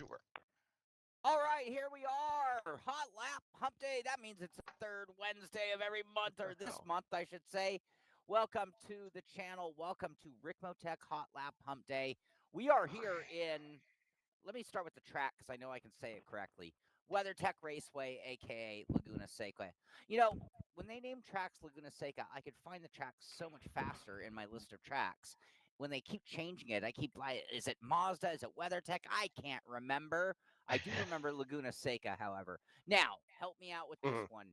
sure. All right, here we are. Hotlap Humpday. That means it's the third Wednesday of every month, or this month, I should say. Welcome to the channel. Welcome to Ricmotech Hotlap Humpday. We are here in, let me start with the track because I know I can say it correctly. WeatherTech Raceway, a.k.a. Laguna Seca. You know, when they name tracks Laguna Seca, I could find the tracks so much faster in my list of tracks. When they keep changing it, I keep like, is it Mazda? Is it WeatherTech? I can't remember. I do remember Laguna Seca, however. Now, help me out with this one.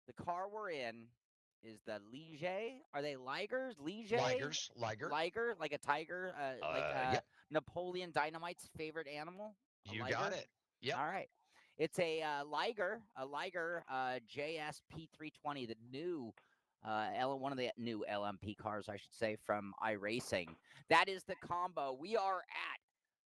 The car we're in is the Liger. Are they Ligers? Liger? Liger, like a tiger, Yep. Napoleon Dynamite's favorite animal. A You liger? got it. Yep. All right. It's a Liger JSP320, the new one of the new LMP cars, I should say, from iRacing. That is the combo we are at.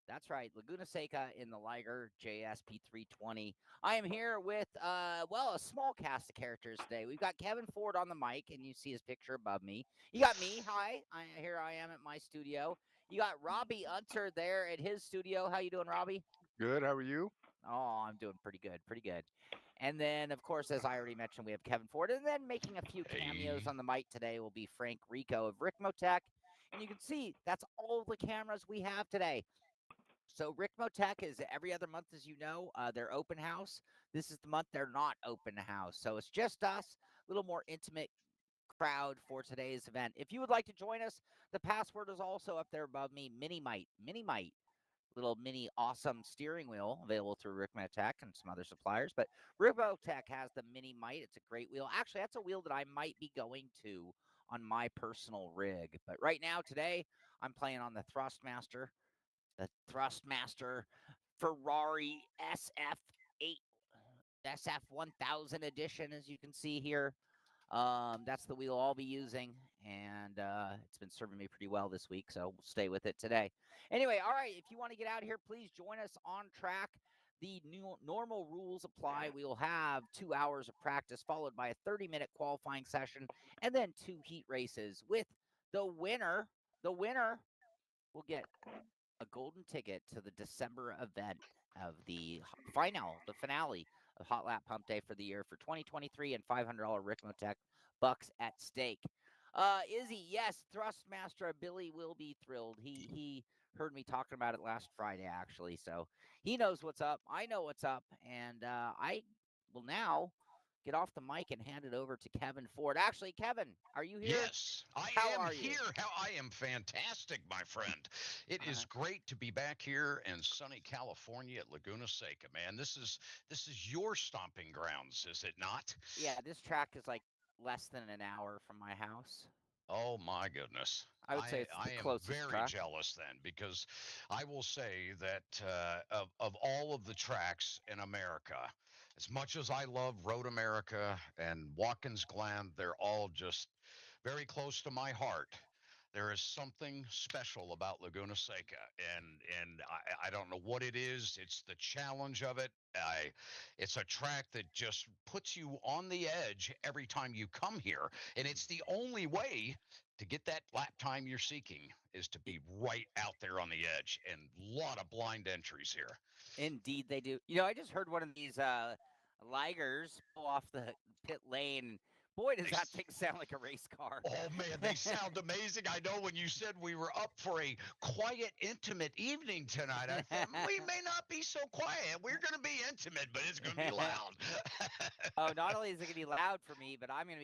That's right, Laguna Seca in the Liger JSP320. I am here with, a small cast of characters today. We've got Kevin Ford on the mic, and you see his picture above me. You got me. Hi. Here I am at my studio. You got Robby Unser there at his studio. How you doing, Robby? Good. How are you? Oh, I'm doing pretty good. Pretty good. And then, of course, as I already mentioned, we have Kevin Ford. And then making a few cameos on the mic today will be Frank Rico of Ricmotech. And you can see that's all the cameras we have today. So Ricmotech is every other month, as you know, they're open house. This is the month they're not open house. So it's just us, a little more intimate crowd for today's event. If you would like to join us, the password is also up there above me, Mini-Mite, little mini awesome steering wheel available through Ricmotech and some other suppliers. But Ricmotech has the Mini-Mite. It's a great wheel. Actually, that's a wheel that I might be going to on my personal rig. But right now, today, I'm playing on the Thrustmaster. The Thrustmaster Ferrari SF8, SF1000 edition, as you can see here. That's the wheel I'll be using, and it's been serving me pretty well this week, so we'll stay with it today. Anyway, all right, if you want to get out of here, please join us on track. The new normal rules apply. We will have 2 hours of practice, followed by a 30-minute qualifying session, and then 2 heat races with the winner. The winner will get a golden ticket to the December event of the finale of Hotlap Humpday for the year for 2023 and $500 Ricmotech bucks at stake. Izzy, yes, Thrustmaster Billy will be thrilled. He heard me talking about it last Friday, actually, so he knows what's up. I know what's up, and I will now get off the mic and hand it over to Kevin Ford. Actually, Kevin, are you here? Yes, I am here. I am fantastic, my friend. It is great to be back here in sunny California at Laguna Seca, man. This is your stomping grounds, is it not? Yeah, this track is like less than an hour from my house. Oh my goodness. I would say it's the closest I am very jealous then, because I will say that of all of the tracks in America, as much as I love Road America and Watkins Glen, they're all just very close to my heart. There is something special about Laguna Seca, and I don't know what it is. It's the challenge of it. It's a track that just puts you on the edge every time you come here, and it's the only way to get that lap time you're seeking is to be right out there on the edge, and a lot of blind entries here. Indeed, they do. You know, I just heard one of these Ligers pull off the pit lane. Boy, does that thing sound like a race car. Oh, man, they sound amazing. I know when you said we were up for a quiet, intimate evening tonight, I thought we may not be so quiet. We're going to be intimate, but it's going to be loud. Oh, not only is it going to be loud for me, but I'm in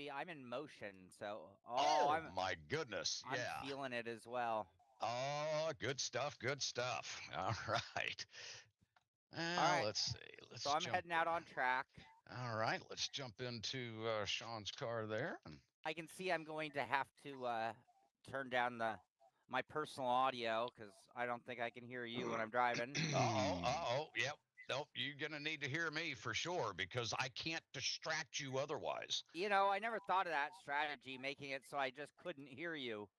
motion. So, my goodness. Yeah. I'm feeling it as well. Oh, good stuff. Good stuff. All right. All right. Let's see. So I'm heading out on track. All right, let's jump into Shaun's car there. I can see I'm going to have to turn down my personal audio because I don't think I can hear you when I'm driving. Yep. Nope, you're going to need to hear me for sure because I can't distract you otherwise. You know, I never thought of that strategy, making it so I just couldn't hear you.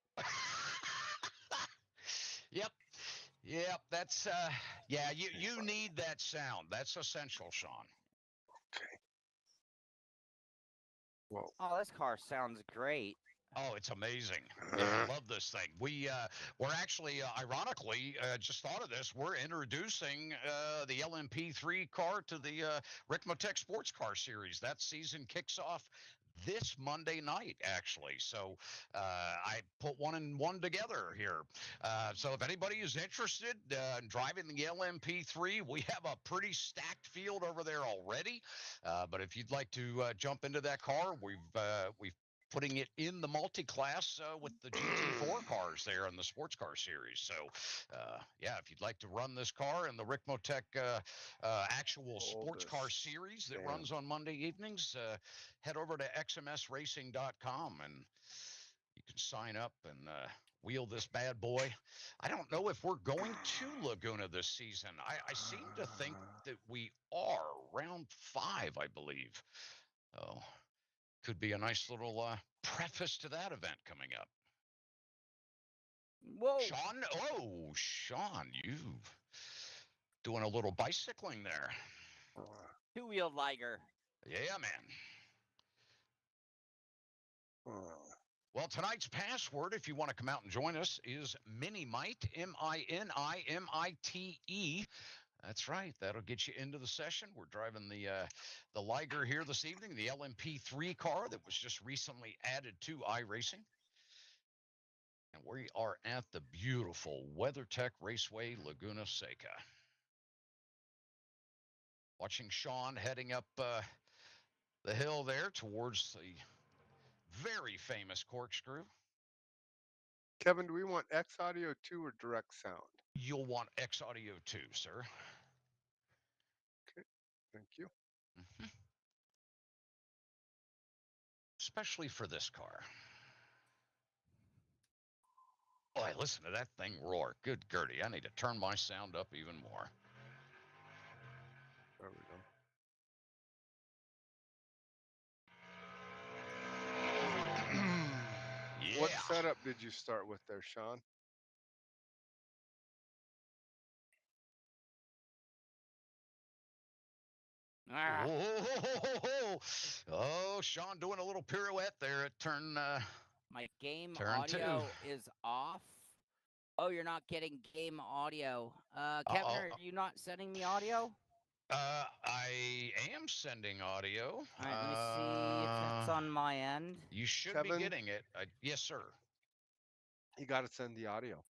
Yep, that's, you need that sound. That's essential, Shaun. Okay. Whoa. Oh, this car sounds great. Oh, it's amazing. Yeah, I love this thing. We're actually, ironically, just thought of this. We're introducing the LMP3 car to the Ricmotech Sports Car Series. That season kicks off this Monday night, actually. So I put one and one together here. So if anybody is interested in driving the LMP3, we have a pretty stacked field over there already. But if you'd like to jump into that car, we've putting it in the multi-class with the GT4 cars there in the sports car series. So, yeah, if you'd like to run this car in the Ricmotech actual sports car series that runs on Monday evenings, head over to xmsracing.com and you can sign up and wheel this bad boy. I don't know if we're going to Laguna this season. I seem to think that we are round 5, I believe. Oh, could be a nice little preface to that event coming up. Whoa. Shaun, you doing a little bicycling there. Two-wheeled Liger. Yeah, man. Well, tonight's password, if you want to come out and join us, is Minimite, M-I-N-I-M-I-T-E. That's right. That'll get you into the session. We're driving the Liger here this evening, the LMP3 car that was just recently added to iRacing. And we are at the beautiful WeatherTech Raceway, Laguna Seca. Watching Shaun heading up the hill there towards the very famous corkscrew. Kevin, do we want X Audio 2 or direct sound? You'll want X Audio 2, sir. Okay, thank you. Mm-hmm. Especially for this car. Boy, listen to that thing roar. Good Gertie, I need to turn my sound up even more. There we go. Yeah. What setup did you start with there, Shaun? Oh, Shaun doing a little pirouette there at turn. My game turn audio 2 is off. Oh, you're not getting game audio. Kevin, are you not sending me audio? I am sending audio. All right, let me see if that's on my end. You should Kevin? be getting it. Yes, sir. You got to send the audio.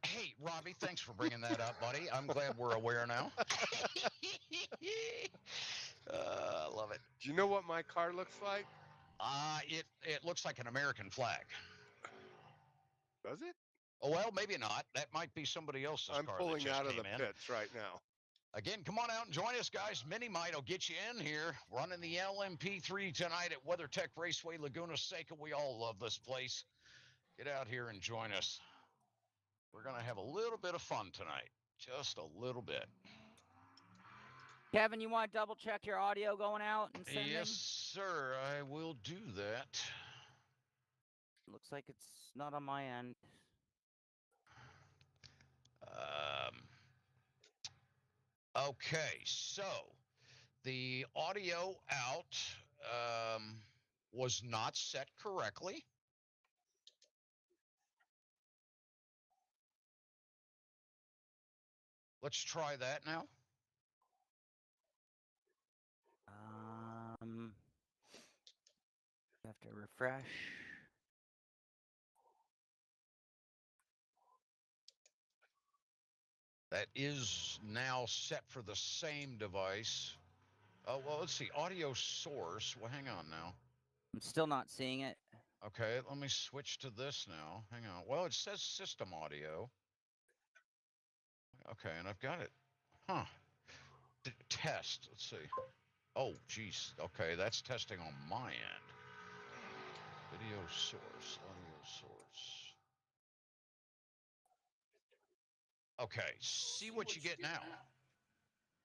Hey, Robby, thanks for bringing that up, buddy. I'm glad we're aware now. I love it. Do you know what my car looks like? It looks like an American flag. Does it? Oh, well, maybe not. That might be somebody else's car. I'm pulling that just out of came the in. pits right now. Again, come on out and join us, guys. Minimite will get you in here. Running the LMP3 tonight at WeatherTech Raceway, Laguna Seca. We all love this place. Get out here and join us. We're going to have a little bit of fun tonight. Just a little bit. Kevin, you want to double check your audio going out and sending? Yes, sir. I will do that. Looks like it's not on my end. Okay, so the audio out was not set correctly. Let's try that now. Have to refresh. That is now set for the same device. Oh, well, let's see. Audio source. Well, hang on now. I'm still not seeing it. Okay, let me switch to this now. Hang on. Well, it says system audio. Okay, and I've got it. Huh. Test. Let's see. Oh, geez. Okay, that's testing on my end. Video source. Audio source. Okay, see what you get now.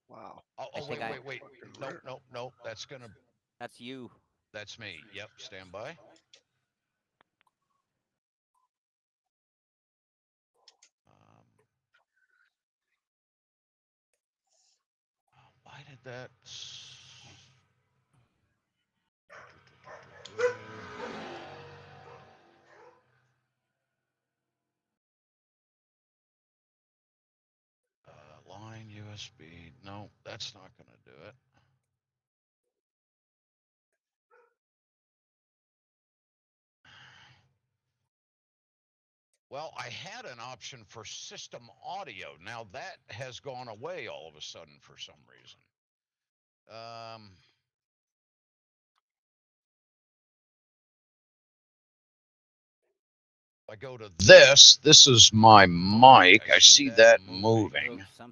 Wow. Oh, wait. Nope. That's gonna. That's you. That's me. Yep. Stand by. Why did that? Line USB. No, that's not going to do it. Well, I had an option for system audio. Now that has gone away all of a sudden for some reason. I go to this. This is my mic. I see that moving. Oh,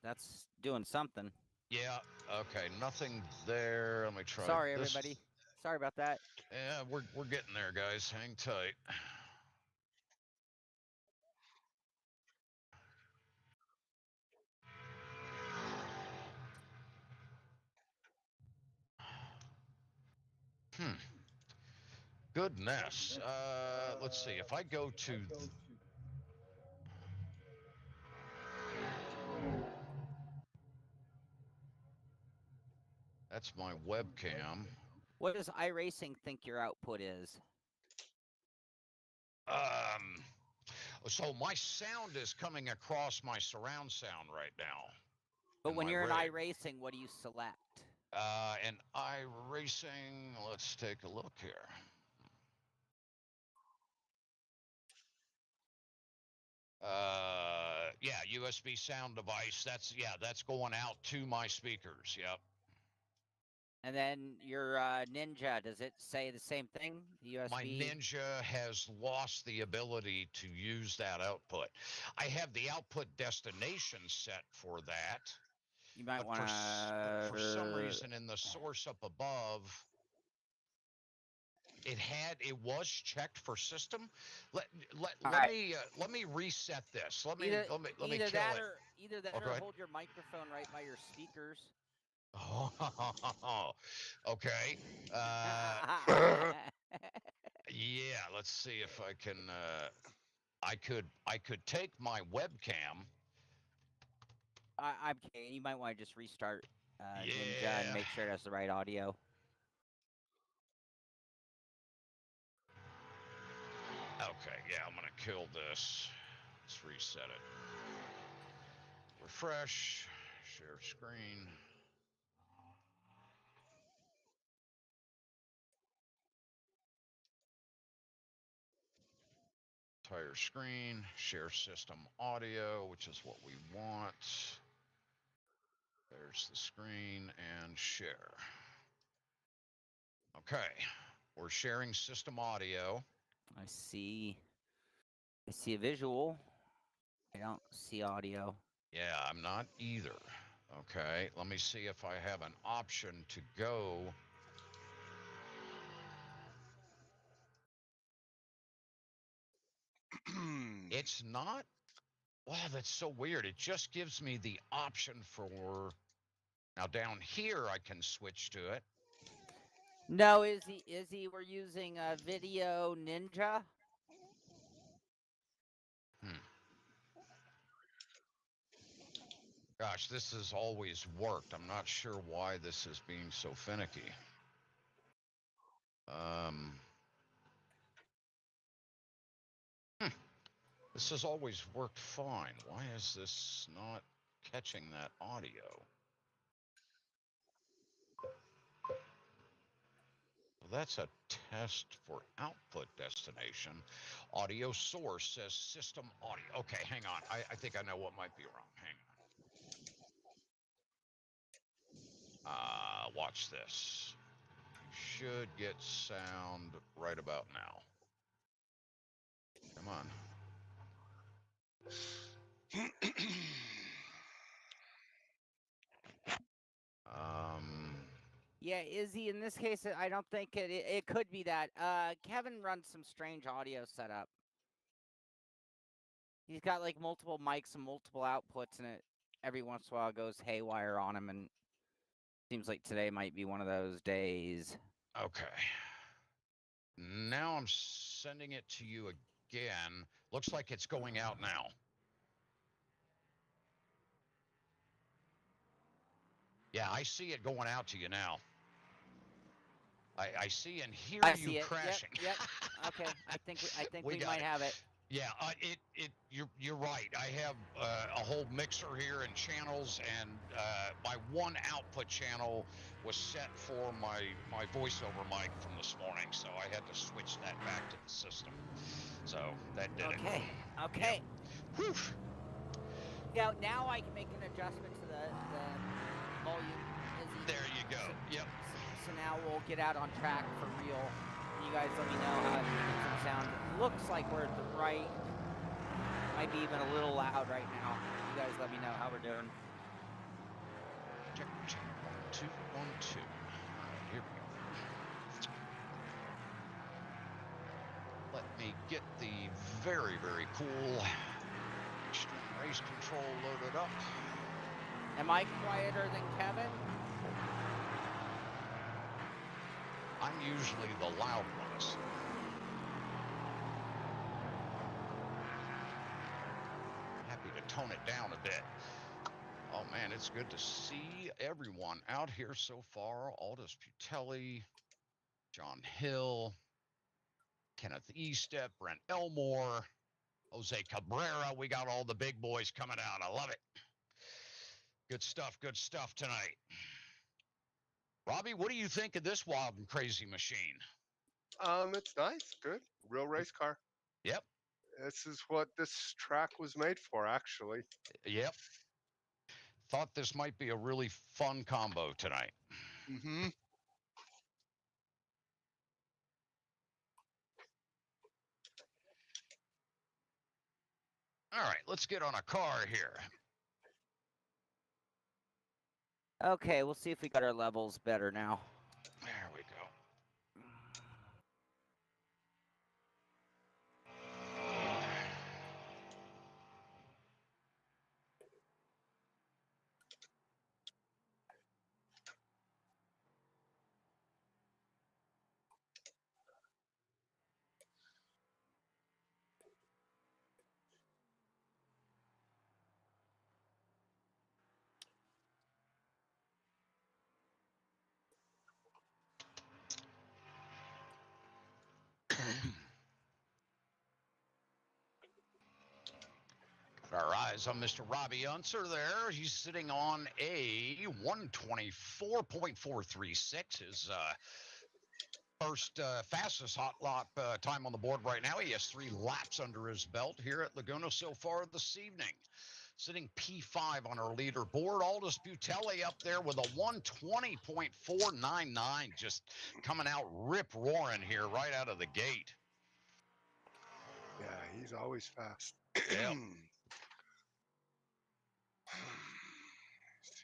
that's doing something. Yeah. Okay. Nothing there. Let me try. Sorry, this. everybody. Sorry about that. Yeah, we're getting there, guys. Hang tight. Goodness. Let's see. If I go to that's my webcam. What does iRacing think your output is? So my sound is coming across my surround sound right now. But when you're in iRacing, what do you select? In iRacing, let's take a look here. Yeah, USB sound device. That's going out to my speakers. Yep. And then your Ninja, does it say the same thing? USB? My Ninja has lost the ability to use that output. I have the output destination set for that. You might want to. For some reason, in the source up above, it was checked for system. Let me reset this. Let me kill it. Either that or hold your microphone right by your speakers. Oh, okay. Yeah, let's see if I can. I could take my webcam. I'm kidding. You might want to just restart Ninja and make sure it has the right audio. Okay, yeah, I'm gonna kill this. Let's reset it. Refresh. Share screen. Entire screen. Share system audio, which is what we want. There's the screen and share. Okay, we're sharing system audio. I see a visual. I don't see audio. Yeah, I'm not either. Okay, let me see if I have an option to go. It's not. Wow, that's so weird. It just gives me the option for. Now down here, I can switch to it. No, Izzy, we're using a Video Ninja. Gosh, this has always worked. I'm not sure why this is being so finicky. This has always worked fine. Why is this not catching that audio? Well, that's a test for output destination. Audio source says system audio. Okay, hang on. I think I know what might be wrong. Hang on. Watch this. You should get sound right about now. Come on. Yeah, Izzy, in this case, I don't think it could be that. Kevin runs some strange audio setup. He's got like multiple mics and multiple outputs, and it every once in a while goes haywire on him, and seems like today might be one of those days. Okay. Now I'm sending it to you again. Looks like it's going out now. Yeah, I see it going out to you now. I see and hear you crashing. Yep. Okay. I think we might have it. Yeah, you're right. I have a whole mixer here and channels, and my one output channel was set for my voiceover mic from this morning, so I had to switch that back to the system. So that did it. Okay. Whew. Now I can make an adjustment to the volume. There you go. Yep. So now we'll get out on track for real. You guys let me know how it makes it sound. It looks like we're at the right. Might be even a little loud right now. You guys let me know how we're doing. Check. 1, 2, 1, 2. All right, here we go. Let me get the very, very cool extreme race control loaded up. Am I quieter than Kevin? I'm usually the loud ones. Happy to tone it down a bit. Oh man, it's good to see everyone out here so far. Aldous Putelli, John Hill, Kenneth Estep, Brent Elmore, Jose Cabrera. We got all the big boys coming out. I love it. Good stuff tonight. Robby, what do you think of this wild and crazy machine? It's nice, good, real race car. Yep. This is what this track was made for, actually. Yep. Thought this might be a really fun combo tonight. Mm-hmm. All right, let's get on a car here. Okay, we'll see if we got our levels better now. There we go. Got our eyes on Mr. Robby Unser there. He's sitting on a 124.436. His first fastest hot lap time on the board right now. He has 3 laps under his belt here at Laguna so far this evening. Sitting P5 on our leaderboard. Aldous Putelli up there with a 120.499. Just coming out rip-roaring here right out of the gate. Yeah, he's always fast. Yep.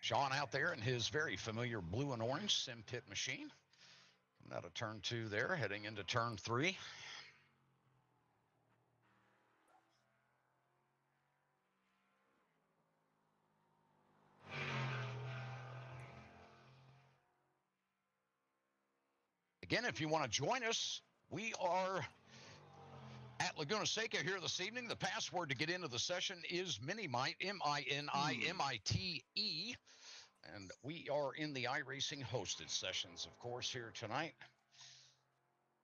Shaun out there in his very familiar blue and orange sim pit machine. Coming out of turn 2 there, heading into turn 3. Again, if you want to join us, we are at Laguna Seca here this evening. The password to get into the session is Minimite, M-I-N-I-M-I-T-E. And we are in the iRacing hosted sessions, of course, here tonight.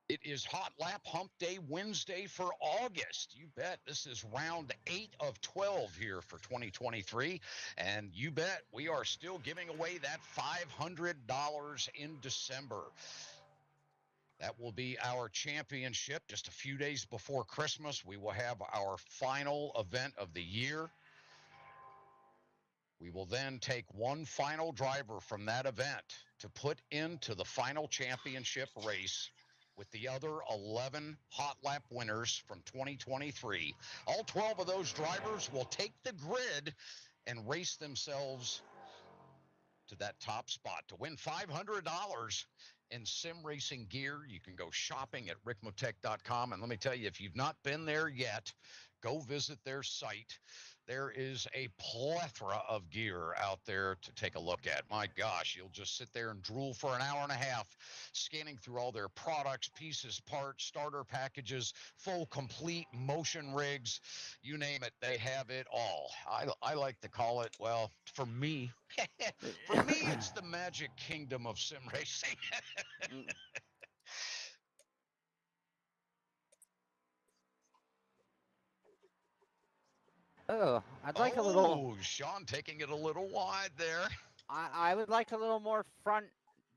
It is Hotlap Humpday Wednesday for August. You bet this is round 8 of 12 here for 2023. And you bet we are still giving away that $500 in December. That will be our championship. Just a few days before Christmas, we will have our final event of the year. We will then take one final driver from that event to put into the final championship race with the other 11 Hot Lap winners from 2023. All 12 of those drivers will take the grid and race themselves to that top spot. To win $500 in sim racing gear, you can go shopping at ricmotech.com. And let me tell you, if you've not been there yet, go visit their site. There is a plethora of gear out there to take a look at. My gosh, you'll just sit there and drool for an hour and a half, scanning through all their products, pieces, parts, starter packages, full, complete motion rigs, you name it, they have it all. I like to call it, well, for me, it's the magic kingdom of sim racing. Oh, I'd like a little. Oh, Shaun taking it a little wide there. I would like a little more front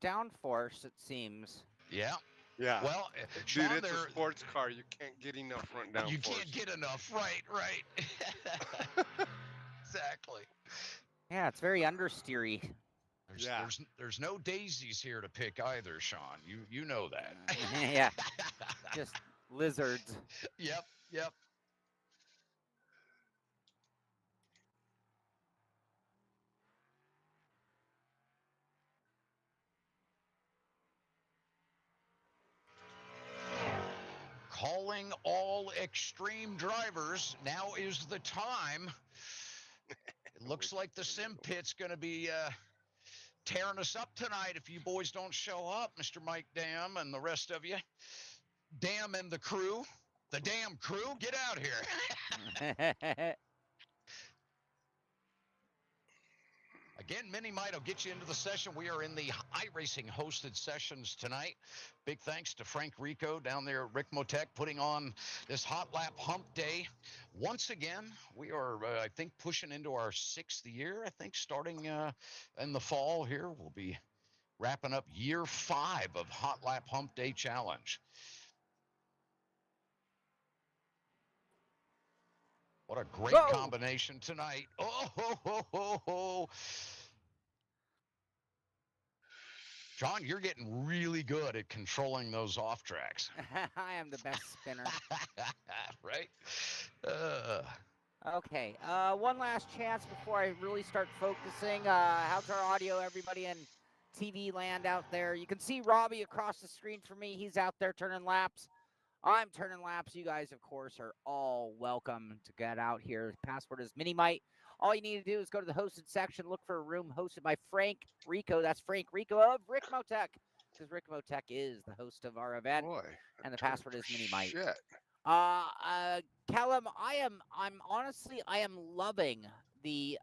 downforce. It seems. Yeah. Yeah. Well, Dude, Shaun, it's a there sports car. You can't get enough front down you force. can't get enough. Right. Exactly. Yeah, it's very understeery. Yeah. There's no daisies here to pick either, Shaun. You know that. Yeah, just lizards. Yep. Calling all extreme drivers. Now is the time. It looks like the sim pit's going to be tearing us up tonight if you boys don't show up, Mr. Mike Dam and the rest of you. Dam and the crew. The damn crew, get out here. Again, Mini Mite will get you into the session. We are in the iRacing hosted sessions tonight. Big thanks to Frank Rico down there at Ricmotech putting on this Hotlap Humpday. Once again, we are, I think, pushing into our 6th year. I think starting in the fall here, we'll be wrapping up year 5 of Hotlap Humpday Challenge. What a great combination tonight. Oh. Shaun, you're getting really good at controlling those off tracks. I am the best spinner. Right? Okay, one last chance before I really start focusing. How's our audio, everybody in TV land out there? You can see Robby across the screen for me. He's out there turning laps. I'm turning laps. You guys, of course, are all welcome to get out here. The password is Minimite. All you need to do is go to the hosted section, look for a room hosted by Frank Rico. That's Frank Rico of Ricmotech, because Ricmotech is the host of our event. Boy, and the password is Minimite. Shit. Callum, I'm honestly loving the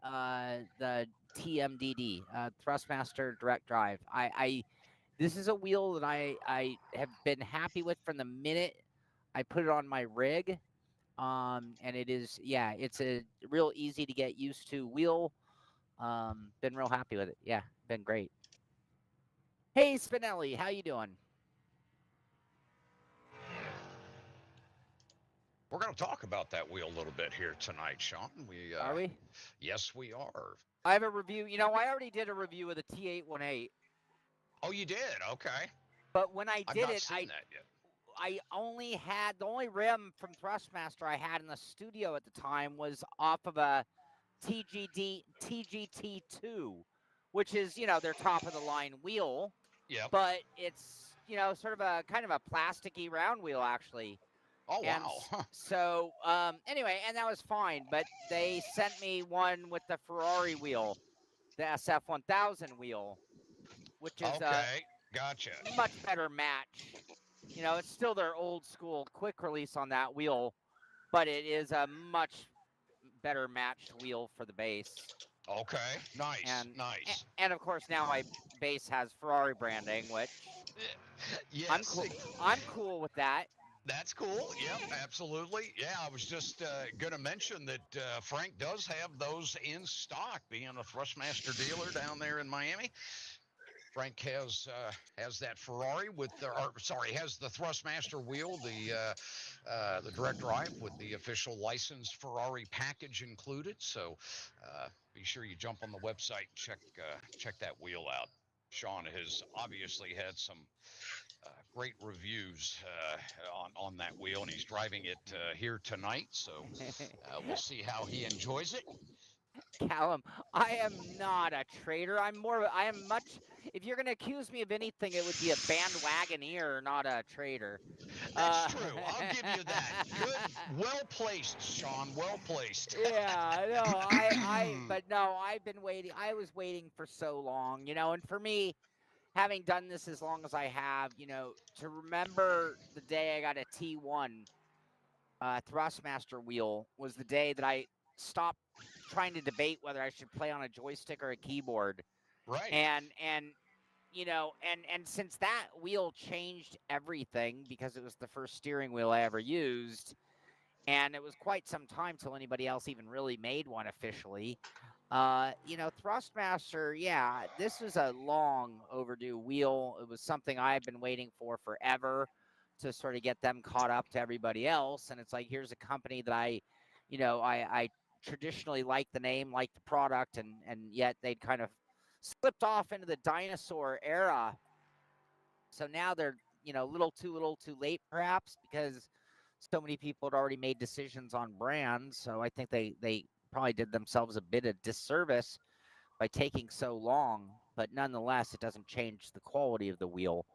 TMDD, Thrustmaster Direct Drive. This is a wheel that I have been happy with from the minute I put it on my rig. And it is, yeah, it's a real easy to get used to wheel. Been real happy with it. Yeah, been great. Hey, Spinelli, how you doing? We're going to talk about that wheel a little bit here tonight, Shaun. Are we? Yes, we are. I have a review. You know, I already did a review of the T818. Oh, you did? Okay. But when I did it, I only had the only rim from Thrustmaster I had in the studio at the time was off of a TGT2, which is, you know, their top of the line wheel. Yeah. But it's, you know, sort of a kind of a plasticky round wheel, actually. Oh, and wow. So, anyway, and that was fine. But they sent me one with the Ferrari wheel, the SF1000 wheel, which is gotcha. Much better match. You know, it's still their old school quick release on that wheel, but it is a much better matched wheel for the base. Okay, nice, nice. And of course, now my base has Ferrari branding, which yes, I'm cool with that. That's cool. Yep, absolutely. Yeah, I was just going to mention that Frank does have those in stock, being a Thrustmaster dealer down there in Miami. Frank has that Ferrari with has the Thrustmaster wheel, the direct drive with the official licensed Ferrari package included. So be sure you jump on the website and check that wheel out. Shaun has obviously had some great reviews on that wheel, and he's driving it here tonight. So we'll see how he enjoys it. Callum, I am not a trader. I am much. If you're going to accuse me of anything, it would be a bandwagoneer, not a trader. That's true. I'll give you that. Good, well placed, Shaun. Well placed. Yeah, no, but no, I've been waiting. I was waiting for so long, you know, and for me, having done this as long as I have, you know, to remember the day I got a T1 Thrustmaster wheel was the day that I stopped trying to debate whether I should play on a joystick or a keyboard. Right. And you know, and since that wheel changed everything because it was the first steering wheel I ever used, And it was quite some time till anybody else even really made one officially. Thrustmaster, yeah, this was a long overdue wheel. It was something I've been waiting for forever to sort of get them caught up to everybody else. And it's like, here's a company that I traditionally like the name, like the product, and yet they'd kind of slipped off into the dinosaur era. So now they're, a little too late, perhaps, because so many people had already made decisions on brands. So I think they probably did themselves a bit of disservice by taking so long. But nonetheless, it doesn't change the quality of the wheel.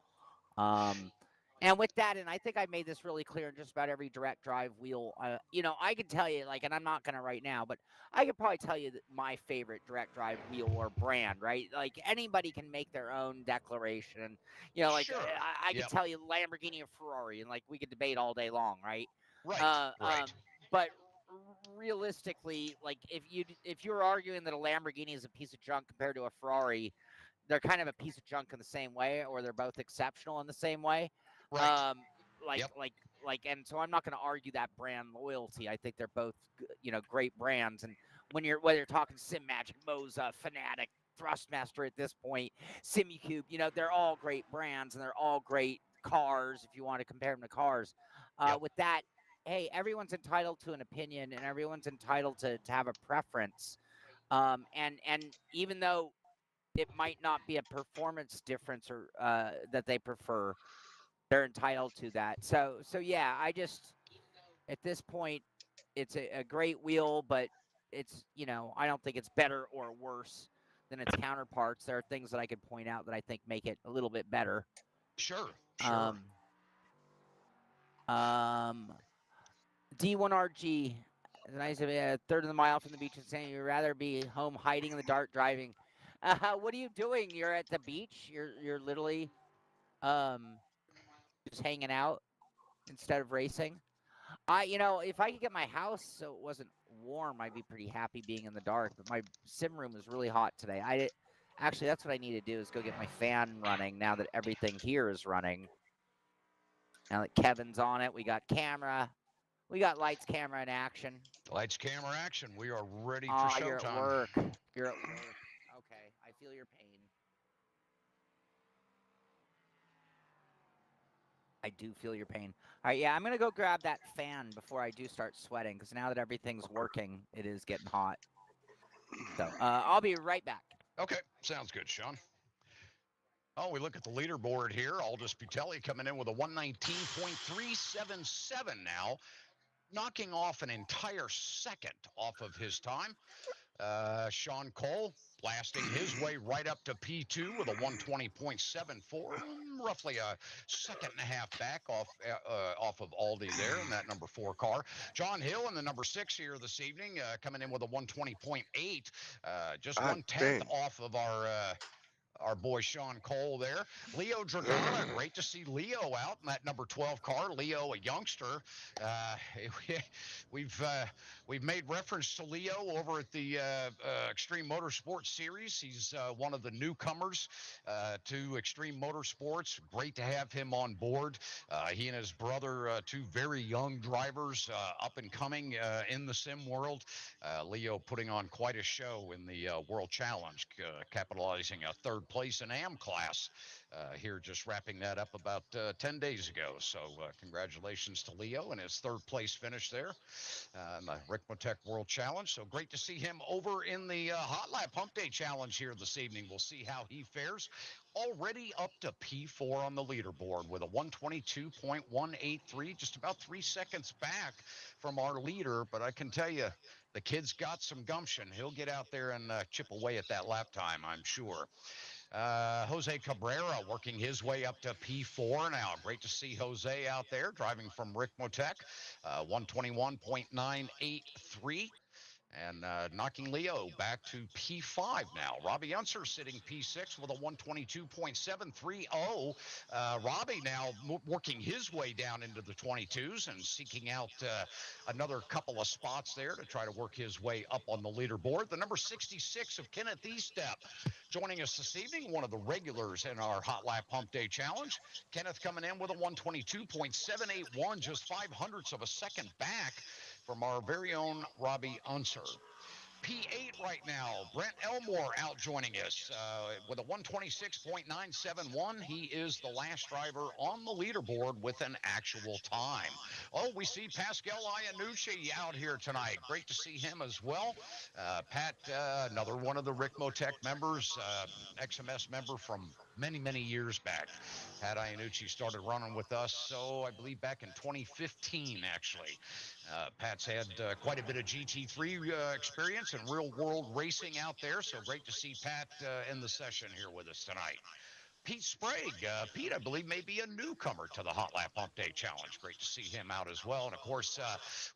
And with that, and I think I made this really clear in just about every direct drive wheel. I could tell you, and I'm not going to right now, but I could probably tell you that my favorite direct drive wheel or brand, right? Like anybody can make their own declaration. Sure. I could tell you Lamborghini or Ferrari, and we could debate all day long, right? Right. Right. But realistically, if you're arguing that a Lamborghini is a piece of junk compared to a Ferrari, they're kind of a piece of junk in the same way, or they're both exceptional in the same way. Right. And so I'm not going to argue that brand loyalty. I think they're both, great brands. And whether you're talking Sim Magic, Moza, Fanatic, Thrustmaster at this point, Simucube, they're all great brands and they're all great cars if you want to compare them to cars. With that, hey, everyone's entitled to an opinion and everyone's entitled to have a preference. And even though it might not be a performance difference or that they prefer, they're entitled to that. So yeah, I just at this point, it's a great wheel, but it's I don't think it's better or worse than its counterparts. There are things that I could point out that I think make it a little bit better. Sure. D1RG, nice of a third of the mile from the beach and saying you'd rather be home hiding in the dark driving. What are you doing? You're at the beach. You're literally just hanging out instead of racing. If I could get my house so it wasn't warm, I'd be pretty happy being in the dark. But my sim room is really hot today. Actually, that's what I need to do is go get my fan running now that everything here is running. Now that Kevin's on it, we got camera. We got lights, camera, and action. Lights, camera, action. We are ready for showtime. You're at work. You're at work. Okay, I feel your pain. I do feel your pain. All right, yeah, I'm going to go grab that fan before I do start sweating, because now that everything's working, it is getting hot. So I'll be right back. Okay, sounds good, Shaun. Oh, we look at the leaderboard here. Aldous Butelli coming in with a 119.377 now, knocking off an entire second off of his time. Shaun Cole blasting his way right up to P2 with a 120.74, roughly a second and a half back off of Aldi there in that number 4 car. John Hill in the number 6 here this evening, coming in with a 120.8, just 1/10 off of our boy Shaun Cole there. Leo Dragona, great to see Leo out in that number 12 car. Leo, a youngster. We've made reference to Leo over at the Extreme Motorsports Series. He's one of the newcomers to Extreme Motorsports. Great to have him on board. He and his brother, two very young drivers, up and coming in the sim world. Leo putting on quite a show in the World Challenge, capitalizing a third place in AM class here, just wrapping that up about 10 days ago. So congratulations to Leo and his third place finish there in the Ricmotech World Challenge. So great to see him over in the Hotlap Humpday Challenge here this evening. We'll see how he fares. Already up to P4 on the leaderboard with a 122.183, just about 3 seconds back from our leader. But I can tell you, the kid's got some gumption. He'll get out there and chip away at that lap time, I'm sure. Jose Cabrera working his way up to P4 now. Great to see Jose out there driving from Ricmotech, 121.983. And knocking Leo back to P5 now. Robby Unser sitting P6 with a 122.730. Robby now working his way down into the 22s and seeking out another couple of spots there to try to work his way up on the leaderboard. The number 66 of Kenneth Estep joining us this evening, one of the regulars in our Hotlap Humpday Challenge. Kenneth coming in with a 122.781, just 0.05 of a second back. from our very own Robby Unser. P8 right now, Brent Elmore out joining us with a 126.971. He is the last driver on the leaderboard with an actual time. Oh, we see Pascal Iannucci out here tonight. Great to see him as well. Pat, another one of the Ricmotech members, XMS member from many, many years back. Pat Iannucci started running with us, so I believe back in 2015, actually. Pat's had quite a bit of GT3 experience and real world racing out there, so great to see Pat in the session here with us tonight. Pete Sprague. Pete, I believe, may be a newcomer to the Hotlap Humpday Challenge. Great to see him out as well. And, of course,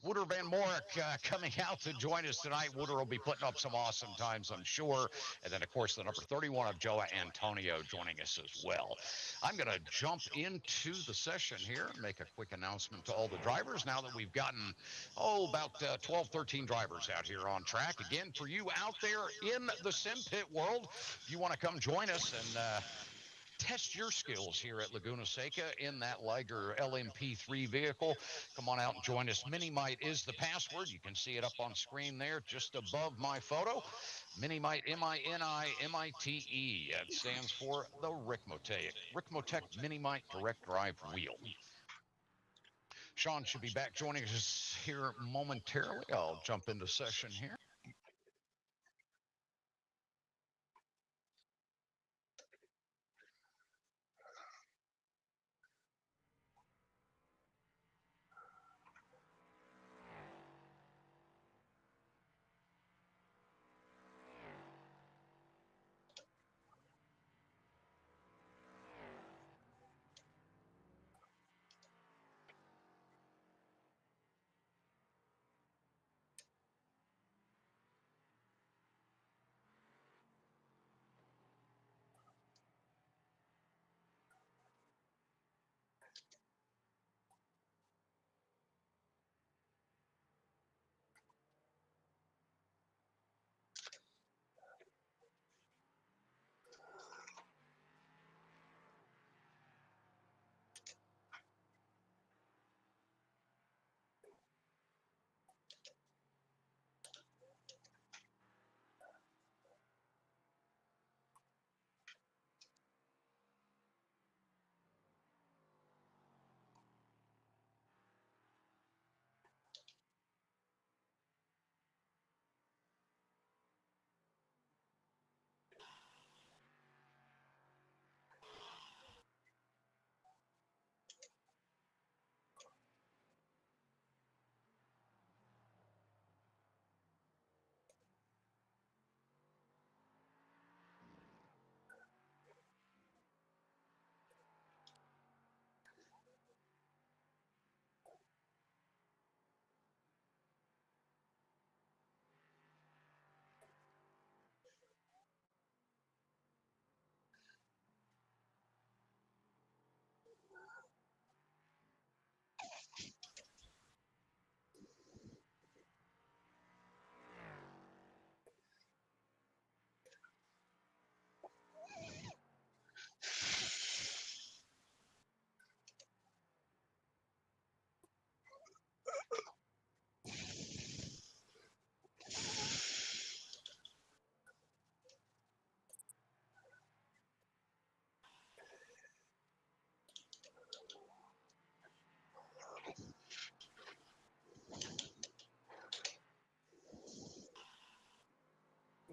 Wouter Van Morik coming out to join us tonight. Wouter will be putting up some awesome times, I'm sure. And then, of course, the number 31 of Joa Antonio joining us as well. I'm going to jump into the session here and make a quick announcement to all the drivers now that we've gotten, about 12, 13 drivers out here on track. Again, for you out there in the sim pit world, if you want to come join us and test your skills here at Laguna Seca in that Liger LMP3 vehicle, come on out and join us. Minimite is the password. You can see it up on screen there just above my photo. Minimite, Minimite. It stands for the Ricmotech Minimite Direct Drive Wheel. Shaun should be back joining us here momentarily. I'll jump into session here.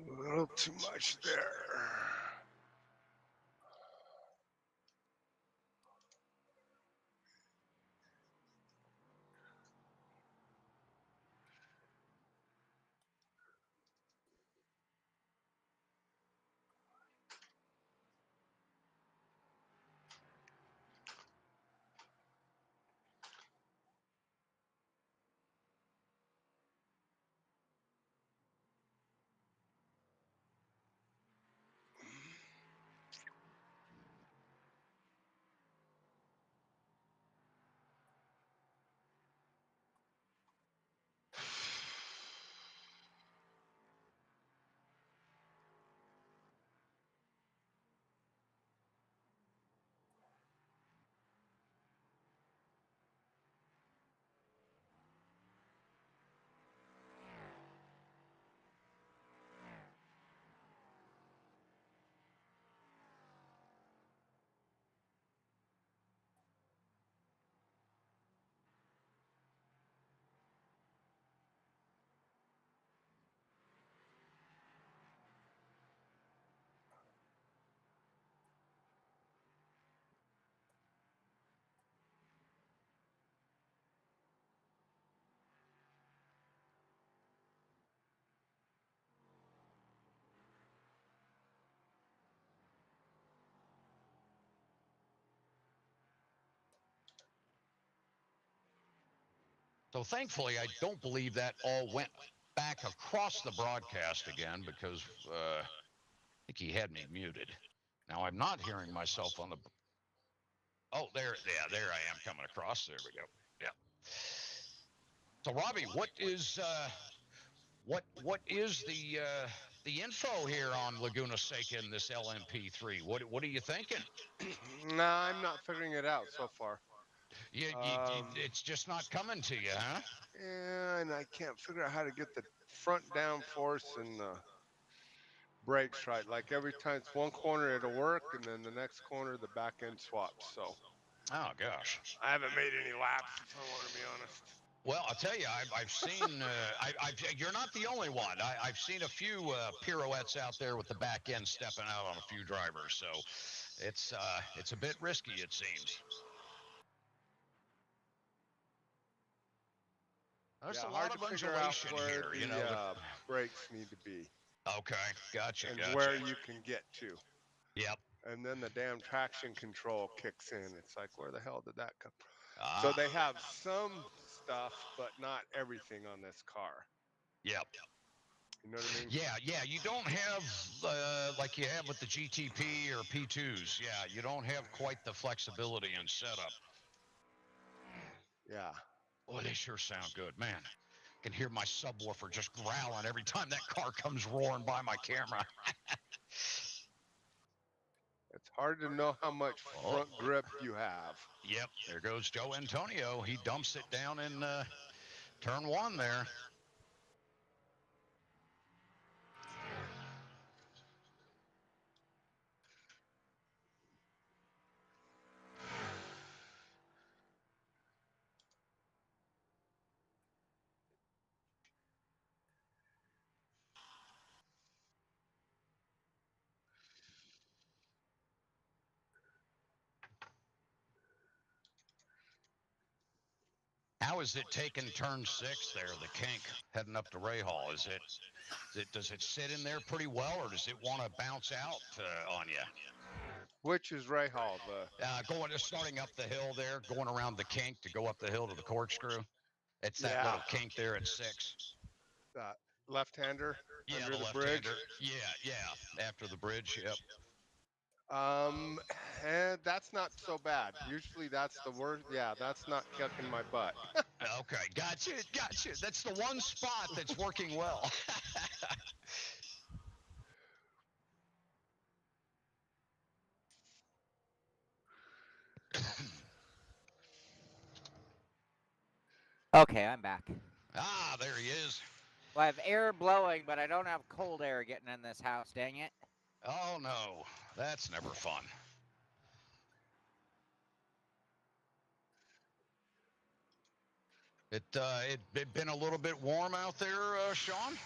A little too much there. So thankfully, I don't believe that all went back across the broadcast again because I think he had me muted. Now I'm not hearing myself on the. Oh, there, yeah, there I am coming across. There we go. Yeah. So Robby, what is the info here on Laguna Seca in this LMP3? What are you thinking? Nah, I'm not figuring it out so far. It's just not coming to you, huh? And I can't figure out how to get the front downforce and the brakes right. Like every time it's one corner, it'll work, and then the next corner, the back end swaps. So Oh gosh. I haven't made any laps, if I want to be honest. Well, I'll tell you, I've seen. You're not the only one. I've seen a few pirouettes out there with the back end stepping out on a few drivers. So it's a bit risky, it seems. There's Yeah, a hard lot to of figure out undulation where here, the you know. brakes need to be Okay, gotcha, and gotcha. where you can get to. Yep. And then the damn traction control kicks in. It's like, where the hell did that come? Ah, So they have some stuff, but not everything on this car. Yep. You know what I mean? Yeah. You don't have like you have with the GTP or P2s. Yeah, you don't have quite the flexibility and setup. Yeah. Boy, they sure sound good, man. I can hear my subwoofer just growling every time that car comes roaring by my camera. It's hard to know how much front grip you have. Yep, there goes Joe Antonio. He dumps it down in turn one there. How is it taking turn 6 there, the kink, heading up to Rahal? Does it sit in there pretty well, or does it want to bounce out on you? Which is Rahal? Starting up the hill there, going around the kink to go up the hill to the corkscrew. It's that Yeah. little kink there at 6. Left-hander Yeah, under the the bridge. left-hander. Yeah, after the bridge. Yep. And that's not so bad. Usually that's the worst. Yeah, that's not kicking my butt. Okay, gotcha. That's the one spot that's working well. Okay, I'm back. Ah, there he is. Well, I have air blowing, but I don't have cold air getting in this house, dang it. Oh, no. That's never fun. It been a little bit warm out there, Shaun?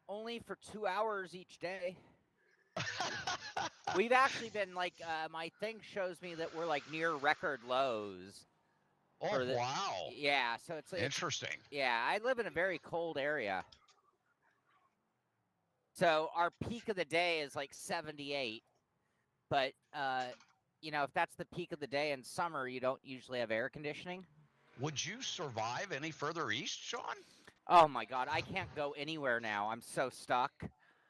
Only for 2 hours each day. We've actually been like, my thing shows me that we're like near record lows. Oh, wow. Yeah, so it's interesting. Yeah, I live in a very cold area. So our peak of the day is like 78. But, you know, if that's the peak of the day in summer, you don't usually have air conditioning. Would you survive any further east, Shaun? Oh, my God. I can't go anywhere now. I'm so stuck.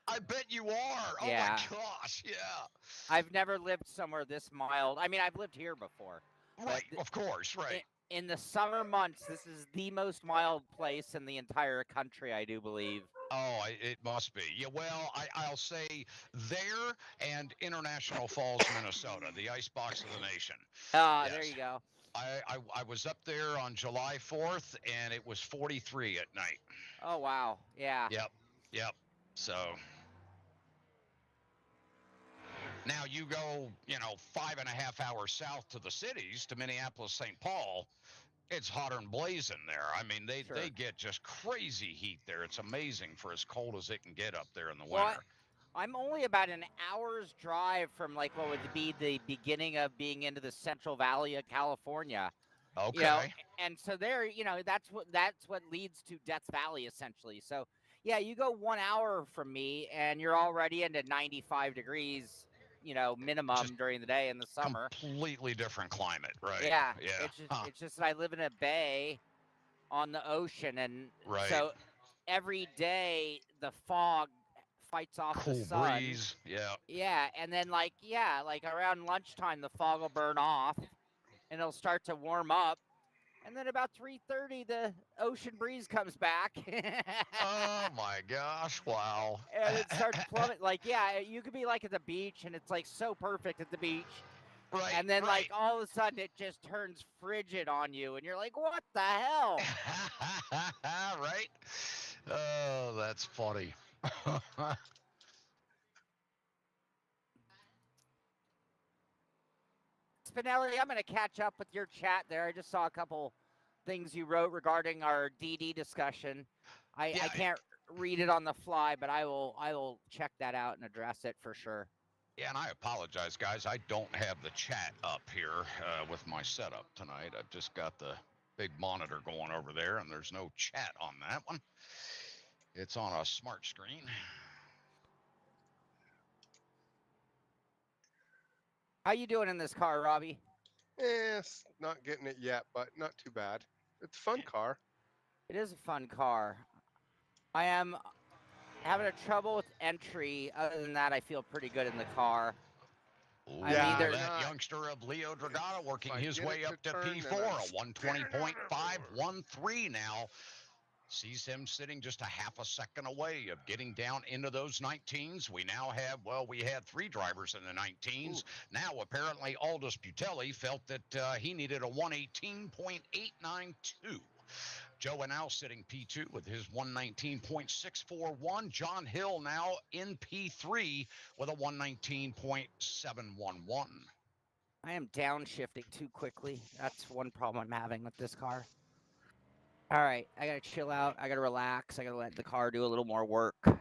I bet you are. Yeah. Oh, my gosh. Yeah. I've never lived somewhere this mild. I mean, I've lived here before. Right. Of course. Right. In the summer months, this is the most mild place in the entire country, I do believe. Oh, it must be. Yeah, well, I'll say there and International Falls, Minnesota, the icebox of the nation. Yes. There you go. I was up there on July 4th, and it was 43 at night. Oh, wow. Yeah. Yep. So now you go, 5.5 hours south to the cities, to Minneapolis, St. Paul. It's hotter than blazing there. I mean, they get just crazy heat there. It's amazing for as cold as it can get up there in the winter. I'm only about an hour's drive from like what would be the beginning of being into the Central Valley of California. Okay. And so there, that's what leads to Death Valley essentially. So yeah, you go 1 hour from me and you're already into 95 degrees. minimum Just during the day in the summer. completely different climate, right? Yeah, Yeah. it's just that I live in a bay on the ocean, and Right. so every day the fog fights off the Cool sun. breeze. Yeah. Yeah, and then like around lunchtime the fog will burn off and it'll start to warm up. And then about 3:30 the ocean breeze comes back. Oh my gosh! Wow. And it starts plummeting. Like, you could be like at the beach and it's like so perfect at the beach. Right. And then right. like all of a sudden it just turns frigid on you and you're like, what the hell? Right? Oh, that's funny. Spinelli, I'm going to catch up with your chat there. I just saw a couple things you wrote regarding our DD discussion. I can't read it on the fly, but I will check that out and address it for sure. Yeah, and I apologize, guys. I don't have the chat up here with my setup tonight. I've just got the big monitor going over there, and there's no chat on that one. It's on a smart screen. How you doing in this car, Robby? It's not getting it yet, but not too bad. It's a fun car. It is a fun car. I am having a trouble with entry. Other than that, I feel pretty good in the car. Ooh, I mean, that youngster of Leo Dragata working his way up to turn, P4, a 120.513 now. Sees him sitting just a half a second away of getting down into those 19s. We now have, we had 3 drivers in the 19s. Ooh. Now, apparently, Aldous Butelli felt that he needed a 118.892. Joe now sitting P2 with his 119.641. John Hill now in P3 with a 119.711. I am downshifting too quickly. That's one problem I'm having with this car. All right, I got to chill out. I got to relax. I got to let the car do a little more work. I'm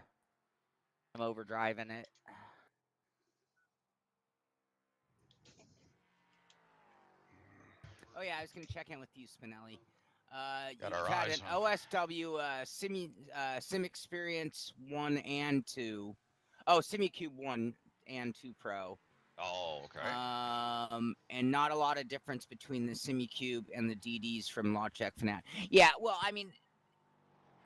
overdriving it. Oh, yeah, I was going to check in with you, Spinelli. You've had an OSW Sim Experience 1 and 2. Oh, SimuCube 1 and 2 Pro. Oh, okay. And not a lot of difference between the SimuCube and the DDs from Logitech Fanat. Yeah, well, I mean,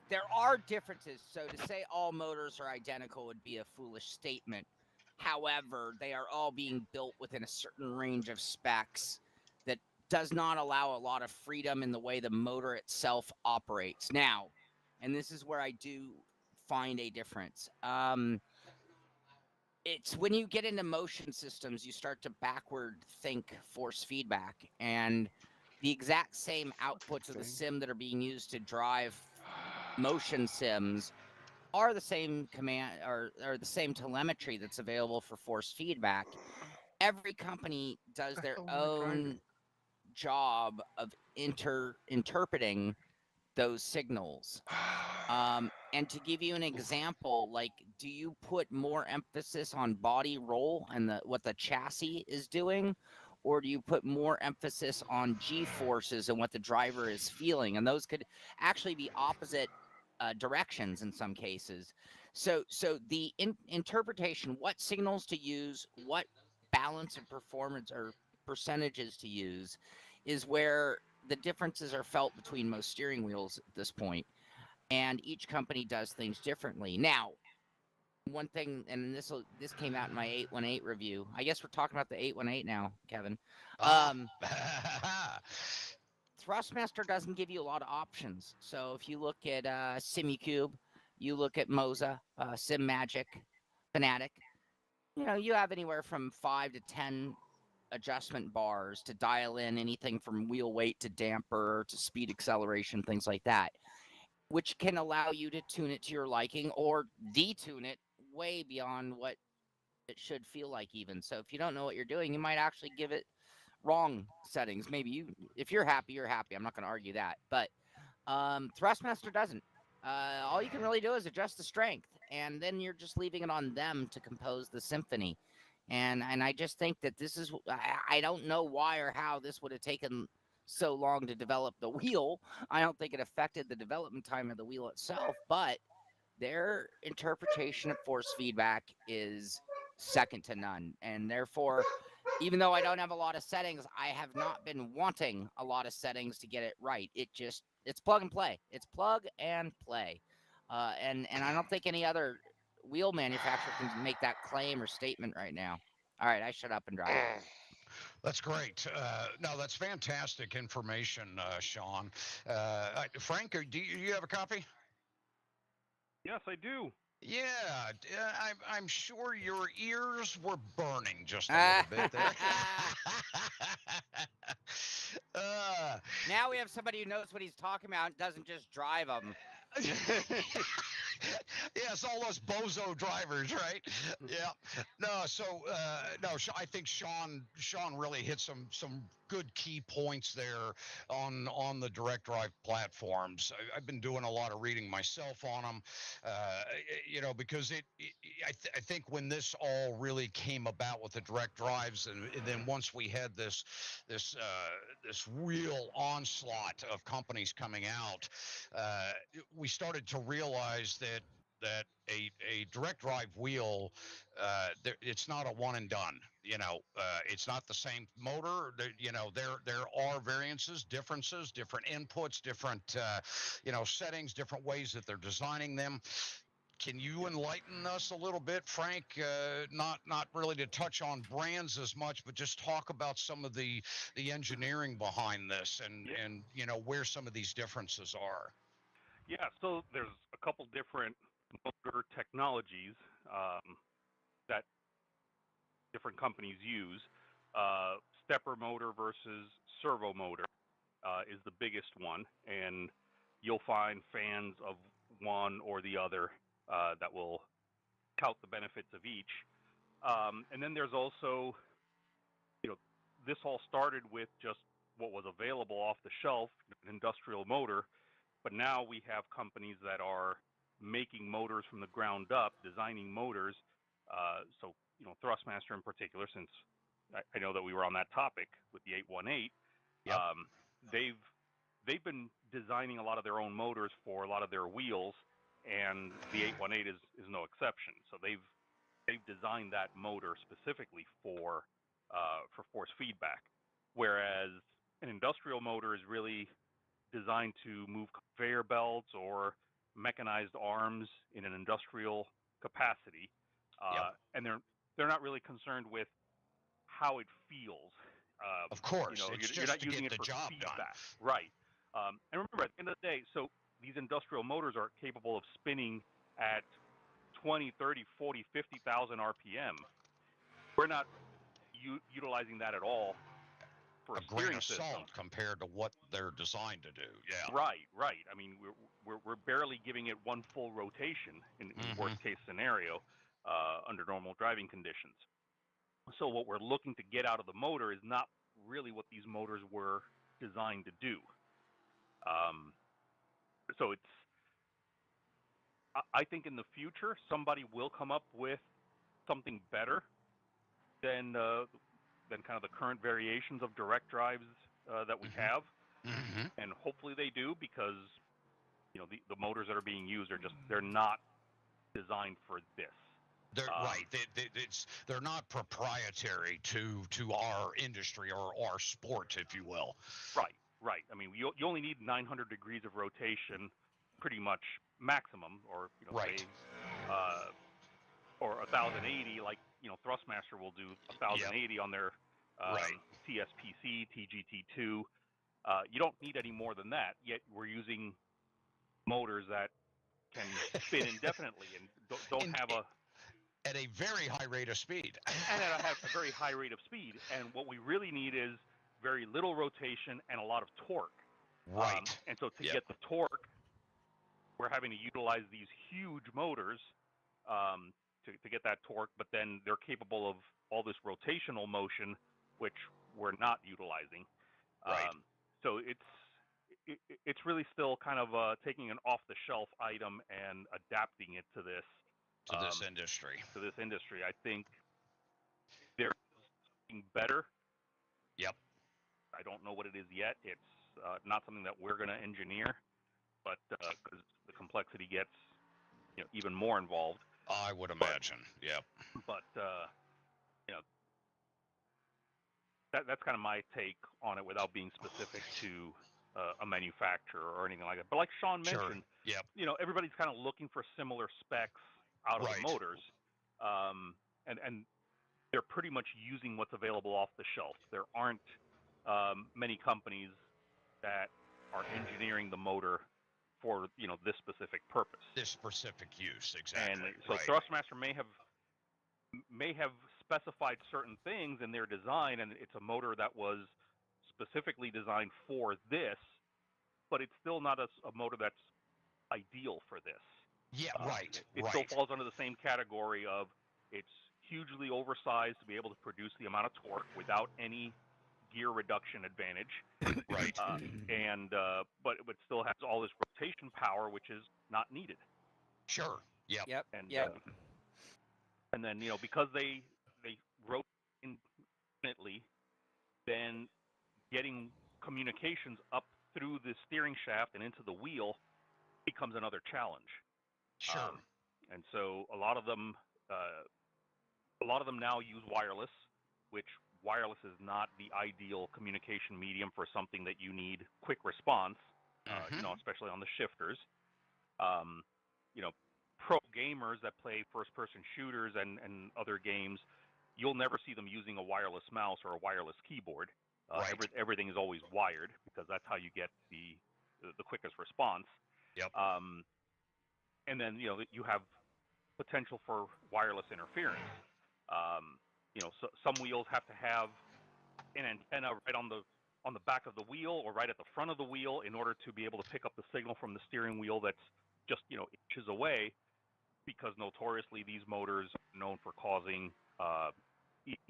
there are differences. So to say all motors are identical would be a foolish statement. However, they are all being built within a certain range of specs that does not allow a lot of freedom in the way the motor itself operates. Now, and this is where I do find a difference. It's when you get into motion systems, you start to backward think force feedback, and the exact same outputs of the sim that are being used to drive motion sims are the same command or the same telemetry that's available for force feedback. Every company does their own job of interpreting those signals. And to give you an example, like, do you put more emphasis on body roll and what the chassis is doing, or do you put more emphasis on G-forces and what the driver is feeling? And those could actually be opposite directions in some cases. So the interpretation, what signals to use, what balance of performance or percentages to use, is where the differences are felt between most steering wheels at this point. And each company does things differently. Now, one thing, and this came out in my 818 review. I guess we're talking about the 818 now, Kevin. Thrustmaster doesn't give you a lot of options. So if you look at SimuCube, you look at Moza, SimMagic, Fanatic, you have anywhere from 5 to 10 adjustment bars to dial in anything from wheel weight to damper to speed acceleration, things like that, which can allow you to tune it to your liking or detune it way beyond what it should feel like even. So if you don't know what you're doing, you might actually give it wrong settings. Maybe if you're happy, you're happy. I'm not going to argue that. But Thrustmaster doesn't. All you can really do is adjust the strength, and then you're just leaving it on them to compose the symphony. And I just think that this is, I don't know why or how this would have taken so long to develop the wheel. I don't think it affected the development time of the wheel itself, but their interpretation of force feedback is second to none. And therefore, even though I don't have a lot of settings, I have not been wanting a lot of settings to get it right. It's plug and play. It's plug and play. And I don't think any other wheel manufacturer can make that claim or statement right now. All right, I shut up and drive. That's great. No, that's fantastic information, Shaun. Frank, do you have a copy? Yes, I do. Yeah, I'm sure your ears were burning just a little bit there. Now we have somebody who knows what he's talking about and doesn't just drive them. Yes, all those bozo drivers, right? Yeah. No, so I think Shaun really hit some good key points there on the direct drive platforms. I've been doing a lot of reading myself on them, because I think when this all really came about with the direct drives, and then once we had this real onslaught of companies coming out, we started to realize that a direct drive wheel, it's not a one and done. It's not the same motor. There are variances, differences, different inputs, different settings, different ways that they're designing them. Can you enlighten us a little bit, Frank? Not really to touch on brands as much, but just talk about some of the engineering behind this and where some of these differences are. Yeah, so there's a couple different motor technologies that different companies use. Stepper motor versus servo motor is the biggest one, and you'll find fans of one or the other that will tout the benefits of each. And then there's also, this all started with just what was available off the shelf, an industrial motor, but now we have companies that are making motors from the ground up, designing motors. So, Thrustmaster in particular, since I know that we were on that topic with the 818, yep. They've been designing a lot of their own motors for a lot of their wheels, and the 818 is no exception. So they've designed that motor specifically for force feedback, whereas an industrial motor is really designed to move conveyor belts or mechanized arms in an industrial capacity, yep. and they're not really concerned with how it feels. Of course, you're not using it for feedback, done. Right? And remember, at the end of the day, so these industrial motors are capable of spinning at 20, 30, 40, 50,000 RPM. We're not utilizing that at all for a grain of system. salt compared to what they're designed to do. Yeah. Right. I mean, we're barely giving it one full rotation in worst case scenario under normal driving conditions. So what we're looking to get out of the motor is not really what these motors were designed to do. So I think in the future somebody will come up with something better than kind of the current variations of direct drives that we have, and hopefully they do, because the motors that are being used they're not designed for this. They're right. They're not proprietary to our industry or our sport, if you will. Right. I mean, you only need 900 degrees of rotation, pretty much maximum, or right. say, or 1080, like Thrustmaster will do 1080 on their TSPC, TGT2. You don't need any more than that. Yet we're using motors that can spin indefinitely and don't have at a very high rate of speed. And at a very high rate of speed. And what we really need is very little rotation and a lot of torque. Right. And so to get the torque, we're having to utilize these huge motors to get that torque, but then they're capable of all this rotational motion, which we're not utilizing. Right. So it's really still kind of taking an off-the-shelf item and adapting it to this. This industry. To this industry. I think there's something better. Yep. I don't know what it is yet. It's not something that we're going to engineer, but because the complexity gets even more involved. I would imagine. Yep. But you know, that's kind of my take on it without being specific to a manufacturer or anything like that. But like Shaun mentioned, Sure. Yep. Everybody's kind of looking for similar specs out of the Right. motors, and they're pretty much using what's available off the shelf. There aren't many companies that are engineering the motor for this specific purpose. This specific use, exactly. And so right. Thrustmaster may have specified certain things in their design, and it's a motor that was specifically designed for this, but it's still not a motor that's ideal for this. Yeah, right. It still falls under the same category of it's hugely oversized to be able to produce the amount of torque without any gear reduction advantage. Right. But it still has all this rotation power, which is not needed. Sure. Yep. And then because they rotate infinitely, then getting communications up through the steering shaft and into the wheel becomes another challenge. Sure. And so a lot of them now use wireless, which wireless is not the ideal communication medium for something that you need quick response. Especially on the shifters. Pro gamers that play first-person shooters and other games, you'll never see them using a wireless mouse or a wireless keyboard. Right. Everything is always wired because that's how you get the quickest response. Yep. And then you have potential for wireless interference. So some wheels have to have an antenna right on the back of the wheel or right at the front of the wheel in order to be able to pick up the signal from the steering wheel that's just inches away, because notoriously these motors are known for causing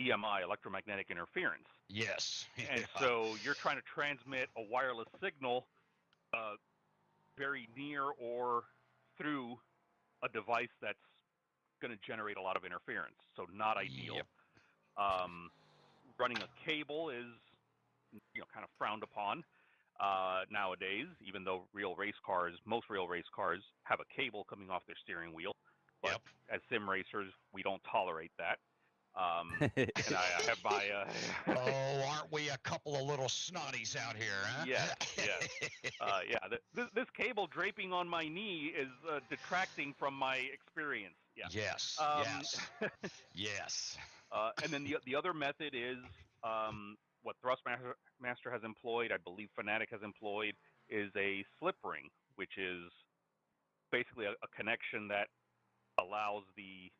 EMI, electromagnetic interference. Yes. And so you're trying to transmit a wireless signal very near or through a device that's going to generate a lot of interference. So not ideal. Yep. Running a cable is kind of frowned upon nowadays, even though most real race cars have a cable coming off their steering wheel. But as sim racers, we don't tolerate that. And I have my... oh, aren't we a couple of little snotties out here, huh? Yeah. This cable draping on my knee is detracting from my experience. Yeah. Yes. Yes. And then the other method is what Thrustmaster has employed, I believe Fanatic has employed, is a slip ring, which is basically a connection that allows the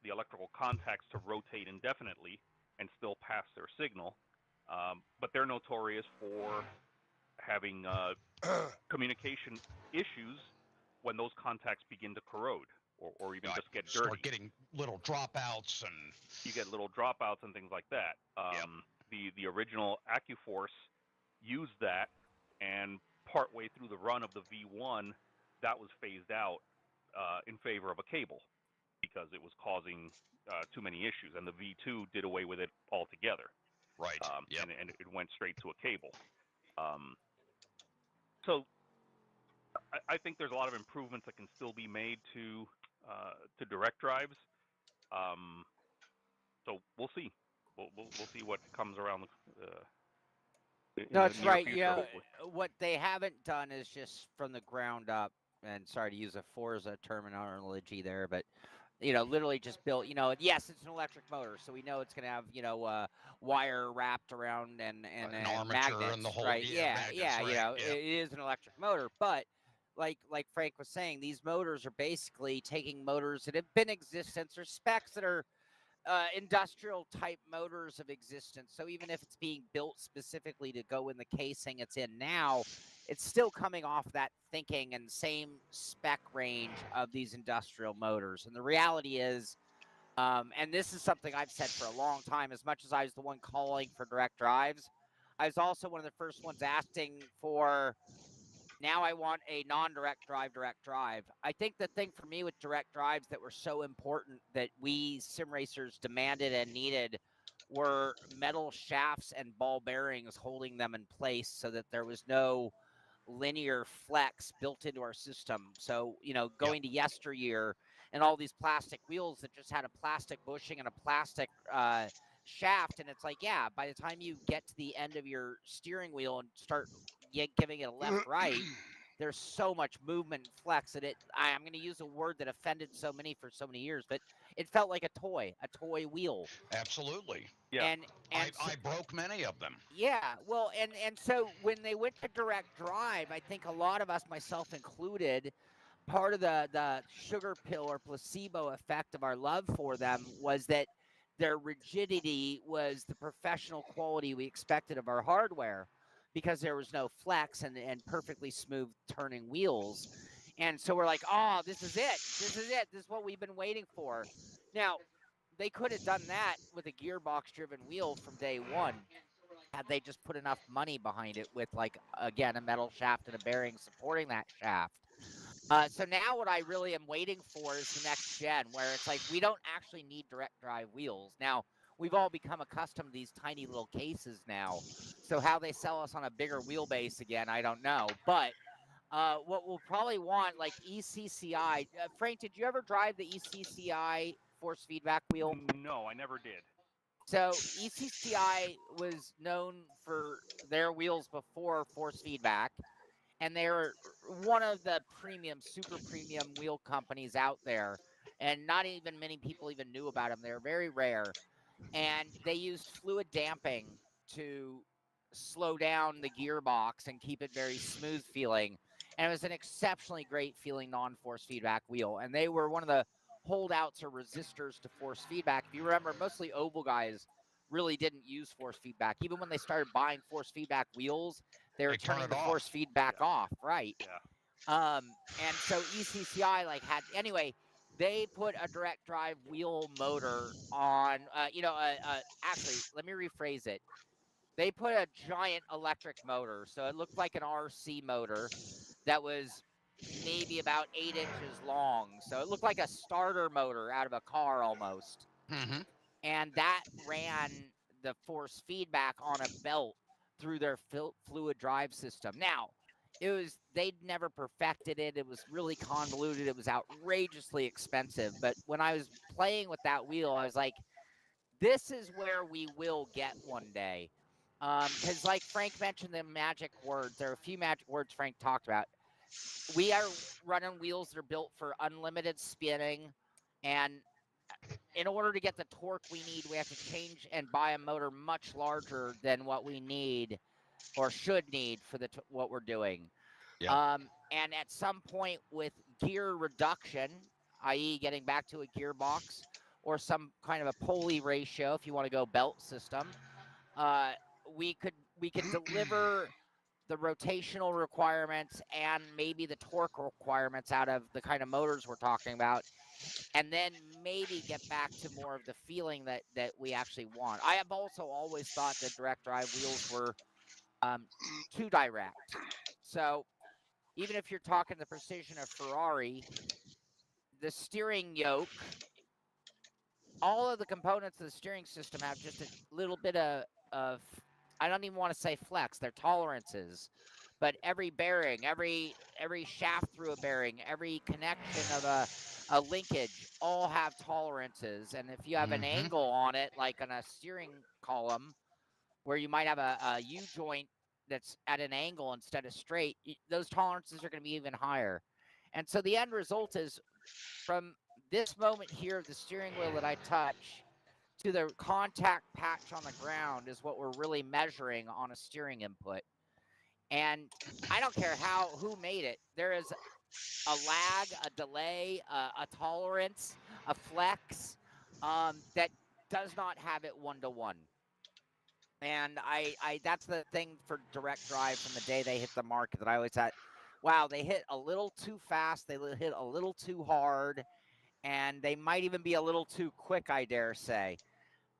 electrical contacts to rotate indefinitely and still pass their signal. But they're notorious for having communication issues when those contacts begin to corrode or even just get dirty. Start getting little dropouts and... You get little dropouts and things like that. The original AccuForce used that, and partway through the run of the V1, that was phased out in favor of a cable because it was causing too many issues, and the V2 did away with it altogether. Right. And it went straight to a cable. So I think there's a lot of improvements that can still be made to direct drives. So we'll see. We'll see what comes around. No, it's right. Future, hopefully. What they haven't done is just from the ground up, and sorry to use a Forza terminology there, but literally just built. Yes, it's an electric motor, so we know it's going to have wire wrapped around and armature magnets, and the whole right? magnets, It is an electric motor, but like Frank was saying, these motors are basically taking motors that have been in existence or specs that are industrial type motors of existence. So even if it's being built specifically to go in the casing it's in now, it's still coming off that thinking and same spec range of these industrial motors. And the reality is, and this is something I've said for a long time, as much as I was the one calling for direct drives, I was also one of the first ones asking for, now I want a non-direct drive, direct drive. I think the thing for me with direct drives that were so important that we sim racers demanded and needed were metal shafts and ball bearings holding them in place so that there was no linear flex built into our system. So, going to yesteryear and all these plastic wheels that just had a plastic bushing and a plastic shaft. And it's like, yeah, by the time you get to the end of your steering wheel and start giving it a left right, there's so much movement and flex that I'm going to use a word that offended so many for so many years, but it felt like a toy wheel. Absolutely. Yeah. And I broke many of them. yeah, well, and so when they went to direct drive, I think a lot of us, myself included, part of the sugar pill or placebo effect of our love for them was that their rigidity was the professional quality we expected of our hardware, because there was no flex and perfectly smooth turning wheels. And so we're like, oh, this is it. This is what we've been waiting for. Now, they could have done that with a gearbox driven wheel from day one, had they just put enough money behind it with, like, again, a metal shaft and a bearing supporting that shaft. So now what I really am waiting for is the next gen, where it's like we don't actually need direct drive wheels. Now, we've all become accustomed to these tiny little cases now. So how they sell us on a bigger wheelbase again, I don't know. But what we'll probably want, like ECCI. Frank, did you ever drive the ECCI force feedback wheel? No, I never did. So ECCI was known for their wheels before force feedback, and they're one of the super premium wheel companies out there, and not even many people even knew about them. They're very rare, and they used fluid damping to slow down the gearbox and keep it very smooth feeling. And it was an exceptionally great feeling non-force feedback wheel, and they were one of the holdouts or resistors to force feedback. If you remember, mostly oval guys really didn't use force feedback. Even when they started buying force feedback wheels, they were turning the force feedback off, right? Yeah. And so ECCI anyway, they put a direct drive wheel motor on, actually, let me rephrase it. They put a giant electric motor, so it looked like an RC motor that was maybe about 8 inches long. So it looked like a starter motor out of a car almost. Mm-hmm. And that ran the force feedback on a belt through their fluid drive system. Now, they'd never perfected it. It was really convoluted. It was outrageously expensive. But when I was playing with that wheel, I was like, this is where we will get one day. Because like Frank mentioned the magic words, there are a few magic words Frank talked about. We are running wheels that are built for unlimited spinning, and in order to get the torque we need, we have to change and buy a motor much larger than what we need or should need for what we're doing. Yeah. And at some point with gear reduction, i.e. getting back to a gearbox or some kind of a pulley ratio, if you want to go belt system, we could deliver the rotational requirements and maybe the torque requirements out of the kind of motors we're talking about, and then maybe get back to more of the feeling that we actually want. I have also always thought that direct drive wheels were too direct. So even if you're talking the precision of Ferrari, the steering yoke, all of the components of the steering system have just a little bit of I don't even want to say flex, they're tolerances. But every bearing, every shaft through a bearing, every connection of a linkage, all have tolerances. And if you have an angle on it, like on a steering column, where you might have a U-joint that's at an angle instead of straight, those tolerances are going to be even higher. And so the end result is, from this moment here of the steering wheel that I touch to the contact patch on the ground, is what we're really measuring on a steering input. And I don't care who made it. There is a lag, a delay, a tolerance, a flex that does not have it one-to-one. And I that's the thing for direct drive from the day they hit the market, that I always thought, wow, they hit a little too fast, they hit a little too hard, and they might even be a little too quick, I dare say.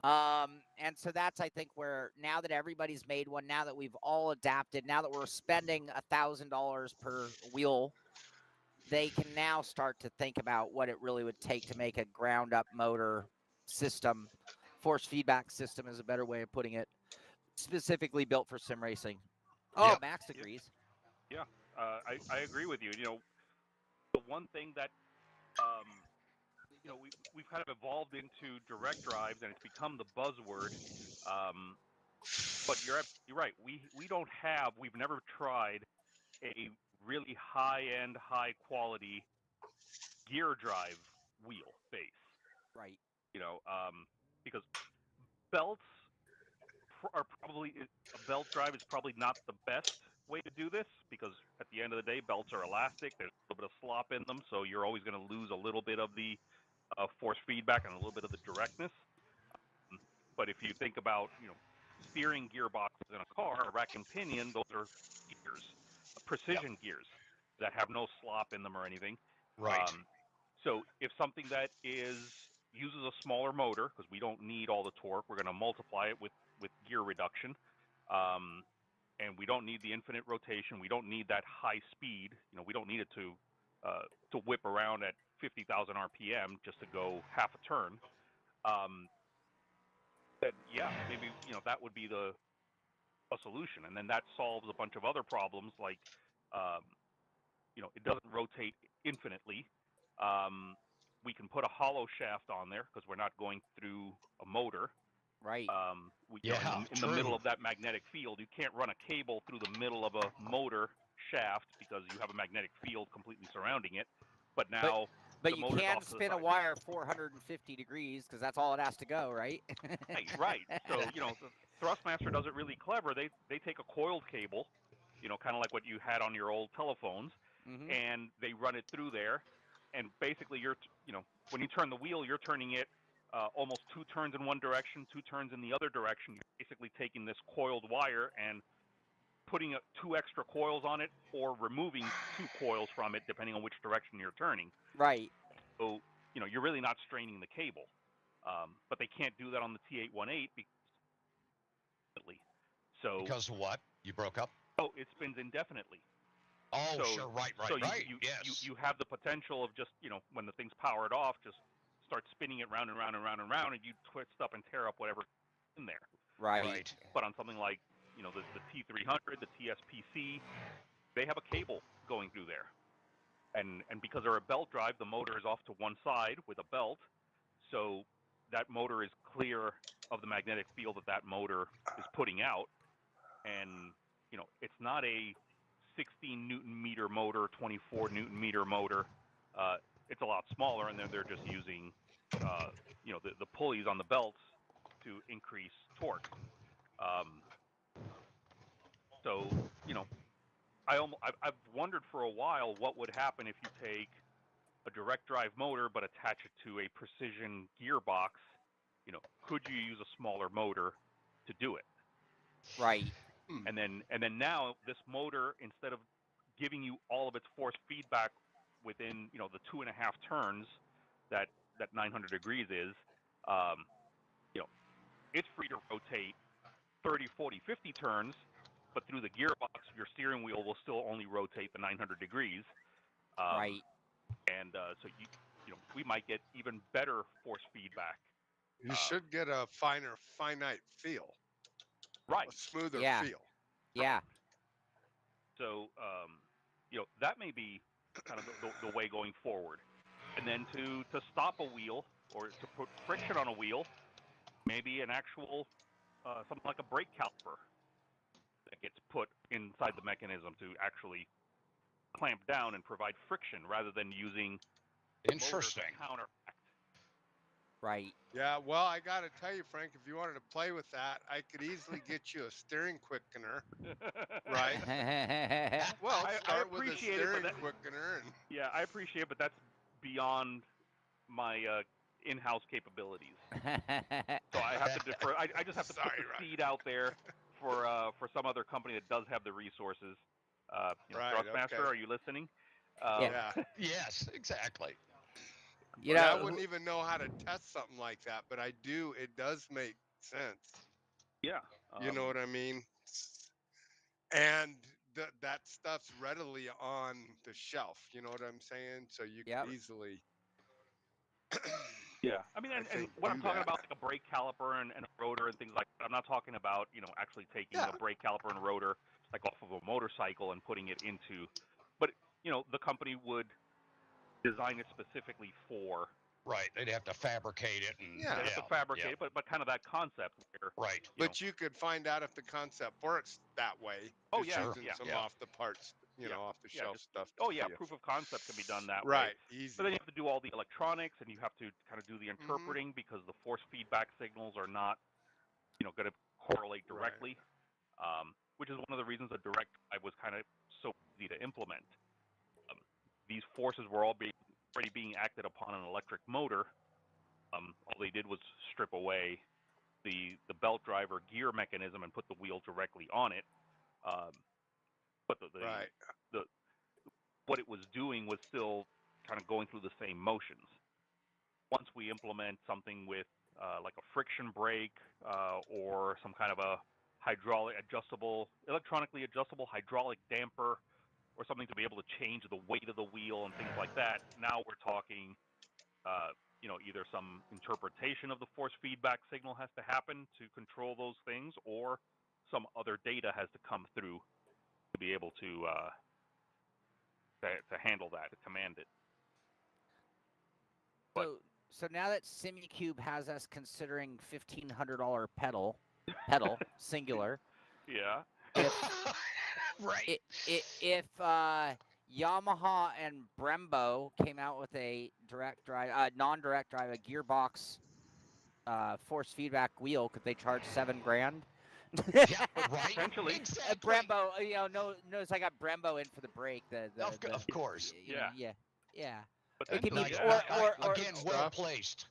And so that's, I think, where now that everybody's made one, now that we've all adapted, now that we're spending $1,000 per wheel, they can now start to think about what it really would take to make a ground up motor system. Force feedback system is a better way of putting it, specifically built for sim racing. Oh, Yep. Max agrees. Yeah, I agree with you. You know, the one thing that we've kind of evolved into direct drives, and it's become the buzzword. But you're absolutely right. We've never tried a really high-end, high-quality gear drive wheel base. Right. Because belts are probably a belt drive is probably not the best way to do this, because at the end of the day, belts are elastic. There's a little bit of slop in them, so you're always going to lose a little bit of the force feedback and a little bit of the directness. But if you think about steering gearboxes in a car, rack and pinion, those are gears, precision gears that have no slop in them or anything. Right. So if something that uses a smaller motor, because we don't need all the torque, we're going to multiply it with gear reduction, and we don't need the infinite rotation. We don't need that high speed. We don't need it to whip around at 50,000 RPM just to go half a turn. Then maybe that would be a solution, and then that solves a bunch of other problems, like it doesn't rotate infinitely. We can put a hollow shaft on there because we're not going through a motor. Right. In the middle of that magnetic field, you can't run a cable through the middle of a motor shaft because you have a magnetic field completely surrounding it. But now, but you can spin a wire 450 degrees because that's all it has to go, right? Right. So the Thrustmaster does it really clever. They take a coiled cable, kind of like what you had on your old telephones, and they run it through there. And basically, when you turn the wheel, you're turning it almost 2 turns in one direction, 2 turns in the other direction. You're basically taking this coiled wire and putting 2 extra coils on it, or removing 2 coils from it, depending on which direction you're turning. Right. So, you're really not straining the cable. But they can't do that on the T818 because of what? You broke up? Oh, it spins indefinitely. Oh, so, sure, right. You have the potential of just, when the thing's powered off, just start spinning it round and round and round and round, and you twist up and tear up whatever's in there. Right. But on something like, the T300, the TSPC, they have a cable going through there. And because they're a belt drive, the motor is off to one side with a belt, so that motor is clear of the magnetic field that motor is putting out. And, it's not a 16 Newton meter motor, 24 Newton meter motor. It's a lot smaller, and then they're just using, the pulleys on the belts to increase torque. So, I've wondered for a while what would happen if you take a direct drive motor but attach it to a precision gearbox. Could you use a smaller motor to do it? Right. And then now this motor, instead of giving you all of its force feedback within the 2.5 turns that 900 degrees is, it's free to rotate 30, 40, 50 turns, but through the gearbox, your steering wheel will still only rotate the 900 degrees. Right. And so we might get even better force feedback. You should get a finite feel. Right. A smoother feel. Yeah. So, that may be kind of the way going forward. And then to stop a wheel, or to put friction on a wheel, maybe an actual, something like a brake caliper that gets put inside the mechanism to actually clamp down and provide friction rather than using interesting counteract. Right. Yeah, well, I got to tell you, Frank, if you wanted to play with that, I could easily get you a steering quickener, right? Well, start with a steering quickener. Yeah, I appreciate it, but that's beyond my in-house capabilities. So I have to defer. I just have to put the seed out there for some other company that does have the resources. Thrustmaster, are you listening? Yeah. Yes, exactly. I wouldn't even know how to test something like that, but I do. It does make sense. Yeah. You know what I mean? And that stuff's readily on the shelf. You know what I'm saying? So you can easily. Yeah. I mean, and when I'm talking about like a brake caliper and a rotor and things like that, I'm not talking about, actually taking a brake caliper and a rotor like off of a motorcycle and putting it into, but, the company would design it specifically for Right. They'd have to fabricate it, and Yeah. They have to fabricate, but kind of that concept where right. But you could find out if the concept works that way. Oh, just yeah, using yeah. some Yeah. off the parts, off the shelf just stuff. oh to yeah, see if- proof of concept can be done that way. Right, easy. But then you have to do all the electronics, and you have to kind of do the Mm-hmm. interpreting because the force feedback signals are not, going to correlate Right. directly. Which is one of the reasons a direct drive was kind of so easy to implement. These forces were already being acted upon an electric motor. All they did was strip away the belt drive or gear mechanism and put the wheel directly on it. But Right. the what it was doing was still kind of going through the same motions. Once we implement something with like a friction brake or some kind of a electronically adjustable hydraulic damper, or something to be able to change the weight of the wheel and things like that, now we're talking, either some interpretation of the force feedback signal has to happen to control those things, or some other data has to come through to be able to handle that, to command it. So now that SimuCube has us considering $1,500 pedal singular. Yeah. Right. If Yamaha and Brembo came out with a direct drive, non-direct drive, a gearbox force feedback wheel, could they charge $7,000? Yeah, right. Potentially. Exactly. Brembo, notice I got Brembo in for the break. Of course. Yeah. But It could be, Nice. or Again, well placed.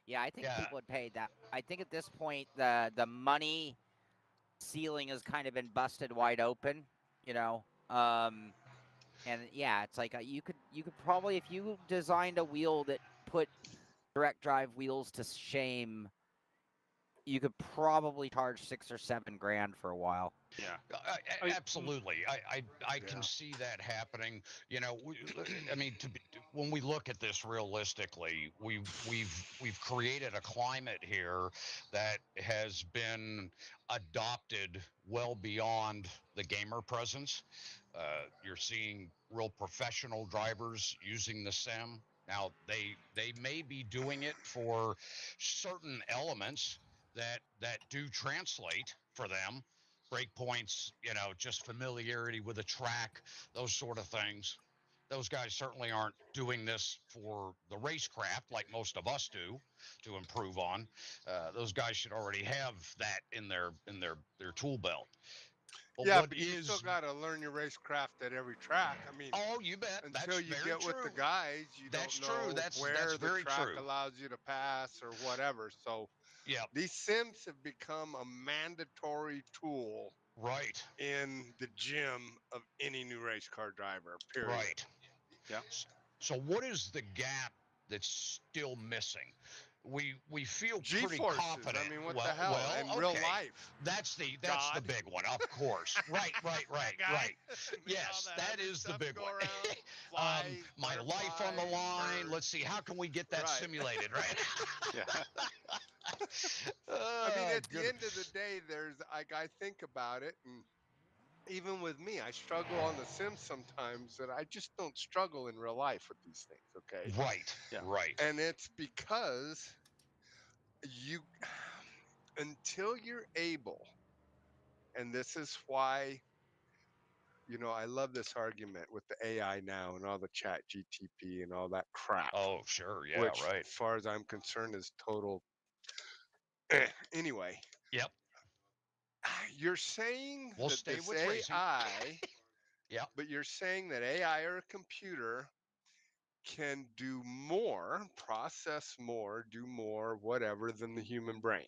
Yeah, I think Yeah. people would pay that. I think at this point the money ceiling has kind of been busted wide open, and yeah, it's like you could probably, if you designed a wheel that put direct drive wheels to shame, you could probably charge $6,000 or $7,000 for a while. Yeah, absolutely. I can see that happening. When we look at this realistically, we've created a climate here that has been adopted well beyond the gamer presence. You're seeing real professional drivers using the sim. Now they may be doing it for certain elements that do translate for them, breakpoints, just familiarity with a track, those sort of things. Those guys certainly aren't doing this for the racecraft like most of us do to improve on. Those guys should already have that in their tool belt. But you still got to learn your racecraft at every track. I mean, oh, you bet. Until you get true. with the guys, you That's don't know true. That's where the very track true. allows you to pass or whatever. So yeah, these sims have become a mandatory tool right in the gym of any new race car driver, period. Right. Yeah. So what is the gap that's still missing? We feel pretty G-forces. confident. I mean, what the hell? In real life. That's the God. big one, of course. Right. Yes, that is the big one. Fly, my life on the line. bird. Let's see, how can we get that Right. simulated, right? Yeah. I mean, at the end of the day, there's like, I think about it, and even with me, I struggle on the sim sometimes that I just don't struggle in real life with these things. Okay. Right. Yeah. Right. And it's because until you're able, and this is why, I love this argument with the AI now and all the chat GTP and all that crap. Oh, sure. Yeah. Which, right. as far as I'm concerned, is total. Anyway. Yep. You're saying We'll that stay this with racing. AI. Yep. But you're saying that AI or a computer can do more, process more, do more, whatever, than the human brain.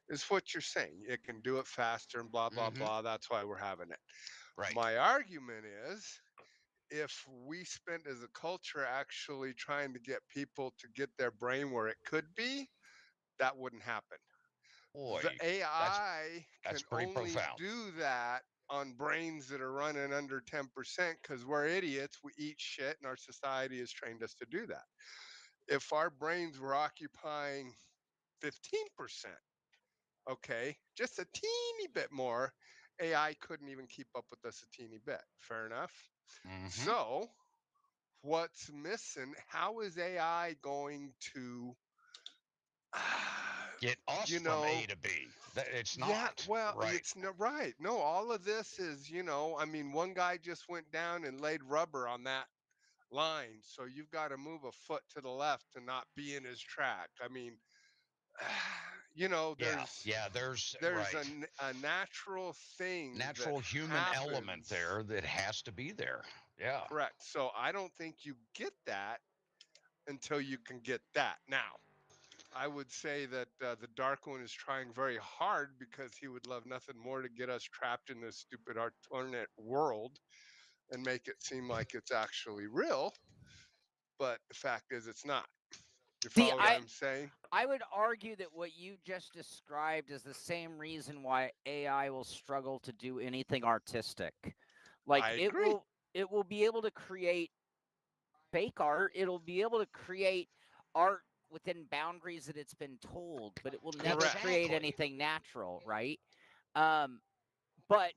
Is what you're saying. It can do it faster and blah, blah, blah. That's why we're having it. Right. My argument is, if we spent as a culture actually trying to get people to get their brain where it could be, that wouldn't happen. Boy, the AI that's can pretty only profound. do that on brains that are running under 10% because we're idiots. We eat shit, and our society has trained us to do that. If our brains were occupying 15%, okay, just a teeny bit more, AI couldn't even keep up with us a teeny bit. Fair enough? So, what's missing? How is AI going to get us from A to B? It's not. Yeah, well, right. it's not right. No, all of this is, I mean, one guy just went down and laid rubber on that line, so you've got to move a foot to the left to not be in his track. I mean, there's there's there's right. a natural thing Natural that human element happens. there that has to be there. Yeah. Correct. So I don't think you get that until you can get that. Now, I would say that the Dark One is trying very hard because he would love nothing more to get us trapped in this stupid alternate world and make it seem like it's actually real. But the fact is, it's not. You See, follow what I'm saying? I would argue that what you just described is the same reason why AI will struggle to do anything artistic. Like I agree. it will be able to create fake art. It'll be able to create art within boundaries that it's been told, but it will never Correct. create Exactly. anything natural, right? But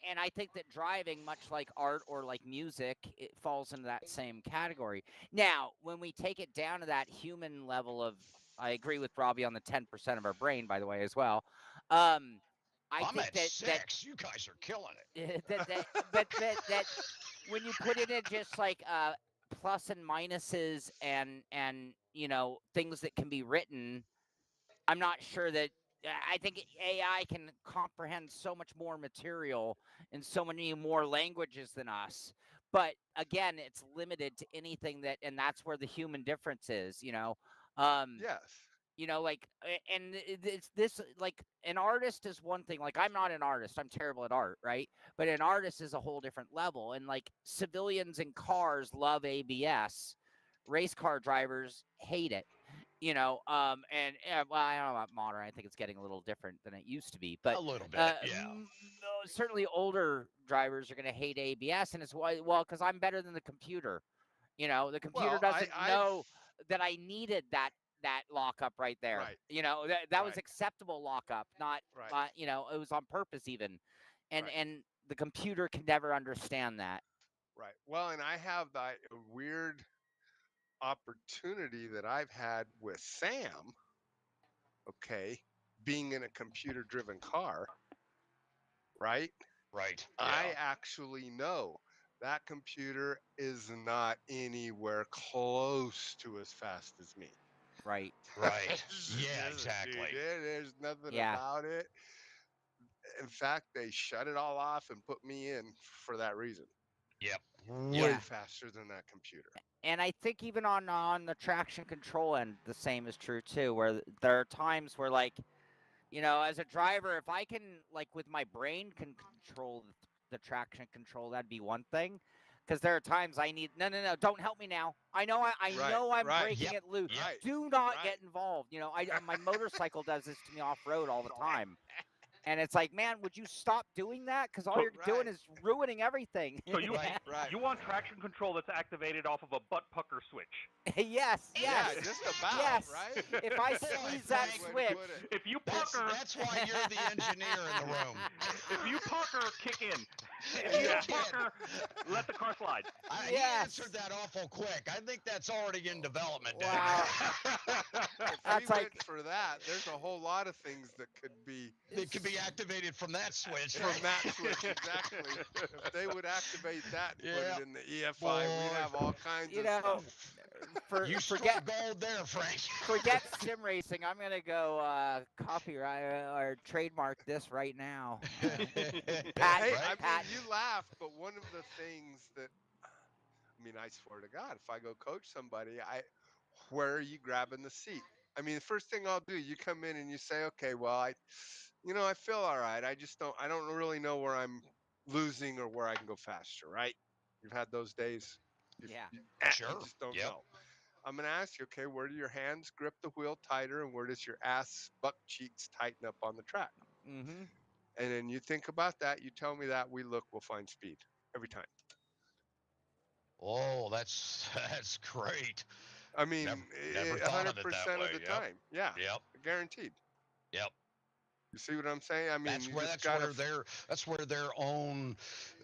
and I think that driving, much like art or like music, it falls into that same category. Now, when we take it down to that human level of, I agree with Robby on the 10% of our brain, by the way, as well. I I'm think at that 6. You guys are killing it. that when you put it in just like plus and minuses and things that can be written, I'm not sure that. I think AI can comprehend so much more material in so many more languages than us. But again, it's limited to anything that, and that's where the human difference is. Yes. Like, and it's this, like, an artist is one thing. Like, I'm not an artist, I'm terrible at art, right? But an artist is a whole different level. And like, civilians in cars love ABS, race car drivers hate it. Well, I don't know about modern. I think it's getting a little different than it used to be. But A little bit. Yeah. certainly older drivers are going to hate ABS, and it's why, well, because I'm better than the computer. The computer Well, doesn't know that I needed that lockup right there. Right. That was Right. acceptable lockup, not Right. it was on purpose even, and Right. and the computer can never understand that. Right. Well, and I have that weird opportunity that I've had with Sam, okay, being in a computer driven car, right? Right. I Yeah. actually know that computer is not anywhere close to as fast as me. Right. Right. Yeah, Dude, exactly. there's nothing Yeah. about it. In fact, they shut it all off and put me in for that reason. Yep. Way Yeah. faster than that computer. And I think even on the traction control end, the same is true too, where there are times where, like, as a driver, if I can, like, with my brain can control the traction control, that'd be one thing. Because there are times I need, no, don't help me now. I know I'm breaking Yep. it loose. Right. Do not Right. get involved. My motorcycle does this to me off road all the time. And it's like, man, would you stop doing that? Because all you're doing is ruining everything. So you Right. you want traction control that's activated off of a butt pucker switch. Yes. Yeah, just about, Yes. right? If I Boy, squeeze that Way to switch, put it. If you That's pucker, why you're the engineer in the room. if you pucker, kick in. If You you kid. pucker, let the car slide. He Yes. answered that awful quick. I think that's already in development. Dan. Wow. If That's we like- went for that, there's a whole lot of things that could be It can be activated from that switch. from right? that switch. Exactly. If they would activate that and Yeah. put it in the EFI, Boy. we'd have all kinds You of know, stuff. You forget struck gold there, Frank. forget sim racing. I'm gonna go copyright or trademark this right now. Pat, Hey, right? I mean, you laugh, but one of the things that, I mean, I swear to God, if I go coach somebody, where are you grabbing the seat? I mean, the first thing I'll do, you come in and you say, okay, well, I feel all right. I don't really know where I'm losing or where I can go faster, right? You've had those days. Yeah. You Sure. just don't Yep. know. I'm going to ask you, okay, where do your hands grip the wheel tighter and where does your ass butt cheeks tighten up on the track? Mm-hmm. And then you think about that. You tell me that. We'll find speed every time. Oh, that's great. I mean, Never thought of it that 100% of way. the Yep. time. Yeah. Yep. Guaranteed. Yep. You see what I'm saying? I mean, That's you where just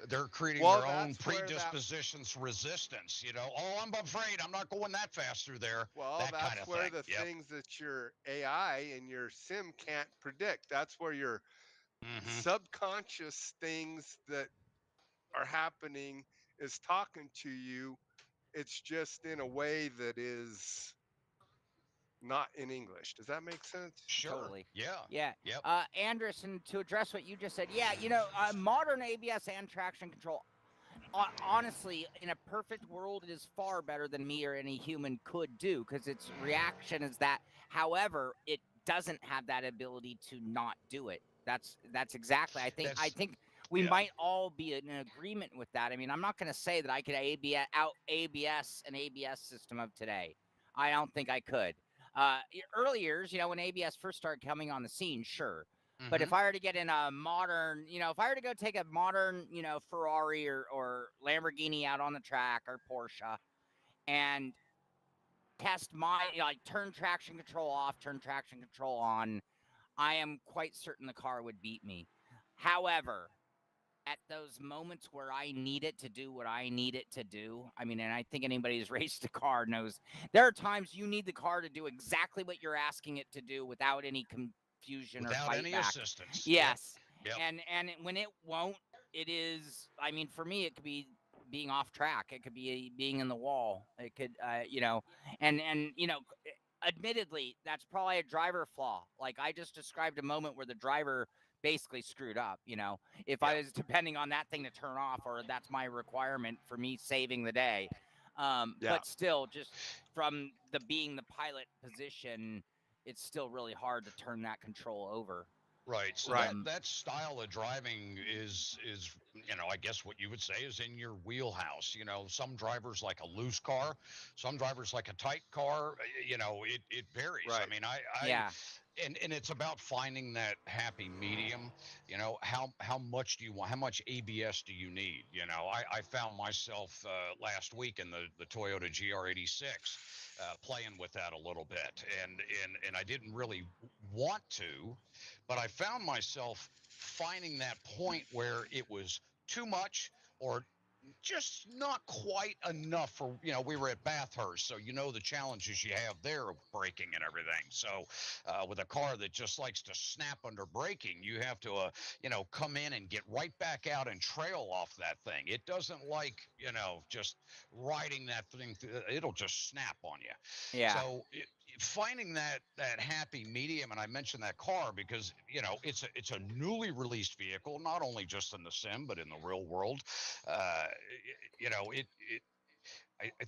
they're creating Well, their own that's where that- predispositions resistance. Oh, I'm afraid I'm not going that fast through there. Well, that kind that's of where thing. the things that your AI and your sim can't predict. That's where your subconscious things that are happening is talking to you. It's just in a way that is not in English. Does that make sense? Sure. Totally. Yeah. Yeah. Yep. Anderson, to address what you just said, modern ABS and traction control, honestly, in a perfect world, it is far better than me or any human could do because its reaction is that. However, it doesn't have that ability to not do it. That's exactly. I think we might all be in agreement with that. I mean, I'm not going to say that I could ABS an ABS system of today. I don't think I could. Early years, when ABS first started coming on the scene, sure. But if I were to get in a modern, if I were to go take a modern, Ferrari or Lamborghini out on the track or Porsche and test my, turn traction control off, turn traction control on, I am quite certain the car would beat me. However, at those moments where I need it to do what I need it to do, I mean, and I think anybody who's raced a car knows there are times you need the car to do exactly what you're asking it to do without any confusion or without fight any back. assistance. Yes. Yep. And when it won't, it is, I mean, for me, it could be being off track. It could be being in the wall. It could, admittedly, that's probably a driver flaw. Like I just described a moment where the driver basically screwed up. If I was depending on that thing to turn off, or that's my requirement for me saving the day. But still, just from being the pilot position, it's still really hard to turn that control over. Right. So that style of driving is I guess what you would say is in your wheelhouse. Some drivers like a loose car, some drivers like a tight car. It varies. Right. I mean, and it's about finding that happy medium. How much do you want? How much ABS do you need? I found myself last week in the Toyota GR86 playing with that a little bit, and I didn't really want to, but I found myself finding that point where it was too much or just not quite enough for, we were at Bathurst, so the challenges you have there of braking and everything. So with a car that just likes to snap under braking, you have to come in and get right back out and trail off that thing. It doesn't like just riding that thing, it'll just snap on you. So finding that happy medium, and I mentioned that car because it's a newly released vehicle, not only just in the sim but in the real world. I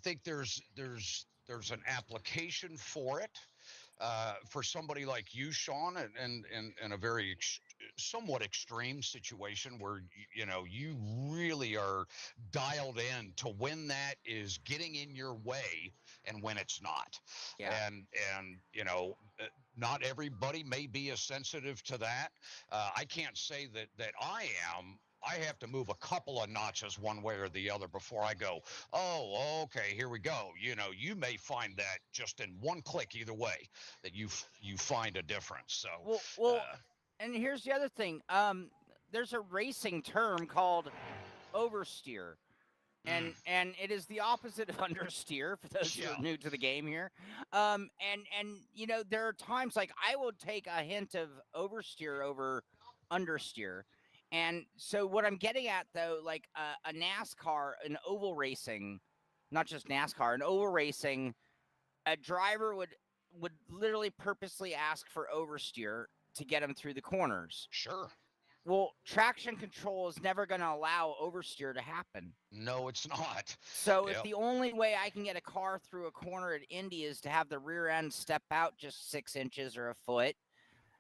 think there's an application for it for somebody like you, Shaun, and in a very somewhat extreme situation where you really are dialed in to when that is getting in your way and when it's not. And not everybody may be as sensitive to that. I can't say that I am. I have to move a couple of notches one way or the other before I go, oh, okay, here we go. You may find that just in one click either way that you find a difference. So and here's the other thing. There's a racing term called oversteer. And it is the opposite of understeer for those who are new to the game here. And there are times like I will take a hint of oversteer over understeer. And so what I'm getting at though, like a NASCAR, an oval racing, not just NASCAR, an oval racing, a driver would literally purposely ask for oversteer to get him through the corners. Sure. Well, traction control is never going to allow oversteer to happen. No, it's not. So if the only way I can get a car through a corner at Indy is to have the rear end step out just 6 inches or a foot,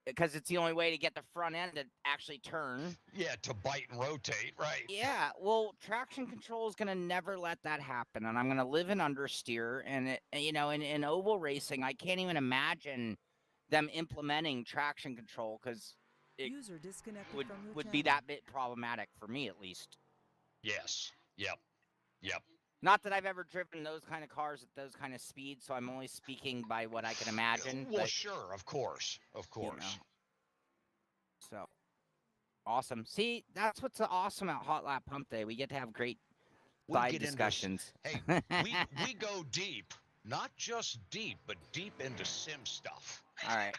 because it's the only way to get the front end to actually turn. Yeah, to bite and rotate, right. Yeah, well, traction control is going to never let that happen, and I'm going to live in understeer. And, in oval racing, I can't even imagine them implementing traction control because it would be that bit problematic for me, at least. Yes. Yep. Not that I've ever driven those kind of cars at those kind of speeds, so I'm only speaking by what I can imagine. Well, sure, of course. So awesome. See, that's what's awesome at Hotlap Humpday. We get to have great We side get into discussions. hey, we go deep, not just deep, but deep into sim stuff. All right.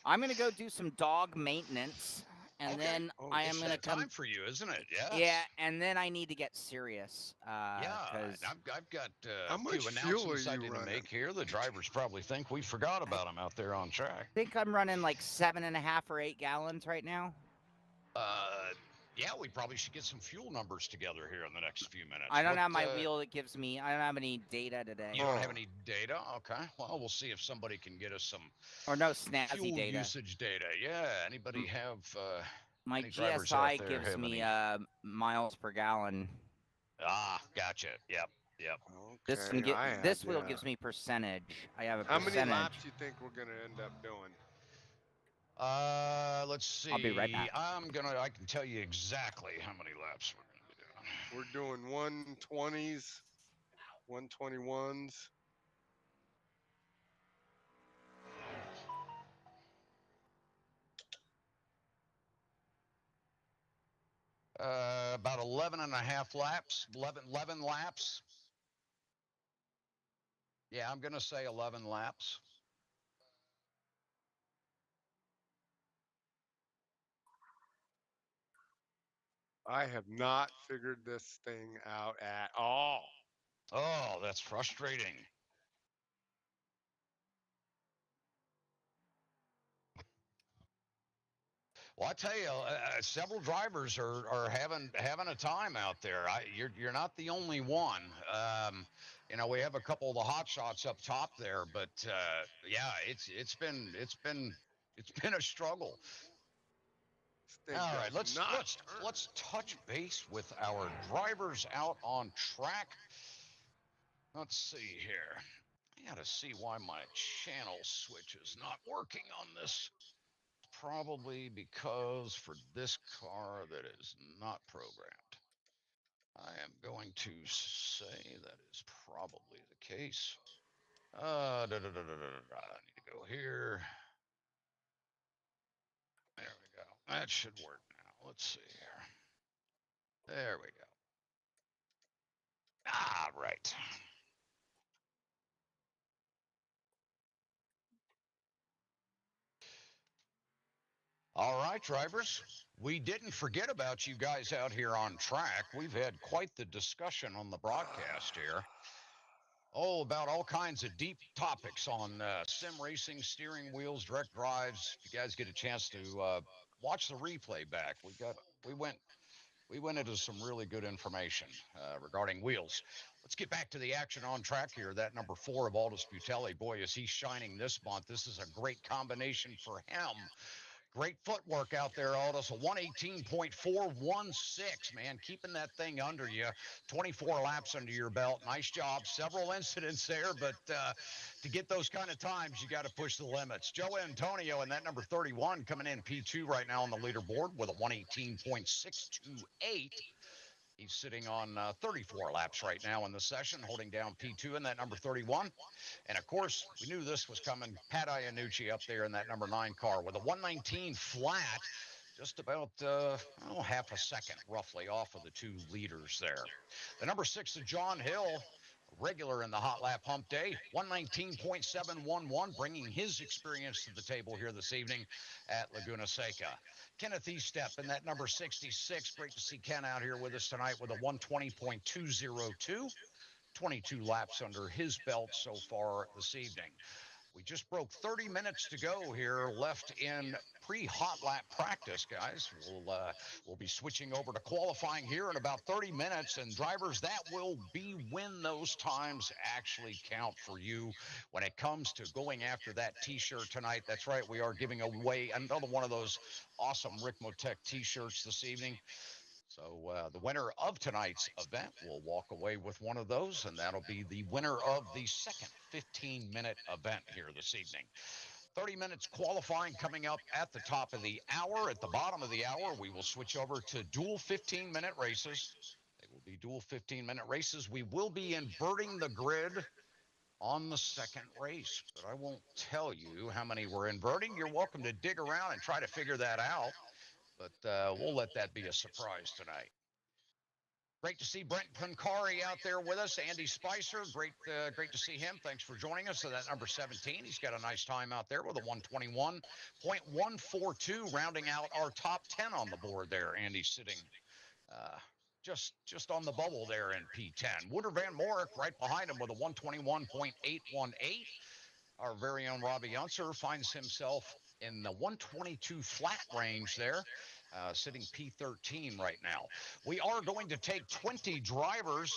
I'm going to go do some dog maintenance, and Okay. then Oh, I It's am going to that come. time for you, isn't it? Yes. Yeah, and then I need to get serious. Yeah, Because and I've got How a much few fuel are announcements I you didn't running? make here. The drivers probably think we forgot about them out there on track. I think I'm running like 7.5 or 8 gallons right now. Yeah, we probably should get some fuel numbers together here in the next few minutes. I don't What, have my wheel that gives me. I don't have any data today. You don't have Oh. any data? Okay. Well, we'll see if somebody can get us some Or no snazzy fuel data. usage data. Yeah. Anybody have My any drivers out GSI there gives have me any? miles per gallon. Gotcha. Yep. This Okay, one I had, this wheel gives me percentage. I have a How many percentage. laps do you think we're gonna end up doing? Let's see. I'll be right back. I can tell you exactly how many laps we're gonna be doing. We're doing 120s, 121s. About 11 and a half laps, 11 laps. Yeah, I'm going to say 11 laps. I have not figured this thing out at all. Oh, that's frustrating. Well, I tell you, several drivers are having a time out there. You're not the only one. We have a couple of the hot shots up top there, but yeah, it's been a struggle. All right, let's touch base with our drivers out on track. Let's see here. I gotta see why my channel switch is not working on this. Probably because for this car that is not programmed. I am going to say that is probably the case. I need to go here. There we go. That should work now. Let's see here. There we go. Right. All right, drivers. We didn't forget about you guys out here on track. We've had quite the discussion on the broadcast here. Oh, about all kinds of deep topics on sim racing, steering wheels, direct drives. If you guys get a chance to watch the replay back, we went into some really good information regarding wheels. Let's get back to the action on track here. That number 4 of Aldous Butelli, boy, is he shining this month. This is a great combination for him. Great footwork out there, Aldous. A 118.416, man. Keeping that thing under you. 24 laps under your belt. Nice job. Several incidents there, but to get those kind of times, you got to push the limits. Joe Antonio and that number 31 coming in P2 right now on the leaderboard with a 118.628. He's sitting on 34 laps right now in the session, holding down P2 in that number 31. And, of course, we knew this was coming. Pat Iannucci up there in that number 9 car with a 119 flat, just about half a second roughly off of the 2 leaders there. The number 6 of John Hill, regular in the Hotlap Humpday, 119.711, bringing his experience to the table here this evening at Laguna Seca. Kenneth Estep in that number 66. Great to see Ken out here with us tonight with a 120.202. 22 laps under his belt so far this evening. We just broke 30 minutes to go here left in pre-hot lap practice, guys. We'll be switching over to qualifying here in about 30 minutes. And drivers, that will be when those times actually count for you when it comes to going after that T-shirt tonight. That's right. We are giving away another one of those awesome Ricmotech T-shirts this evening. So the winner of tonight's event will walk away with one of those, and that'll be the winner of the second 15-minute event here this evening. 30 minutes qualifying coming up at the top of the hour. At the bottom of the hour, we will switch over to dual 15-minute races. They will be dual 15-minute races. We will be inverting the grid on the second race, but I won't tell you how many we're inverting. You're welcome to dig around and try to figure that out. but we'll let that be a surprise tonight. Great to see Brent Pancari out there with us. Andy Spicer, great to see him. Thanks for joining us. So that number 17, he's got a nice time out there with a 121.142, rounding out our top 10 on the board there. Andy's sitting just on the bubble there in P10. Wooder Van Morik right behind him with a 121.818. Our very own Robby Unser finds himself in the 122 flat range there, sitting P13 right now. We are going to take 20 drivers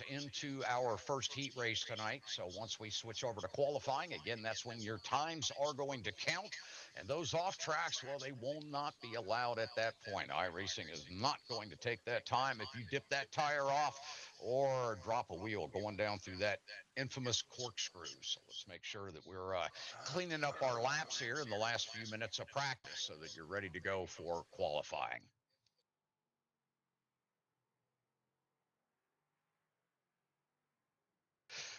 into our first heat race tonight. So once we switch over to qualifying, again, that's when your times are going to count. And those off tracks, well, they will not be allowed at that point. iRacing is not going to take that time if you dip that tire off or drop a wheel going down through that infamous corkscrew. So let's make sure that we're cleaning up our laps here in the last few minutes of practice so that you're ready to go for qualifying.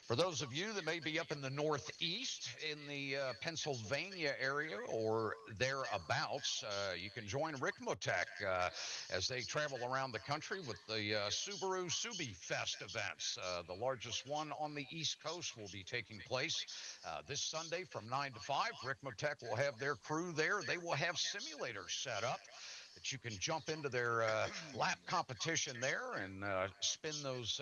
For those of you that may be up in the Northeast, in the Pennsylvania area or thereabouts, you can join Ricmotech as they travel around the country with the Subaru Subi Fest events. The largest one on the East Coast will be taking place this Sunday from 9 to 5. Ricmotech will have their crew there. They will have simulators set up that you can jump into their lap competition there and spin those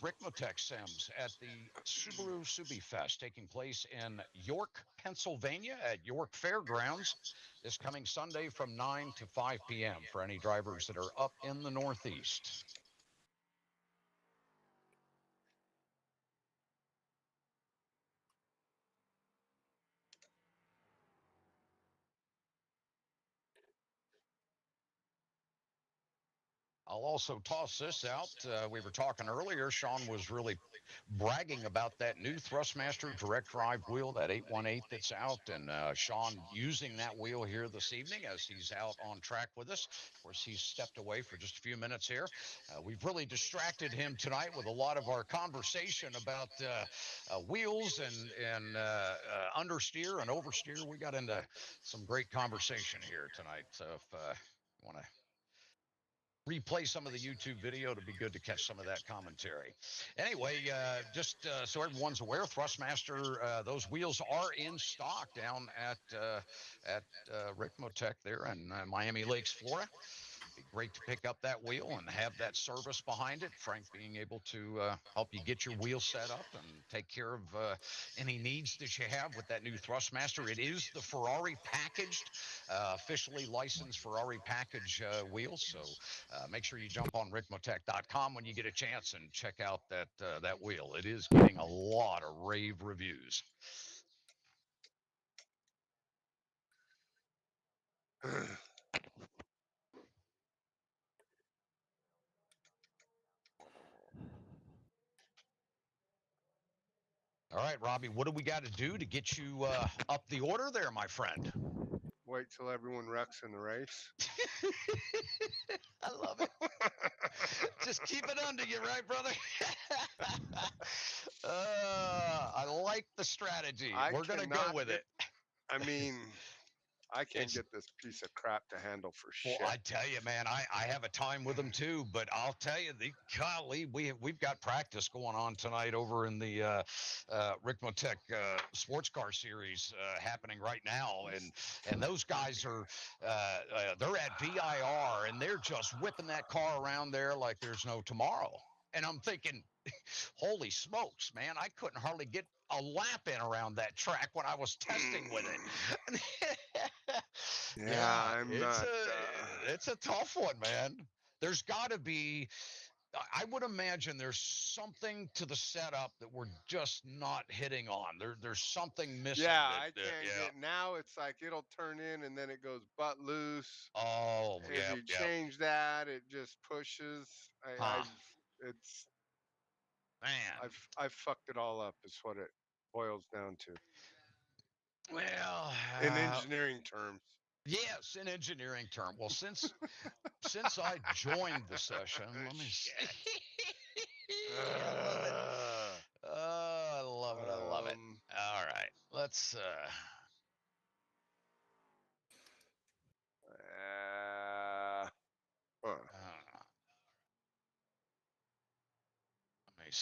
Ricmotech sims at the Subaru Subi Fest taking place in York, Pennsylvania at York Fairgrounds this coming Sunday from 9 to 5 p.m. for any drivers that are up in the Northeast. I'll also toss this out. We were talking earlier. Shaun was really bragging about that new Thrustmaster direct drive wheel, that 818 that's out, and Shaun using that wheel here this evening as he's out on track with us. Of course, he's stepped away for just a few minutes here. We've really distracted him tonight with a lot of our conversation about wheels and understeer and oversteer. We got into some great conversation here tonight. So if you want to replay some of the YouTube video, to be good to catch some of that commentary. Anyway, just so everyone's aware, Thrustmaster, those wheels are in stock down at Ricmotech there in Miami Lakes, Florida. Be great to pick up that wheel and have that service behind it. Frank being able to help you get your wheel set up and take care of any needs that you have with that new Thrustmaster. It is the Ferrari packaged, officially licensed Ferrari package wheel. So make sure you jump on Ricmotech.com when you get a chance and check out that wheel. It is getting a lot of rave reviews. All right, Robby, what do we got to do to get you up the order there, my friend? Wait till everyone wrecks in the race. I love it. Just keep it under you, right, brother? I like the strategy. We're going to go with it. I mean, I can't get this piece of crap to handle for shit. Well, I tell you, man, I have a time with them too, but I'll tell you, golly, we've got practice going on tonight over in the Ricmotech sports car series happening right now, and those guys are they're at VIR and they're just whipping that car around there like there's no tomorrow. And I'm thinking, holy smokes, man, I couldn't hardly get a lap in around that track when I was testing with it. Yeah, it's a tough one, man. There's got to be, I would imagine there's something to the setup that we're just not hitting on. There's something missing. Yeah, I can't get, now it's like it'll turn in and then it goes butt loose. Oh, yeah. If you change that, it just pushes. It's, man, I've fucked it all up is what it boils down to. Well, in engineering terms. Yes, in engineering term. Well, since I joined the session, let me see. I love it. I love it. All right, let's.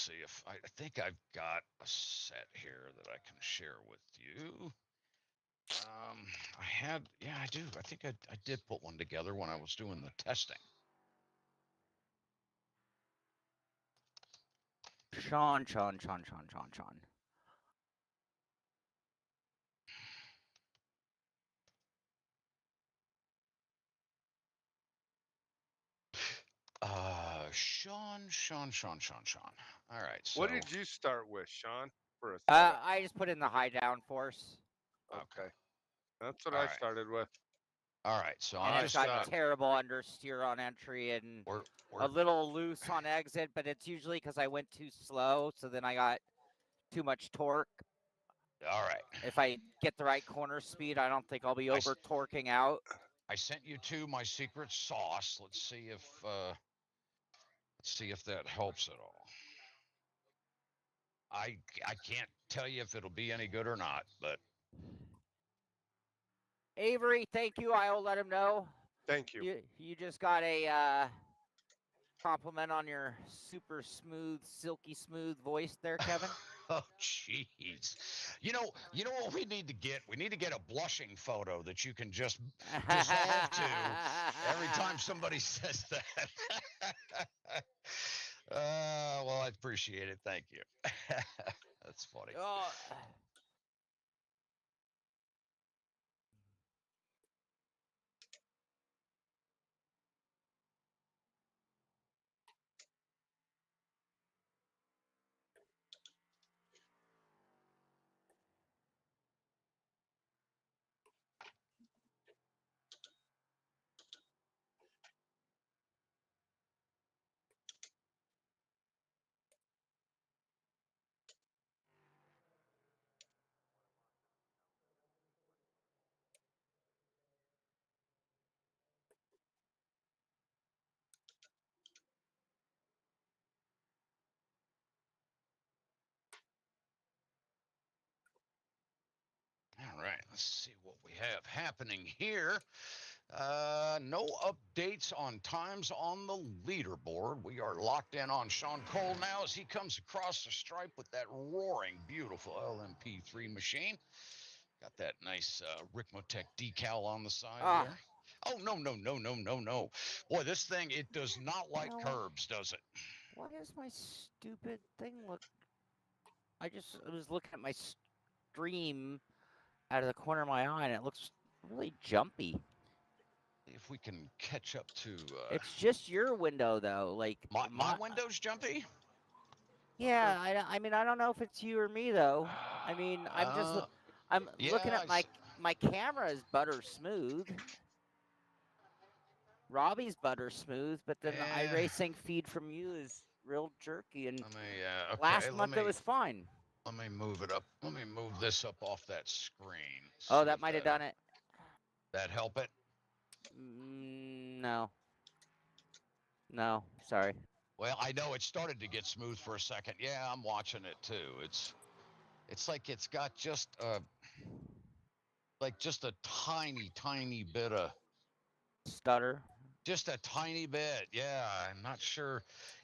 see if I think I've got a set here that I can share with you. I had, yeah, I do. I think I did put one together when I was doing the testing. Shaun. Shaun. All right. So, What did you start with, Shaun? For a setup? I just put in the high down force, Okay. That's what All I right. started with. all right. So and I'm it's just got gonna. terrible understeer on entry and We're a little loose on exit, but it's usually because I went too slow, so then I got too much torque. all right. If I get the right corner speed, I don't think I'll be I s- over torquing out. I sent you to my secret sauce. Let's see if that helps at all. I can't tell you if it'll be any good or not, but Avery, thank you. I will let him know. Thank you. You just got a compliment on your super smooth, silky smooth voice there, Kevin. oh jeez. You know what we need to get? We need to get a blushing photo that you can just dissolve to every time somebody says that. Well, I appreciate it. Thank you. That's funny. Oh. All right, let's see what we have happening here. No updates on times on the leaderboard. We are locked in on Shaun Cole now as he comes across the stripe with that roaring, beautiful LMP3 machine. Got that nice Ricmotech decal on the side there. Oh, no. Boy, this thing, it does not like curbs, does it? Why does my stupid thing look... I was looking at my stream out of the corner of my eye, and it looks really jumpy. If we can catch up to... it's just your window, though. Like my window's jumpy? Yeah, I mean, I don't know if it's you or me, though. I mean, I'm looking at my camera is butter smooth. Robby's butter smooth, but then the iRacing feed from you is real jerky. And last month it was fine. Let me move it up. Let me move this up off that screen. Oh, that might have done it. That help it? No. No, sorry. Well, I know it started to get smooth for a second. Yeah, I'm watching it too. It's like it's got just a tiny bit of stutter. Just a tiny bit. Yeah, I'm not sure.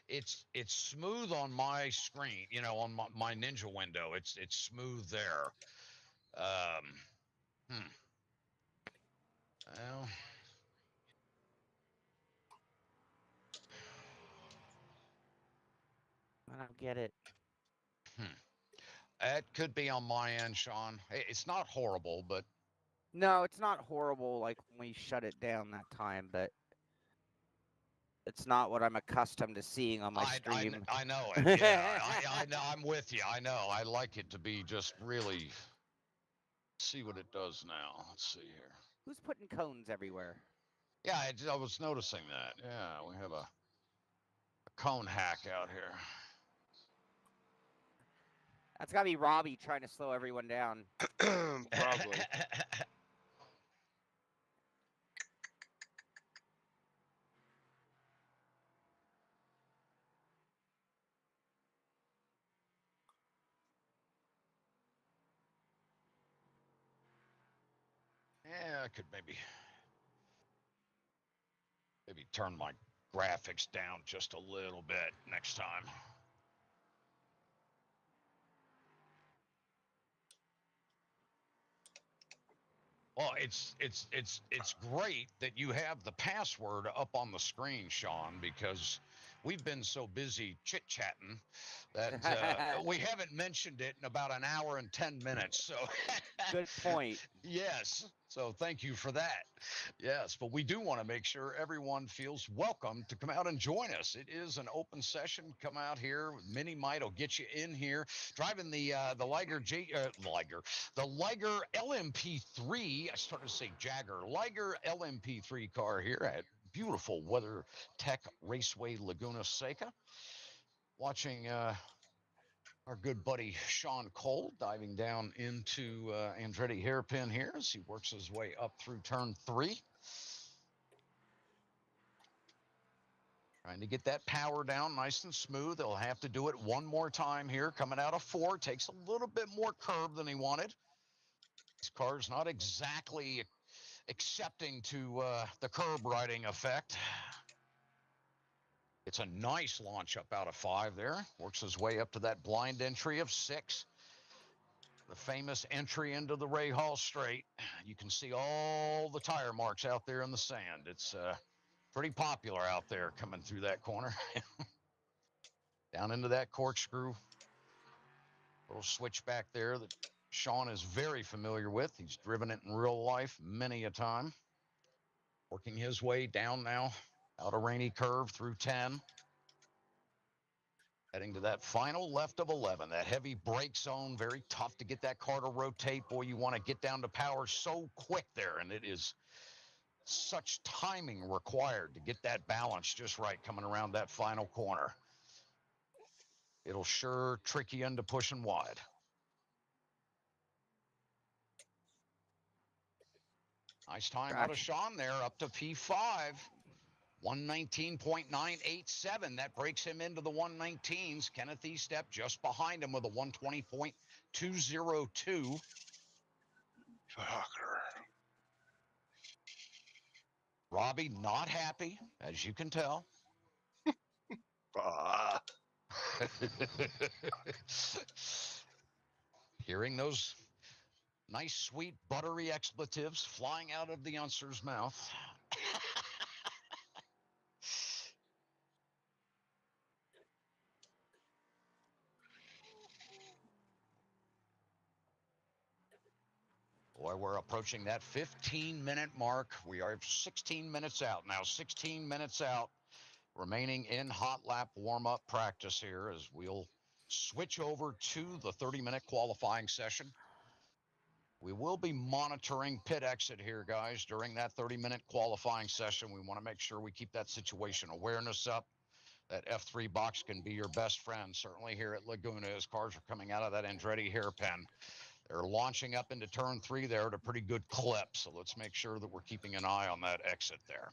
It's smooth on my screen, on my Ninja window. It's smooth there. Well, I don't get it. It could be on my end, Shaun. It's not horrible, but... No, it's not horrible like when we shut it down that time, but it's not what I'm accustomed to seeing on my stream. I know it. Yeah, I know. I'm with you. I know. I like it to be just really... See what it does now. Let's see here. Who's putting cones everywhere? Yeah, I was noticing that. Yeah, we have a cone hack out here. That's got to be Robby trying to slow everyone down. Probably. Yeah, I could maybe turn my graphics down just a little bit next time. Well, it's great that you have the password up on the screen, Shaun, because we've been so busy chit-chatting that we haven't mentioned it in about an hour and 10 minutes. So Good point. yes. So thank you for that. Yes, but we do want to make sure everyone feels welcome to come out and join us. It is an open session. Come out here. Mini Mite will get you in here. Driving the Liger the Liger LMP3. I started to say Jagger. Liger LMP3 car here at beautiful Weather Tech Raceway Laguna Seca. Watching our good buddy Shaun Cole diving down into Andretti hairpin here as he works his way up through turn 3. Trying to get that power down nice and smooth. They'll have to do it one more time here. Coming out of 4. Takes a little bit more curve than he wanted. This car's not exactly accepting to the curb riding effect. It's a nice launch up out of 5 there. Works his way up to that blind entry of 6. The famous entry into the Ray Hall Straight. You can see all the tire marks out there in the sand. It's pretty popular out there coming through that corner. Down into that corkscrew. Little switchback there that Shaun is very familiar with. He's driven it in real life many a time. Working his way down now out a rainy curve through 10. Heading to that final left of 11, that heavy brake zone, very tough to get that car to rotate. Boy, you want to get down to power so quick there, and it is such timing required to get that balance just right coming around that final corner. It'll sure trick you into pushing wide. Nice time out of Shaun there, up to P5. 119.987. That breaks him into the 119s. Kenneth Estep just behind him with a 120.202. Robby not happy, as you can tell. Hearing those nice, sweet, buttery expletives flying out of the Unser's mouth. Boy, we're approaching that 15-minute mark. We are 16 minutes out now, 16 minutes out, remaining in hot lap warm-up practice here as we'll switch over to the 30-minute qualifying session. We will be monitoring pit exit here, guys, during that 30-minute qualifying session. We want to make sure we keep that situation awareness up. That F3 box can be your best friend, certainly here at Laguna, as cars are coming out of that Andretti hairpin. They're launching up into turn 3 there at a pretty good clip, so let's make sure that we're keeping an eye on that exit there.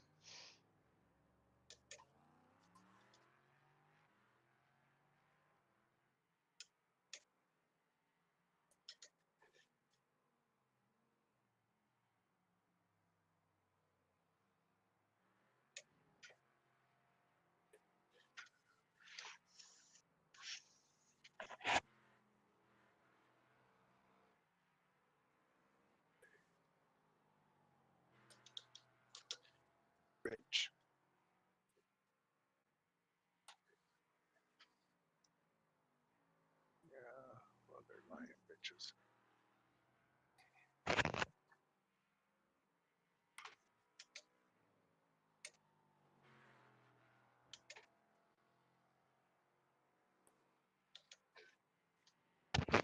Rich. Yeah, well, they're lying bitches.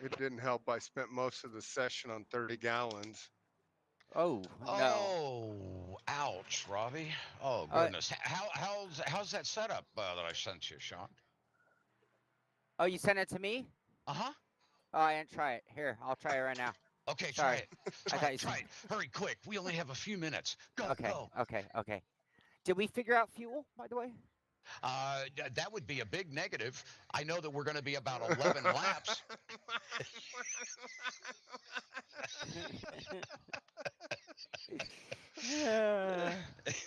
It didn't help. I spent most of the session on 30 gallons. Oh, no. Oh, ouch, Robby. Oh, goodness. How's that setup that I sent you, Shaun? Oh, you sent it to me? Uh-huh. Oh, I didn't try it. Here, I'll try it right now. Okay, Sorry. try it. Hurry, quick. We only have a few minutes. Go, go. Okay. Did we figure out fuel, by the way? That would be a big negative. I know that we're going to be about 11 laps.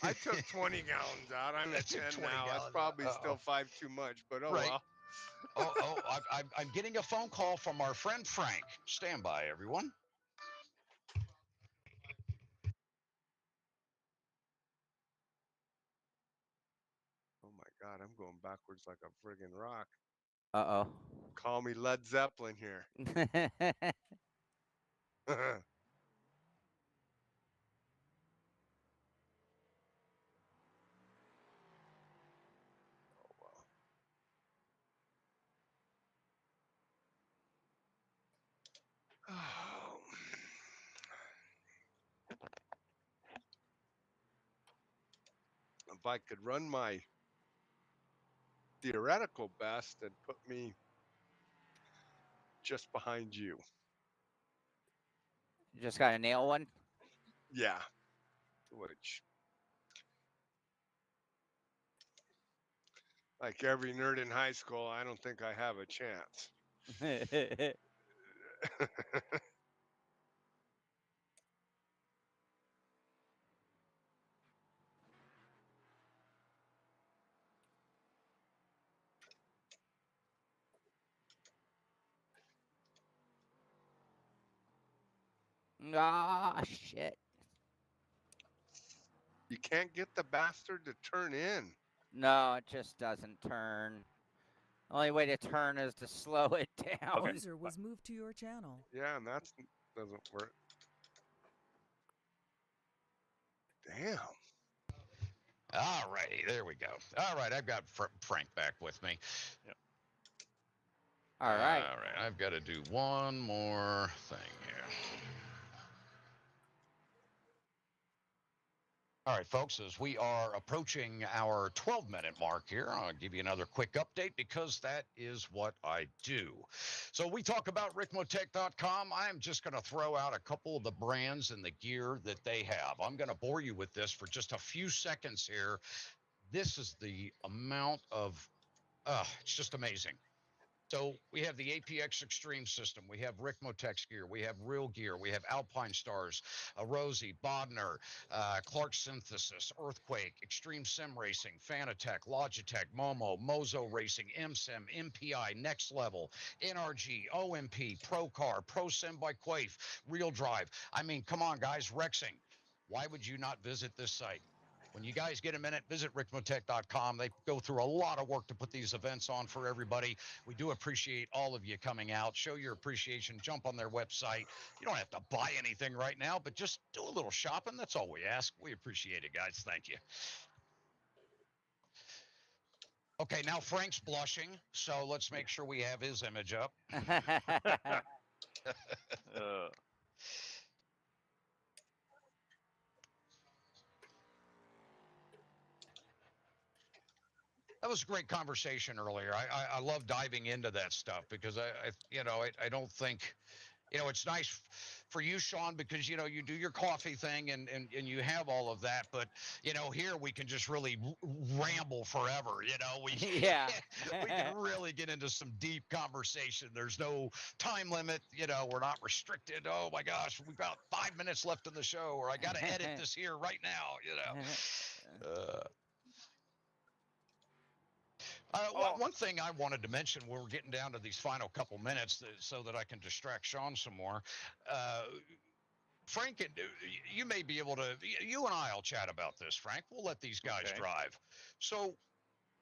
I took 20 gallons out. I'm at 10 now. That's probably still 5 too much, but oh well. I'm getting a phone call from our friend Frank. Stand by, everyone. God, I'm going backwards like a friggin' rock. Uh Call me Led Zeppelin here. oh. Oh, well. Oh. If I could run my theoretical best and put me just behind you. You just got to nail one. Yeah. Which, like every nerd in high school, I don't think I have a chance. Ah, shit. You can't get the bastard to turn in. No, it just doesn't turn. The only way to turn is to slow it down. User was moved to your channel. Yeah, and that doesn't work. Damn. All righty, there we go. All right, I've got Frank back with me. All right. All right, I've got to do one more thing here. All right, folks, as we are approaching our 12-minute mark here, I'll give you another quick update because that is what I do. So we talk about Ricmotech.com. I'm just going to throw out a couple of the brands and the gear that they have. I'm going to bore you with this for just a few seconds here. This is the amount of, it's just amazing. So we have the APX Extreme system. We have Ricmotech gear. We have Real Gear. We have Alpine Stars, Rosie, Bodner, Clark Synthesis, Earthquake, Extreme Sim Racing, Fanatec, Logitech, Momo, Mozo Racing, MSim, MPI, Next Level, NRG, OMP, ProCar, ProSim by Quafe, Real Drive. I mean, come on, guys, Rexing. Why would you not visit this site? When you guys get a minute, visit Ricmotech.com. They go through a lot of work to put these events on for everybody. We do appreciate all of you coming out. Show your appreciation. Jump on their website. You don't have to buy anything right now, but just do a little shopping. That's all we ask. We appreciate it, guys. Thank you. Okay, now Frank's blushing, so let's make sure we have his image up. That was a great conversation earlier. I love diving into that stuff because I don't think, it's nice for you, Shaun, because, you do your coffee thing and you have all of that. But, here we can just really ramble forever. Yeah. We can really get into some deep conversation. There's no time limit. We're not restricted. Oh, my gosh, we've got 5 minutes left in the show, or I got to edit this here right now, One thing I wanted to mention when we're getting down to these final couple minutes so that I can distract Shaun some more. Frank, you may be able to, you and I will chat about this, Frank. We'll let these guys drive. So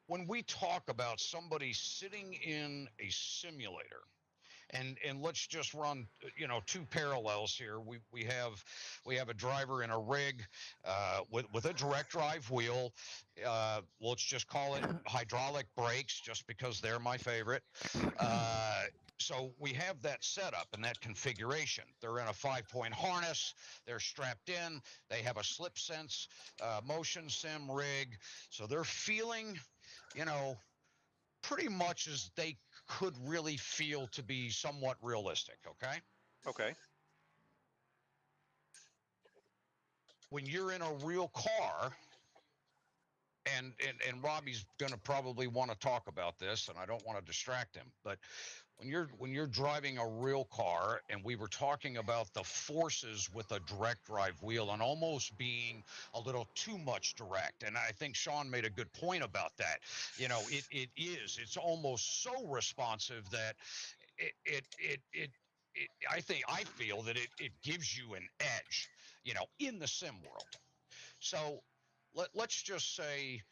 when we talk about somebody sitting in a simulator, and let's just run, two parallels here. We have a driver in a rig with a direct drive wheel. Let's just call it hydraulic brakes, just because they're my favorite. So we have that setup and that configuration. They're in a 5-point harness. They're strapped in. They have a slip sense motion sim rig. So they're feeling, pretty much as they could really feel to be somewhat realistic, okay? Okay. When you're in a real car, and Robby's going to probably want to talk about this, and I don't want to distract him, but when you're driving a real car, and we were talking about the forces with a direct drive wheel and almost being a little too much direct, and I think Shaun made a good point about that. It's almost so responsive that I feel that it gives you an edge, in the sim world. So let's just say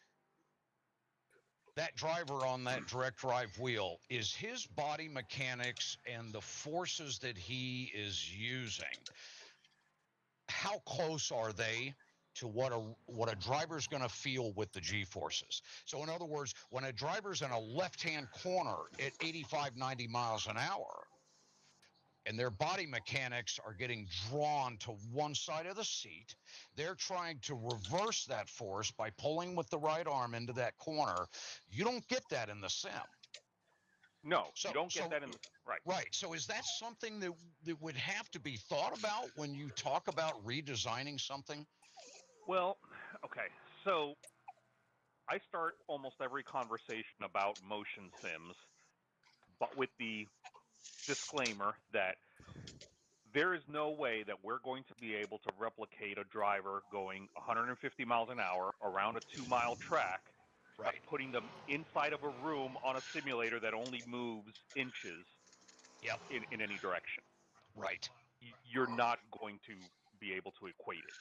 that driver on that direct drive wheel, is his body mechanics and the forces that he is using, how close are they to what a driver's going to feel with the G-forces? So in other words, when a driver's in a left-hand corner at 85, 90 miles an hour, and their body mechanics are getting drawn to one side of the seat, they're trying to reverse that force by pulling with the right arm into that corner. You don't get that in the sim. No, So, you don't get that in the right. Right. So is that something that would have to be thought about when you talk about redesigning something? Well, okay. So I start almost every conversation about motion sims, but with the disclaimer that there is no way that we're going to be able to replicate a driver going 150 miles an hour around a 2-mile track, Right. putting them inside of a room on a simulator that only moves inches Yep. in any direction. Right. You're not going to be able to equate it.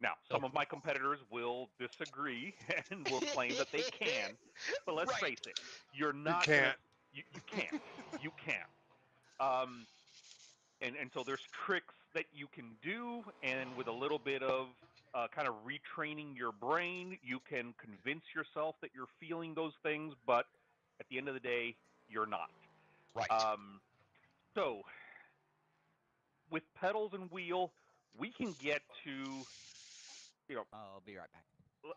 Now, some of my competitors will disagree and will claim that they can, but let's face it, you're not. You can't. You can't. You can't. And so there's tricks that you can do, and with a little bit of kind of retraining your brain, you can convince yourself that you're feeling those things, but at the end of the day, you're not. Right. So with pedals and wheel, we can get to, I'll be right back.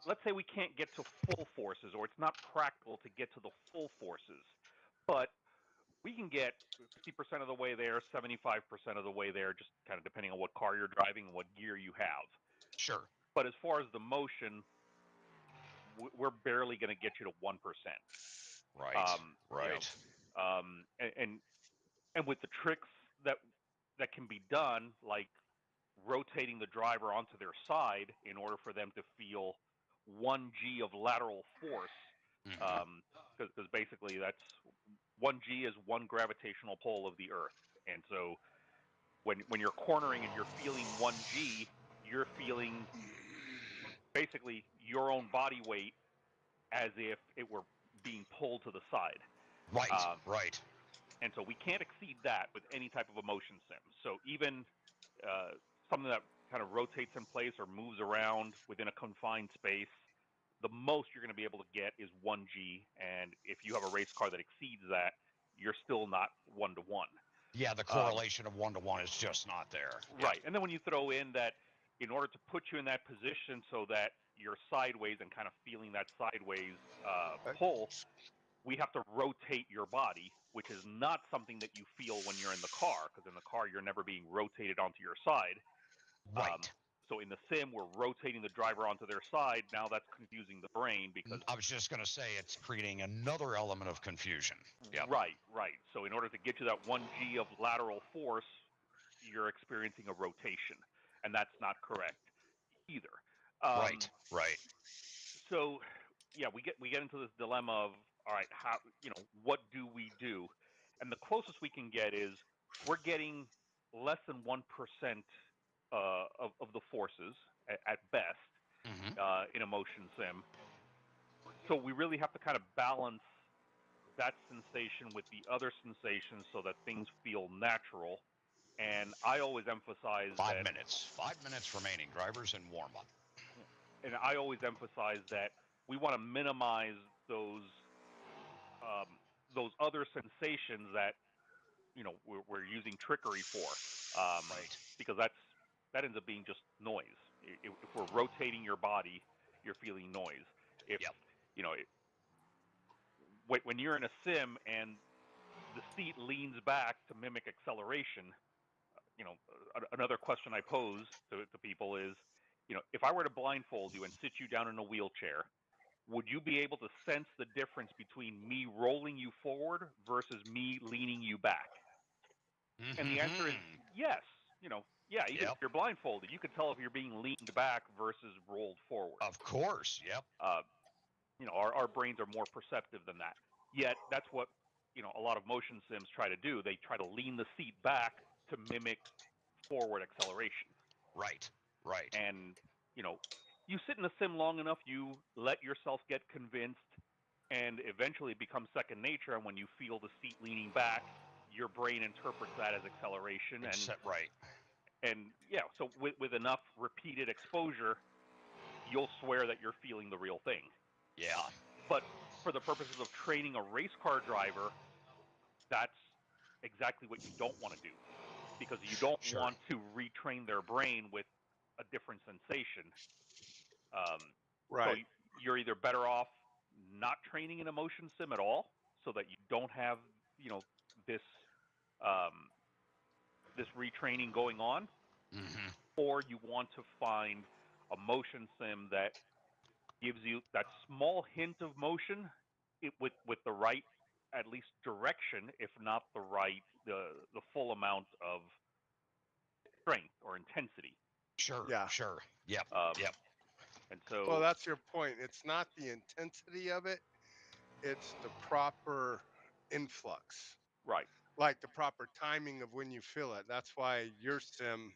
let's say we can't get to full forces, or it's not practical to get to the full forces, but we can get 50% of the way there, 75% of the way there, just kind of depending on what car you're driving and what gear you have. Sure. But as far as the motion, we're barely going to get you to 1%. Right. Right. And with the tricks that can be done, like rotating the driver onto their side in order for them to feel 1G of lateral force, because basically that's 1G is one gravitational pull of the Earth. And so when you're cornering and you're feeling 1G, you're feeling basically your own body weight as if it were being pulled to the side. Right. Right. And so we can't exceed that with any type of a motion sim. So even something that kind of rotates in place or moves around within a confined space, the most you're going to be able to get is 1G. And if you have a race car that exceeds that, you're still not 1-to-1. Yeah, the correlation of 1-to-1 is just not there. Right. And then when you throw in that in order to put you in that position so that you're sideways and kind of feeling that sideways pull, we have to rotate your body, which is not something that you feel when you're in the car, because in the car you're never being rotated onto your side. Right. So in the sim, we're rotating the driver onto their side. Now that's confusing the brain because I was just going to say it's creating another element of confusion. Yep. Right. So in order to get you that 1G of lateral force, you're experiencing a rotation, and that's not correct either. Right. So yeah, we get into this dilemma of, all right, how, what do we do? And the closest we can get is we're getting less than 1% of the forces at best in a motion sim. So we really have to kind of balance that sensation with the other sensations so that things feel natural. And I always emphasize 5 minutes. 5 minutes remaining. Drivers in warm-up. And I always emphasize that we want to minimize those other sensations that we're using trickery for, because that ends up being just noise. If we're rotating your body, you're feeling noise. When you're in a sim and the seat leans back to mimic acceleration, another question I pose to people is, if I were to blindfold you and sit you down in a wheelchair, would you be able to sense the difference between me rolling you forward versus me leaning you back? And the answer is yes. Even if you're blindfolded, you can tell if you're being leaned back versus rolled forward. Of course, yep. Our brains are more perceptive than that. Yet that's what a lot of motion sims try to do. They try to lean the seat back to mimic forward acceleration. Right. And you sit in a sim long enough, you let yourself get convinced, and eventually it becomes second nature. And when you feel the seat leaning back, your brain interprets that as acceleration. Right. And yeah, so with enough repeated exposure, you'll swear that you're feeling the real thing. Yeah. But for the purposes of training a race car driver, that's exactly what you don't want to do, because you don't Sure. want to retrain their brain with a different sensation. Right. So you're either better off not training in a motion sim at all, so that you don't have, this this retraining going on, Mm-hmm. or you want to find a motion sim that gives you that small hint of motion, with the right, at least direction, if not the full amount of strength or intensity. Sure. Yeah. Sure. Yep. Yep. And so, Well, that's your point. It's not the intensity of it, it's the proper influx, right. like the proper timing of when you feel it. That's why your sim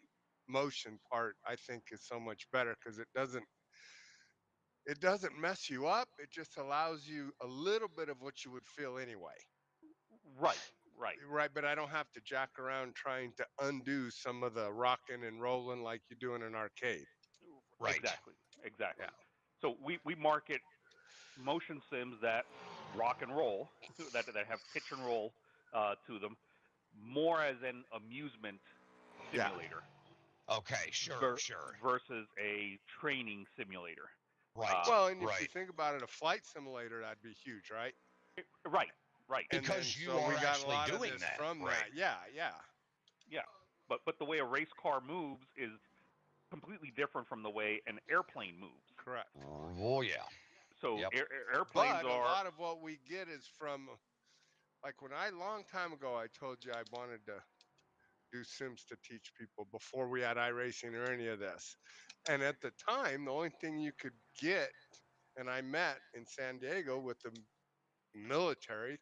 motion part, I think, is so much better, because it doesn't mess you up. It just allows you a little bit of what you would feel anyway. Right. Right, but I don't have to jack around trying to undo some of the rocking and rolling like you do in an arcade. Right. Exactly. Yeah. So we market motion sims that rock and roll, that have pitch and roll to them, more as an amusement Yeah. simulator. Okay. Sure. Sure. Versus a training simulator. Right. Well, and if right. you think about it, a flight simulator, that'd be huge, right? Right. And Because then, you so we are got actually a lot doing of this that, from right. that. Yeah. Yeah. But the way a race car moves is completely different from the way an airplane moves. Correct. Oh yeah. So Yep. airplanes But a are lot of what we get is from, like, long time ago, I told you I wanted to do sims to teach people before we had iRacing or any of this. And at the time, the only thing you could get, and I met in San Diego with the military,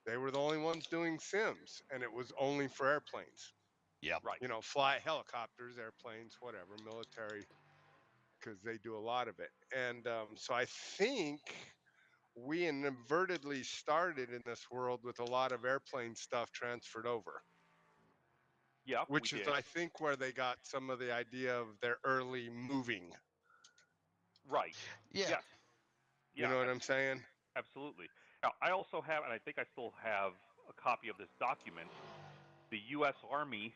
they were the only ones doing sims, and it was only for airplanes. Yep. right. Fly helicopters, airplanes, whatever, military, because they do a lot of it. And so I think we inadvertently started in this world with a lot of airplane stuff transferred over, Yeah, which we is, did. I think, where they got some of the idea of their early moving. Right. Yeah. Yes. You Yeah, know what I'm saying? absolutely. Now, I also have, and I think I still have a copy of this document. The U.S. Army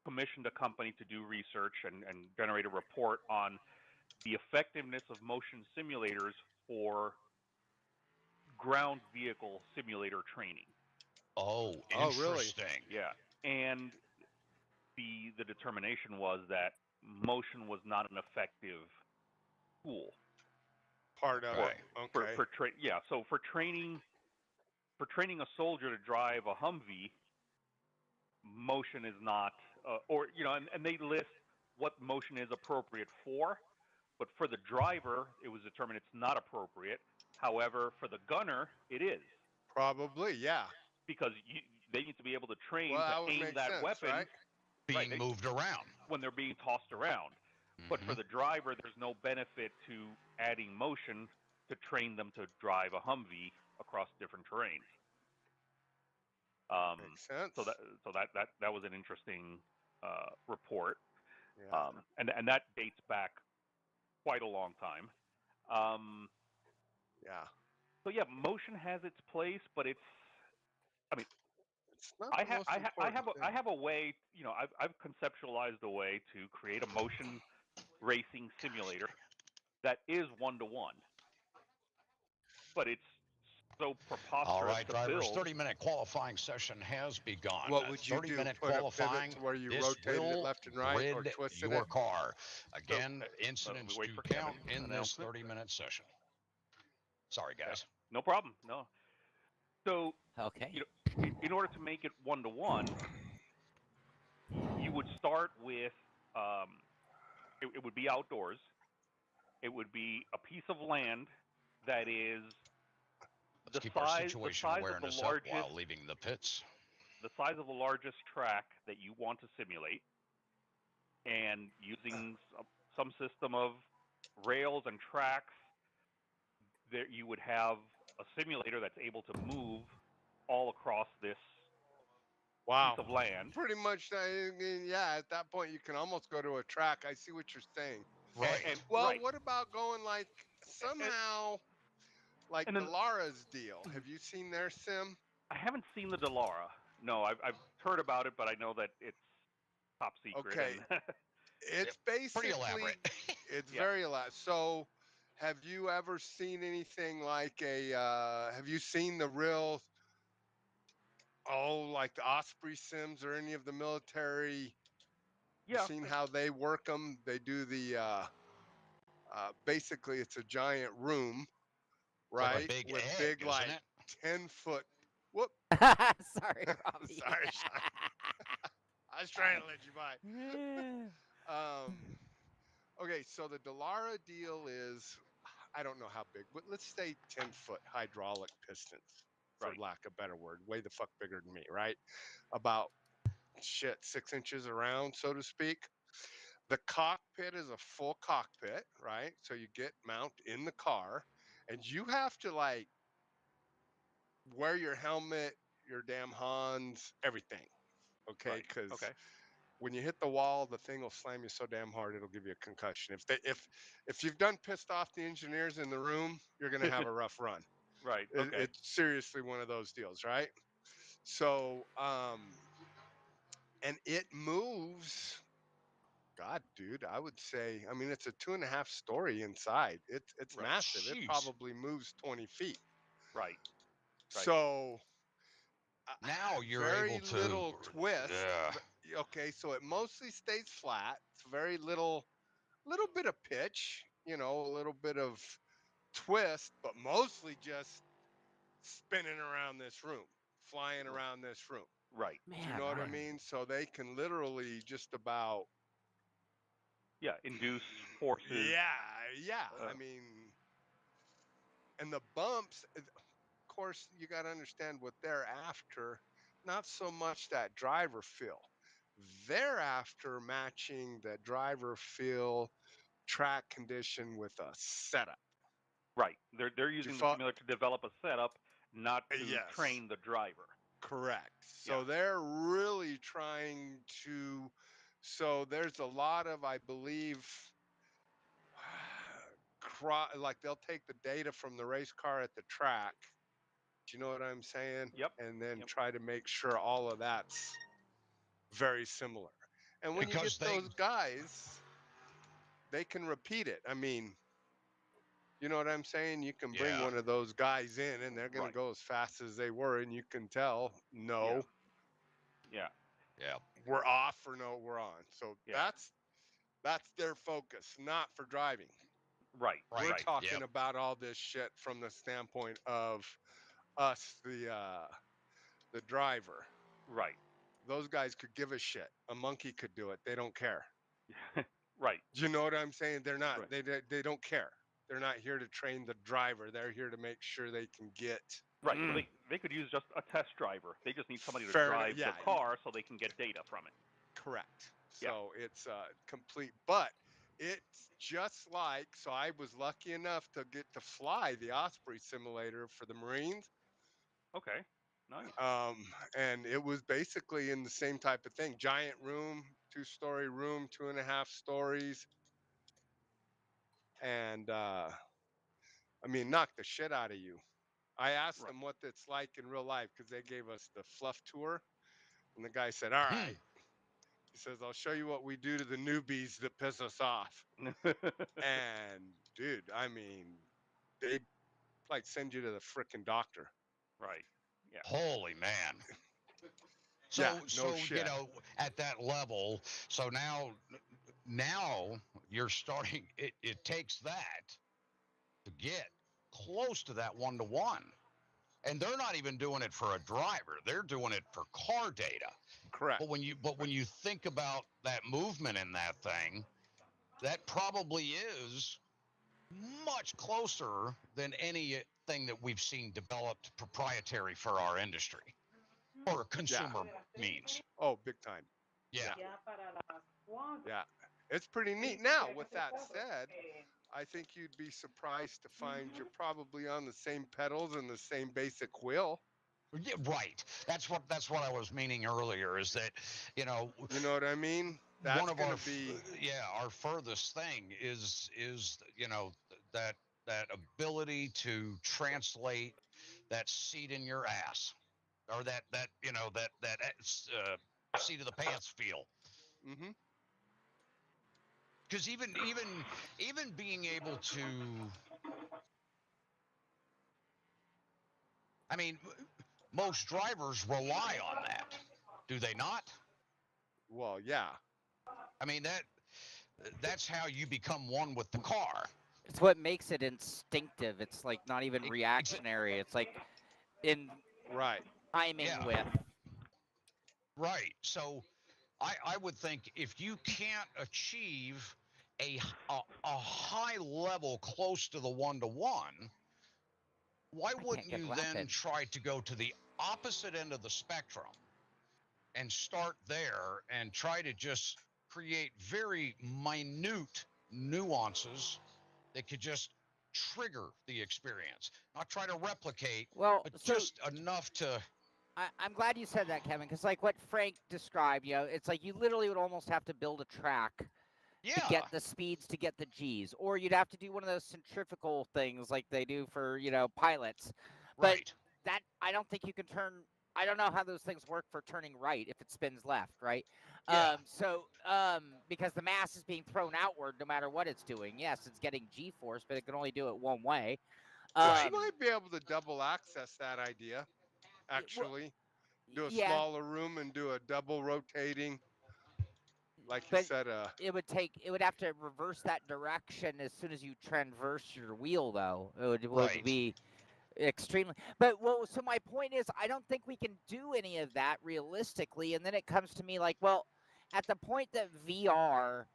commissioned a company to do research and generate a report on the effectiveness of motion simulators for ground vehicle simulator training. Oh, Oh, really? interesting. Yeah. And the determination was that motion was not an effective tool Part of Okay. it. Okay. So for training a soldier to drive a Humvee, motion is not and they list what motion is appropriate for, but for the driver it was determined it's not appropriate. However, for the gunner it is, Probably, yeah. because they need to be able to train Well, that to would aim make that sense, weapon right? Being moved around. when they're being tossed around. But for Mhm. the driver, there's no benefit to adding motion to train them to drive a Humvee across different terrains. Makes sense. So that was an interesting report, Yeah. and that dates back quite a long time. Yeah. So yeah, motion has its place, but it's It's not I the most have important thing. I have a way, I've conceptualized a way to create a motion racing simulator that is 1-to-1, but it's so preposterous All right, to drivers, build. 30-minute qualifying session has begun. What would you do? 30-minute Put a pivot qualifying. to where you This rotated it will left and right or grid twisted your it? car. Again, let me incidents wait do for count Kevin's in this announcement. 30-minute session. Sorry, guys. No problem. No. So Okay. in order to make it 1-to-1, you would start with it would be outdoors. It would be a piece of land that is Let's keep our situation of the awareness up largest while leaving the pits. the size of the largest track that you want to simulate, and using some system of rails and tracks, there you would have a simulator that's able to move all across this Wow. piece of land. Pretty much, I mean, yeah, at that point, you can almost go to a track. I see what you're saying. Right. And Well, right. what about going like somehow like and the then- Lara's deal? Have you seen their sim? I haven't seen the Delara. No, I've heard about it, but I know that it's top secret. Okay. And It's Pretty basically elaborate. it's Yeah. very elaborate. So, have you ever seen anything like a? Have you seen the real? Oh, like the Osprey sims or any of the military? You've yeah, seen how they work them? They do the. Basically, it's a giant room, It's like a right? big With egg, big isn't like it? 10-foot. Whoop! Sorry, Robby. Sorry, Shaun. I was trying to let you by. Okay, so the Delara deal is, I don't know how big, but let's say 10-foot hydraulic pistons, for Right. lack of a better word, way the fuck bigger than me, right? About 6 inches around, so to speak. The cockpit is a full cockpit, right? So you get mount in the car, and you have to like wear your helmet, your damn Hans, everything, okay? Right. Because Okay. when you hit the wall, the thing will slam you so damn hard it'll give you a concussion. If you've done pissed off the engineers in the room, you're gonna have a rough run. Right. It, Okay. it's seriously one of those deals, right? So, and it moves. God, dude, I would say. I mean, it's a 2.5 story inside. It's Right. massive. It Jeez. probably moves 20 feet. Right. Right. So Now you're very able to. little twist. Yeah. Okay, so it mostly stays flat. It's very little bit of pitch, a little bit of twist, but mostly just spinning around this room, flying around this room. Right. Do you Man, know what I right. mean? So they can literally just about. Yeah. Induce forces. Yeah. I Uh, mean, and the bumps, of course, you got to understand what they're after. Not so much that driver feel. They're after matching the driver feel track condition with a setup. Right. They're using the simulator to develop a setup, not to Yes. train the driver. Correct. So Yeah. they're really trying to. So there's a lot of, I believe, like they'll take the data from the race car at the track. Do you know what I'm saying? Yep. And then Yep. try to make sure all of that's very similar. And when Because you get those guys, they can repeat it. I mean, you know what I'm saying? You can bring Yeah. one of those guys in and they're going Right. to go as fast as they were. And you can tell, no, Yeah. Yeah. we're off or no, we're on. So Yeah. that's their focus, not for driving. Right. Right. We're Right. talking Yep. about all this shit from the standpoint of us, the driver. Right. Those guys could give a shit. A monkey could do it. They don't care. Right. Do you know what I'm saying? They're not. Right. They don't care. They're not here to train the driver. They're here to make sure they can get. Right. So they could use just a test driver. They just need somebody to Fair enough, drive yeah. the car so they can get data from it. Correct. Yeah. So it's complete. But it's just like, so I was lucky enough to get to fly the Osprey simulator for the Marines. Okay. Nice. And it was basically in the same type of thing. Giant room, 2-story room, 2.5 stories. And I mean, knock the shit out of you. I asked them what it's like in real life because they gave us the fluff tour. And the guy said, all right. He says, I'll show you what we do to the newbies that piss us off. And dude, I mean, they like send you to the frickin' doctor. Right. Yeah. Holy man. So, Yeah, no so shit. at that level, so now you're starting. It takes that to get close to that 1-to-1, and they're not even doing it for a driver. They're doing it for car data. Correct. But when you think about that movement in that thing, that probably is much closer than anything that we've seen developed proprietary for our industry or consumer means. Oh, big time. Yeah. Yeah. It's pretty neat. Now, with that said, I think you'd be surprised to find you're probably on the same pedals and the same basic wheel. Yeah, right. That's what I was meaning earlier. Is that, you know, You know what I mean? one That's of going our to be our furthest thing is you know that ability to translate that seat in your ass, or that you know that seat of the pants feel. hmm Because even being able to, I mean, most drivers rely on that, do they not? well, yeah. I mean that's how you become one with the car. It's what makes it instinctive. It's like not even Ex- reactionary. It's like in Right. timing Yeah, with. right. So I would think if you can't achieve a high level close to the 1-to-1, why I can't wouldn't get you lap then in. try to go to the opposite end of the spectrum and start there and try to just create very minute nuances that could just trigger the experience, not try to replicate, Well, but so just enough to, I'm glad you said that, Kevin, because like what Frank described, it's like you literally would almost have to build a track to yeah, get the speeds, to get the G's, or you'd have to do one of those centrifugal things like they do for pilots. But right, that I don't think you can turn. I don't know how those things work for turning right if it spins left, right? yeah, Because the mass is being thrown outward no matter what it's doing. Yes, it's getting G-force, but it can only do it one way. But you right, might be able to double access that idea, Well, actually. Do a yeah, smaller room and do a double rotating, like you but said, it would have to reverse that direction as soon as you transverse your wheel, though. It would right, be extremely. But so my point is, I don't think we can do any of that realistically. And then it comes to me like, well, at the point that VR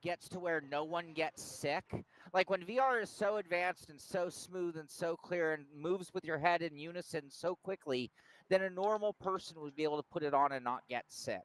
gets to where no one gets sick, like when VR is so advanced and so smooth and so clear and moves with your head in unison so quickly, then a normal person would be able to put it on and not get sick.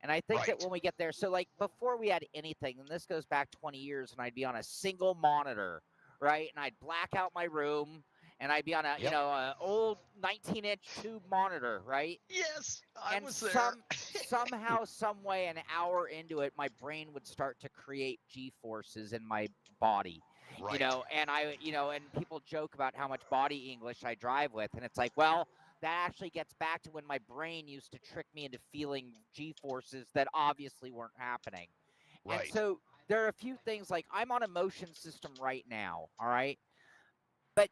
And I think that right, when we get there, so like before we had anything, and this goes back 20 years, and I'd be on a single monitor, right? And I'd black out my room, and I'd be on a yep. a old 19-inch tube monitor, right? Yes, I And was there. somehow, some way, an hour into it, my brain would start to create G forces in my body, Right, and and people joke about how much body English I drive with, and it's like, well, that actually gets back to when my brain used to trick me into feeling G forces that obviously weren't happening. And right, so there are a few things like I'm on a motion system right now, all right? But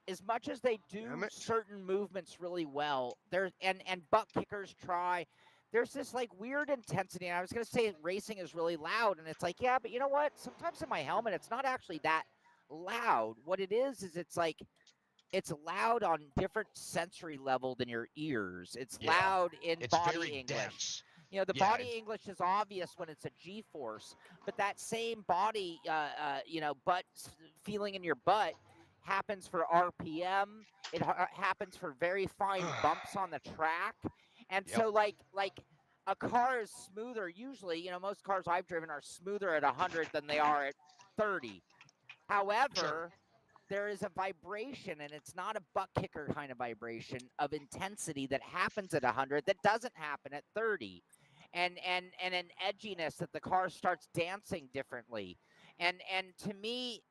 as much as they damn do it. certain movements really well, and butt kickers try, there's this like weird intensity. And I was gonna say racing is really loud, and it's like, yeah, but you know what? Sometimes in my helmet, it's not actually that loud. What it is it's like it's loud on different sensory level than your ears. It's yeah. loud in It's body very English. dense. The Yeah, body English is obvious when it's a G-force, but that same body, butt feeling in your butt happens for RPM. It happens for very fine bumps on the track, and yep, so like a car is smoother. Usually, most cars I've driven are smoother at 100 than they are at 30. sure, However, there is a vibration, and it's not a butt kicker kind of vibration of intensity that happens at 100 that doesn't happen at 30, and an edginess that the car starts dancing differently, and to me,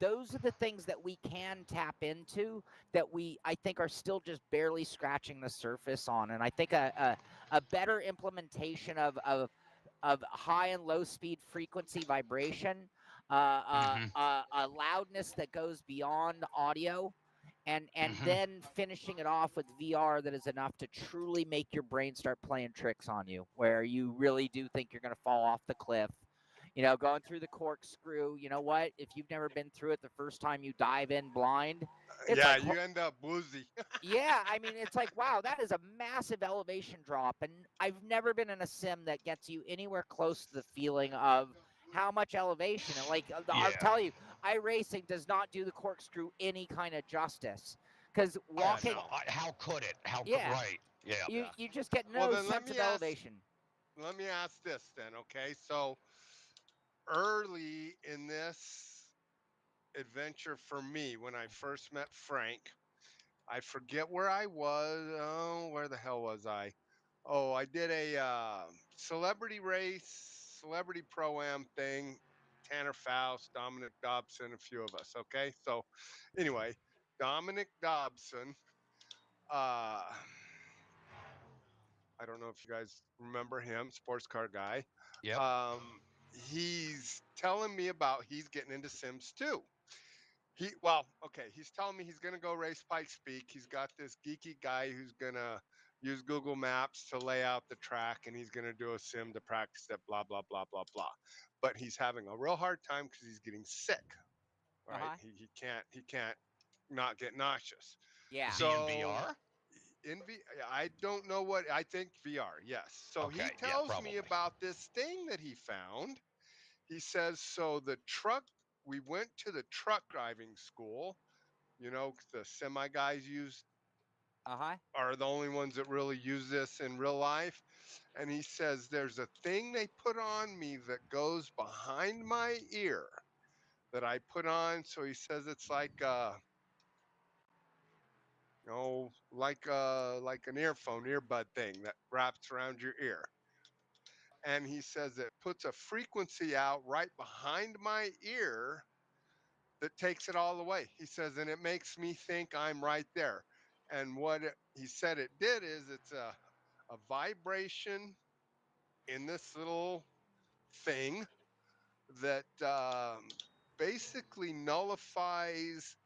those are the things that we can tap into that I think are still just barely scratching the surface on, and I think a better implementation of high and low speed frequency vibration, mm-hmm, a loudness that goes beyond audio, and mm-hmm, then finishing it off with VR that is enough to truly make your brain start playing tricks on you, where you really do think you're going to fall off the cliff. Going through the corkscrew, you know what? If you've never been through it the first time you dive in blind, it's Yeah, like, you end up woozy. yeah, I mean, it's like, wow, that is a massive elevation drop. And I've never been in a sim that gets you anywhere close to the feeling of how much elevation. And like, I'll yeah, tell you, iRacing does not do the corkscrew any kind of justice. Because oh walking, no, how could it? yeah, Right, yeah, you, Yeah. you just get Well, no then sense of elevation. let me ask this then, okay? So early in this adventure for me when I first met Frank. I forget where I was. Oh, where the hell was I? Oh, I did a celebrity race, celebrity pro-am thing. Tanner Faust, Dominic Dobson, a few of us. Okay, so anyway, Dominic Dobson. Uh, I don't know if you guys remember him, sports car guy. Yep. He's telling me about he's getting into Sims too. He's telling me he's gonna go race Pikes Peak. He's got this geeky guy who's gonna use Google Maps to lay out the track, and he's gonna do a sim to practice it. Blah blah blah blah blah. But he's having a real hard time because he's getting sick. Right? Uh-huh. He can't not get nauseous. Yeah. Is he in So VR? I don't know what I think VR. Yes. So he Okay, yeah, tells me probably. about this thing that he found. He says so the truck. We went to the truck driving school. You know, the semi guys Uh-huh. are the only ones that really use this in real life. And he says there's a thing they put on me that goes behind my ear that I put on. So he says it's like like an earbud thing that wraps around your ear. And he says it puts a frequency out right behind my ear that takes it all away. He says, and it makes me think I'm right there. And he said it did is it's a vibration in this little thing that basically nullifies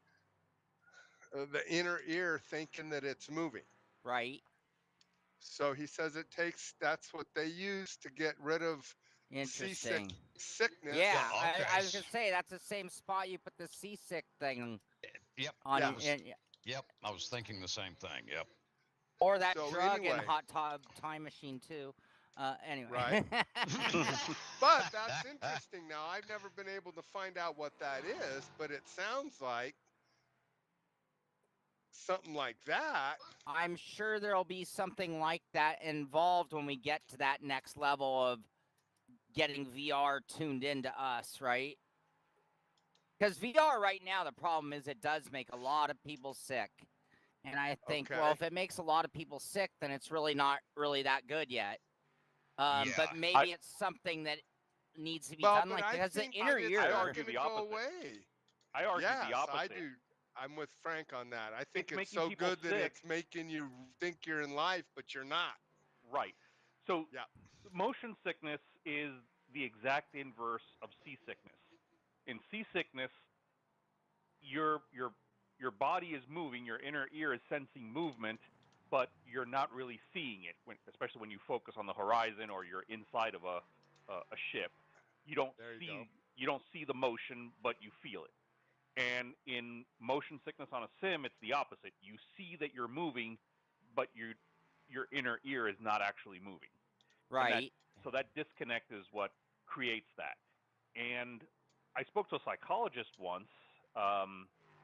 the inner ear thinking that it's moving. Right. So he says that's what they use to get rid of Interesting. sickness. Yeah, Well, okay. I was gonna say that's the same spot you put the seasick thing Yep. on, Yeah. Yep. I was thinking the same thing. Yep. or that So drug in anyway. Hot Tub Time Machine too. Anyway. Right. But that's interesting. Now, I've never been able to find out what that is, but it sounds like something like that. I'm sure there'll be something like that involved when we get to that next level of getting VR tuned into us, right? Because VR right now, the problem is it does make a lot of people sick. And I think, well, Okay. if it makes a lot of people sick, then it's really not really that good yet. Yeah. But maybe it's something that needs to be Well, done, but like I because the think inner it's ear. not argue going to the go opposite. away. I argue Yes, the opposite. I do. I'm with Frank on that. I think It's it's making so people good that sick. it's making you think you're in life, but you're not. Right. So Yeah. motion sickness is the exact inverse of seasickness. In seasickness, your body is moving, your inner ear is sensing movement, but you're not really seeing it. Especially when you focus on the horizon or you're inside of a ship, you don't There you go. you don't see the motion, but you feel it. And in motion sickness on a sim, it's the opposite. You see that you're moving, but your inner ear is not actually moving. Right. So that disconnect is what creates that. And I spoke to a psychologist once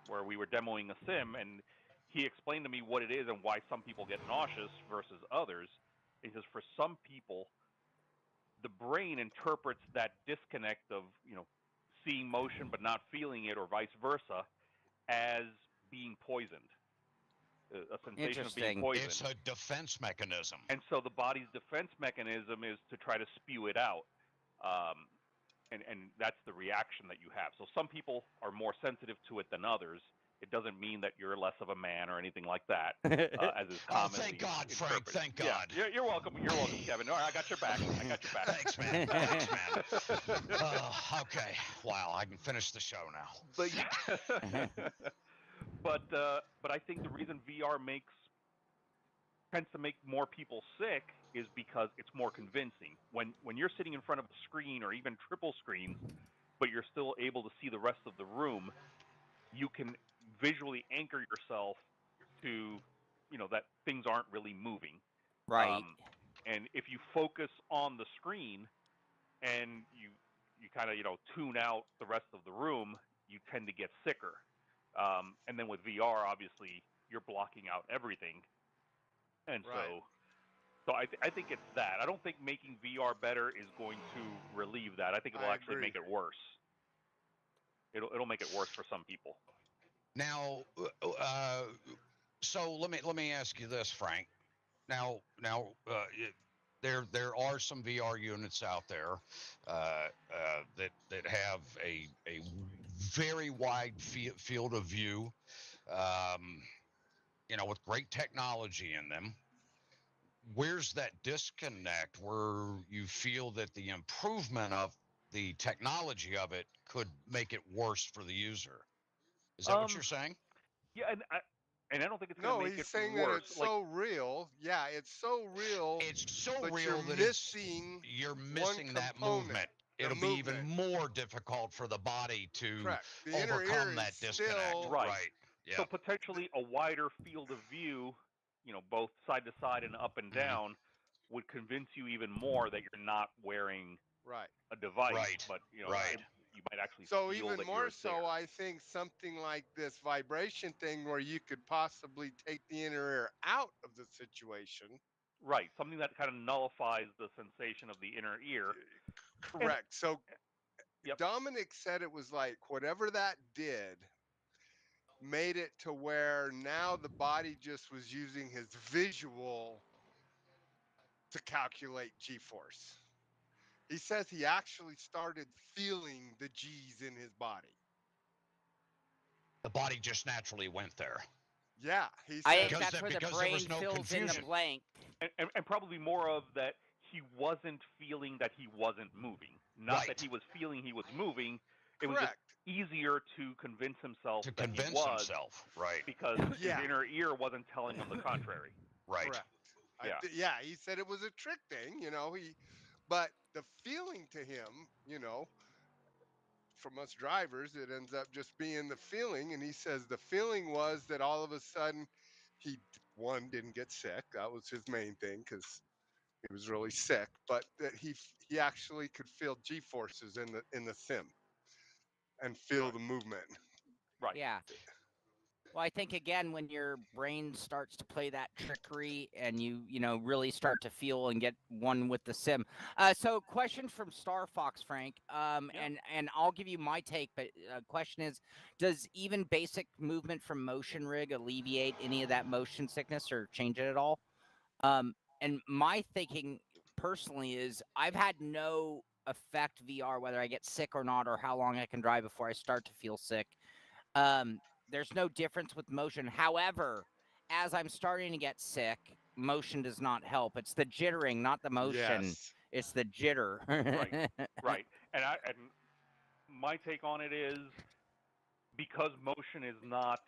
where we were demoing a sim, and he explained to me what it is and why some people get nauseous versus others. He says for some people, the brain interprets that disconnect of, seeing motion but not feeling it, or vice versa, as being poisoned. A sensation of being Interesting. poisoned. It's a defense mechanism. And so the body's defense mechanism is to try to spew it out. And that's the reaction that you have. So some people are more sensitive to it than others. It doesn't mean that you're less of a man or anything like that, as is Oh, commonly thank God, Frank. interpreted. Thank God. Yeah, you're welcome. You're welcome, Kevin. All right, I got your back. Thanks, man. Thanks, man. Okay. Wow, I can finish the show now. But I think the reason VR tends to make more people sick is because it's more convincing. When you're sitting in front of a screen or even triple screens, but you're still able to see the rest of the room, you can visually anchor yourself to, that things aren't really moving. Right. And if you focus on the screen and you kind of, tune out the rest of the room, you tend to get sicker. And then with VR, obviously, you're blocking out everything. And Right. so I think it's that. I don't think making VR better is going to relieve that. I think it will I actually agree. make it worse. it'll make it worse for some people. Now, so let me ask you this, Frank. Now, there are some VR units out there that have a very wide field of view, with great technology in them. Where's that disconnect where you feel that the improvement of the technology of it could make it worse for the user? Is that what you're saying? Yeah, and I don't think it's going to No, make he's it saying worse. that it's so real. Yeah, it's so real. It's so but real you're that missing you're one missing that component, movement. the It'll be even movement. more difficult for the body to Correct. The inner ear overcome is that disconnect. still Right. Yeah. So potentially a wider field of view, both side to side and up and down, would convince you even more that you're not wearing right. a device, Right. but Right. you might actually So feel even that more you're so, there. I think something like this vibration thing, where you could possibly take the inner ear out of the situation. Right, something that kind of nullifies the sensation of the inner ear. Correct. So Yep. Dominic said it was like whatever that did made it to where now the body just was using his visual to calculate G-force. He says he actually started feeling the G's in his body. The body just naturally went there. Yeah, he I said think that's where the because there brain was no fills in the confusion. blank. And probably more of that he wasn't feeling that he wasn't moving. Not that Right. he was feeling he was moving. It was just correct. easier to convince himself To that he convince was, himself. Right. because Yeah. his inner ear wasn't telling him the contrary. Right. Correct. Yeah. Yeah, he said it was a trick thing, but the feeling to him, from us drivers, it ends up just being the feeling. And he says the feeling was that all of a sudden he, one, didn't get sick. That was his main thing, because he was really sick, but that he actually could feel G-forces in the sim and feel the movement. Right. Yeah. Well, I think again, when your brain starts to play that trickery and you really start to feel and get one with the sim. So question from Star Fox, Frank, and I'll give you my take, but question is, does even basic movement from motion rig alleviate any of that motion sickness or change it at all? And my thinking personally is I've had no effect VR, whether I get sick or not, or how long I can drive before I start to feel sick. There's no difference with motion. However, as I'm starting to get sick, motion does not help. It's the jittering, not the motion. Yes. It's the jitter. Right. And my take on it is, because motion is not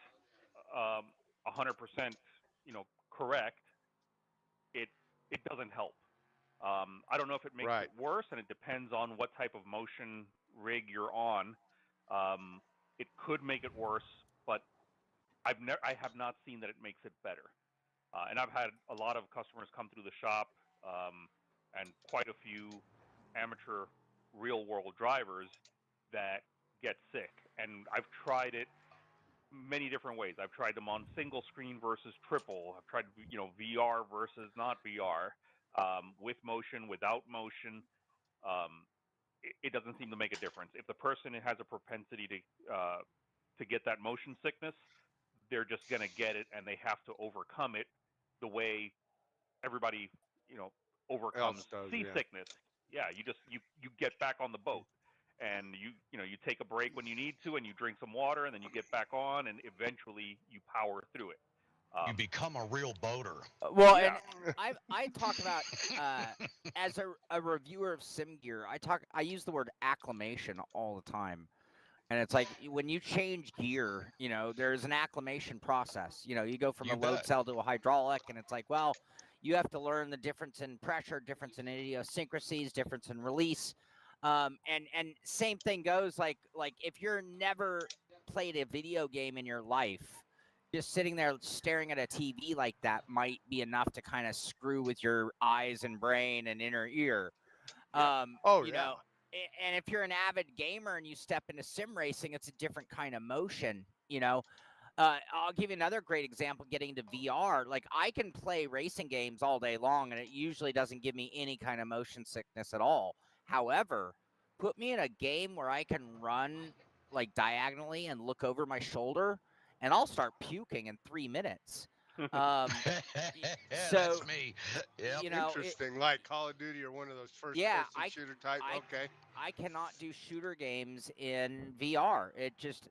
100%, correct, it doesn't help. I don't know if it makes Right. it worse, and it depends on what type of motion rig you're on. It could make it worse, but I have not seen that it makes it better. And I've had a lot of customers come through the shop, and quite a few amateur real-world drivers that get sick. And I've tried it many different ways. I've tried them on single screen versus triple. I've tried, VR versus not VR, with motion, without motion. It doesn't seem to make a difference. If the person has a propensity to get that motion sickness, they're just going to get it, and they have to overcome it the way everybody, overcomes seasickness. Yeah, you get back on the boat, and you take a break when you need to, and you drink some water, and then you get back on, and eventually you power through it. You become a real boater. Well, Yeah. and I talk about as a reviewer of sim gear, I use the word acclimation all the time. And it's like when you change gear, there's an acclimation process. You go from You a load bet. cell to a hydraulic, and it's like, well, you have to learn the difference in pressure, difference in idiosyncrasies, difference in release. And same thing goes like if you're never played a video game in your life, just sitting there staring at a TV like that might be enough to kind of screw with your eyes and brain and inner ear. Yeah. And if you're an avid gamer and you step into sim racing, it's a different kind of motion. I'll give you another great example getting into VR. Like, I can play racing games all day long, and it usually doesn't give me any kind of motion sickness at all. However, put me in a game where I can run like diagonally and look over my shoulder, and I'll start puking in 3 minutes. So That's me. Yep. you know, Interesting. Like Call of Duty or one of those first Yeah, person shooter type. Okay. I cannot do shooter games in VR. It just,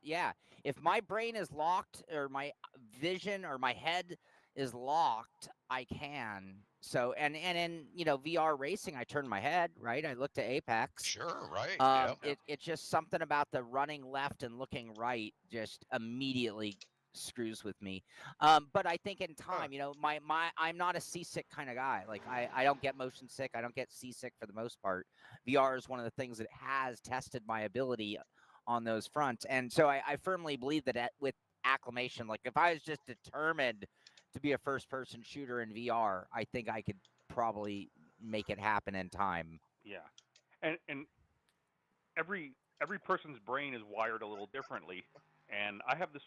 if my brain is locked or my vision or my head is locked, I can. So, and in, VR racing, I turn my head, right? I look to Apex. Sure, right. Yep. It's just something about the running left and looking right just immediately screws with me. But I think in time, I'm not a seasick kind of guy. Like I don't get motion sick. I don't get seasick for the most part. VR is one of the things that has tested my ability on those fronts. And so I firmly believe that with acclimation, like if I was just determined to be a first person shooter in VR, I think I could probably make it happen in time. Yeah. And every person's brain is wired a little differently. And I have this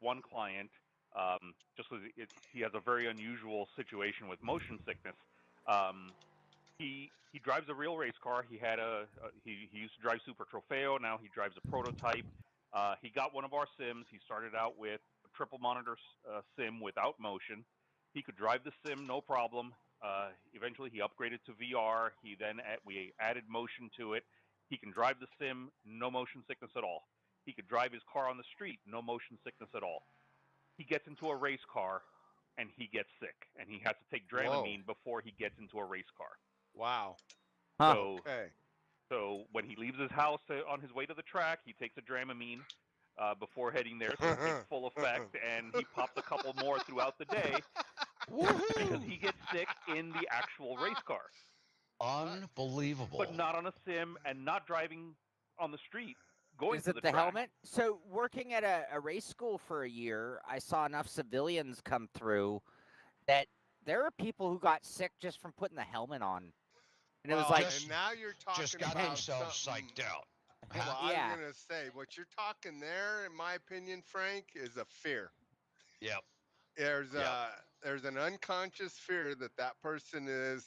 one client, just because he has a very unusual situation with motion sickness. He drives a real race car. He used to drive Super Trofeo. Now he drives a prototype. He got one of our sims. He started out with a triple monitor sim without motion. He could drive the sim no problem. Eventually he upgraded to VR. We added motion to it. He can drive the sim, no motion sickness at all. He could drive his car on the street, no motion sickness at all. He gets into a race car, and he gets sick, and he has to take Dramamine before he gets into a race car. Wow. Huh. So when he leaves his house on his way to the track, he takes a Dramamine before heading there, so it takes full effect, and he pops a couple more throughout the day because he gets sick in the actual race car. Unbelievable. But not on a sim and not driving on the street. Going Is to it the track. helmet? So working at a race school for a year, I saw enough civilians come through that there are people who got sick just from putting the helmet on. And it was like, and now you're talking just got about themselves something. psyched out. Well, I was going to say, what you're talking there, in my opinion, Frank, is a fear. Yep. There's an unconscious fear that person has,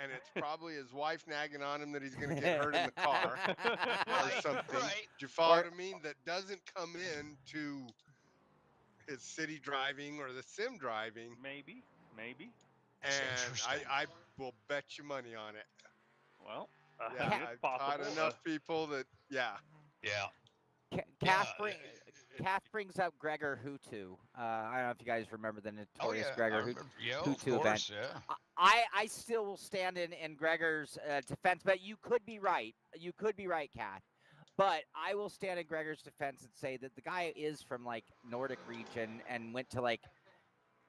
and it's probably his wife nagging on him that he's going to get hurt in the car or something. Right. Do you follow what I mean? That doesn't come into his city driving or the sim driving. Maybe. And I will bet you money on it. Well, I've taught enough people that, Yeah. Kath brings up Gregor Hutu. I don't know if you guys remember the notorious Gregor Hutu event. Yeah. I still will stand in Gregor's defense, but you could be right. You could be right, Kath. But I will stand in Gregor's defense and say that the guy is from like Nordic region and went to like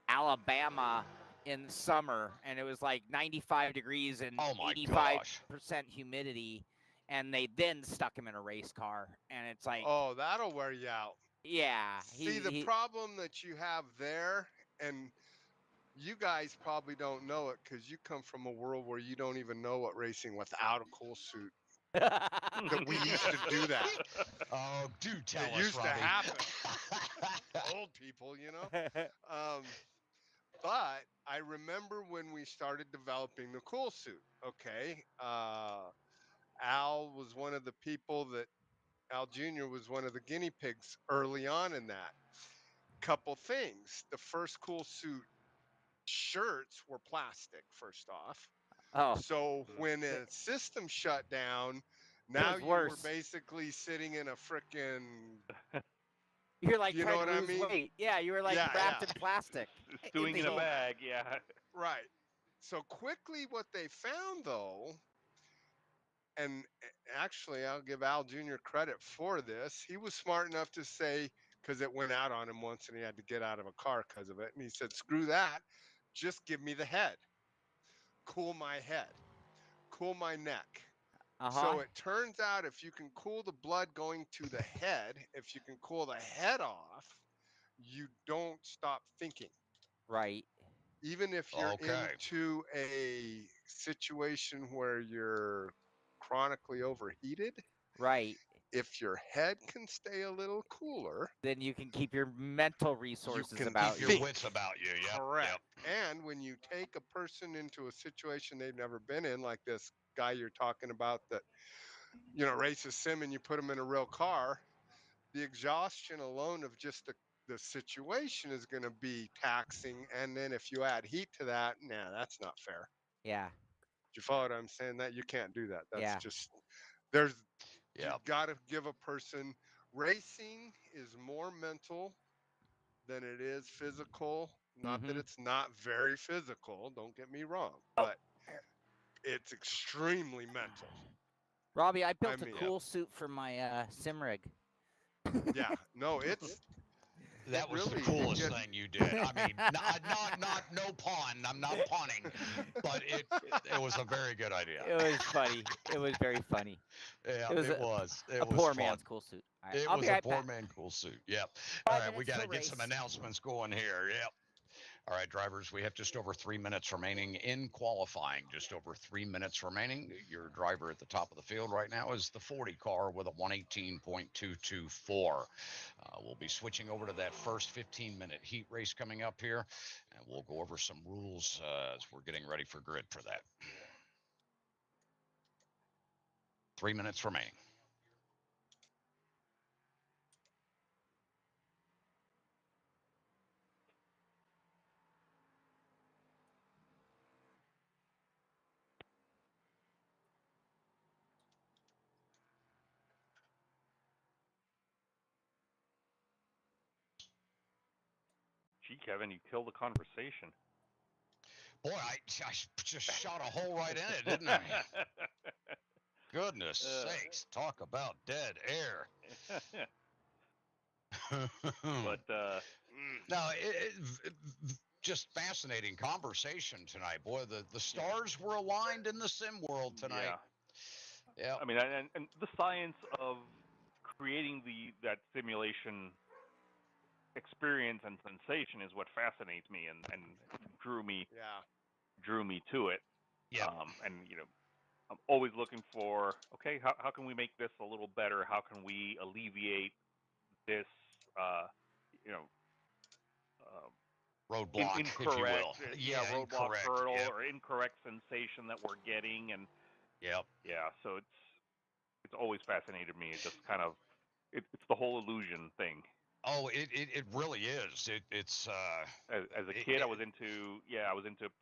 Alabama in the summer, and it was like 95 degrees and 85% humidity, and they then stuck him in a race car, and it's like, oh, that'll wear you out. Yeah. See, the problem that you have there, and you guys probably don't know it because you come from a world where you don't even know what racing without a cool suit. That we used to do that. Oh, do tell us, It used Robby. to happen. Old people, But I remember when we started developing the cool suit. Okay, Al was one of the people Al Jr. was one of the guinea pigs early on in that. Couple things. The first cool suit shirts were plastic, first off. Oh. So when a system shut down, now you were basically sitting in a frickin'... You're like trying to lose weight. Yeah, you were like wrapped in plastic. Stewing in a bag, yeah. Right. So quickly what they found, though, and actually I'll give Al Jr. credit for this, he was smart enough to say, because it went out on him once and he had to get out of a car because of it, and he said, screw that, just give me the head. Cool my head. Cool my neck. So it turns out if you can cool the blood going to the head, if you can cool the head off, you don't stop thinking. Right. Even if you're into a situation where you're chronically overheated. Right. If your head can stay a little cooler, then you can keep your mental resources keep your wits about you. Yeah. Correct. Yep. And when you take a person into a situation they've never been in, like this guy you're talking about that race a sim and you put them in a real car, the exhaustion alone of just the situation is going to be taxing. And then if you add heat to that, nah, that's not fair. Yeah. Do you follow what I'm saying? That you can't do that. That's Yeah. just, there's, Yeah. you've got to give a person, racing is more mental than it is physical. Not that Mhm. it's not very physical, don't get me wrong, Oh. but it's extremely mental. Robby, I built a mean, cool suit for my sim rig. Yeah, no, it's That was really, the coolest thing you did. I mean, not no pun. I'm not punning, but it was a very good idea. It was funny. It was very funny. Yeah, It was it was. It a was poor fun. man's cool suit. All right, It I'll was be a right poor back. man cool suit. Yep. 5 All right, we minutes got to till get some race. announcements going here. Yep. All right, drivers, we have just over 3 minutes remaining in qualifying. Just over 3 minutes remaining. Your driver at the top of the field right now is the 40 car with a 118.224. We'll be switching over to that first 15-minute heat race coming up here, and we'll go over some rules as we're getting ready for grid for that. 3 minutes remaining. Gee, Kevin, you killed the conversation. Boy, I just shot a hole right in it, didn't I? Goodness sakes, talk about dead air. But no, just fascinating conversation tonight, boy. The stars were aligned in the sim world tonight. Yeah. I mean, and the science of creating that simulation experience and sensation is what fascinates me and drew me to it. Yeah. And I'm always looking for, okay, how can we make this a little better? How can we alleviate this roadblock, incorrect, if you will. roadblock, incorrect. hurdle, Yep. or incorrect sensation that we're getting, and Yep. yeah, so it's always fascinated me. It's just kind of it's the whole illusion thing. Oh, it really is. It's as a kid, I was into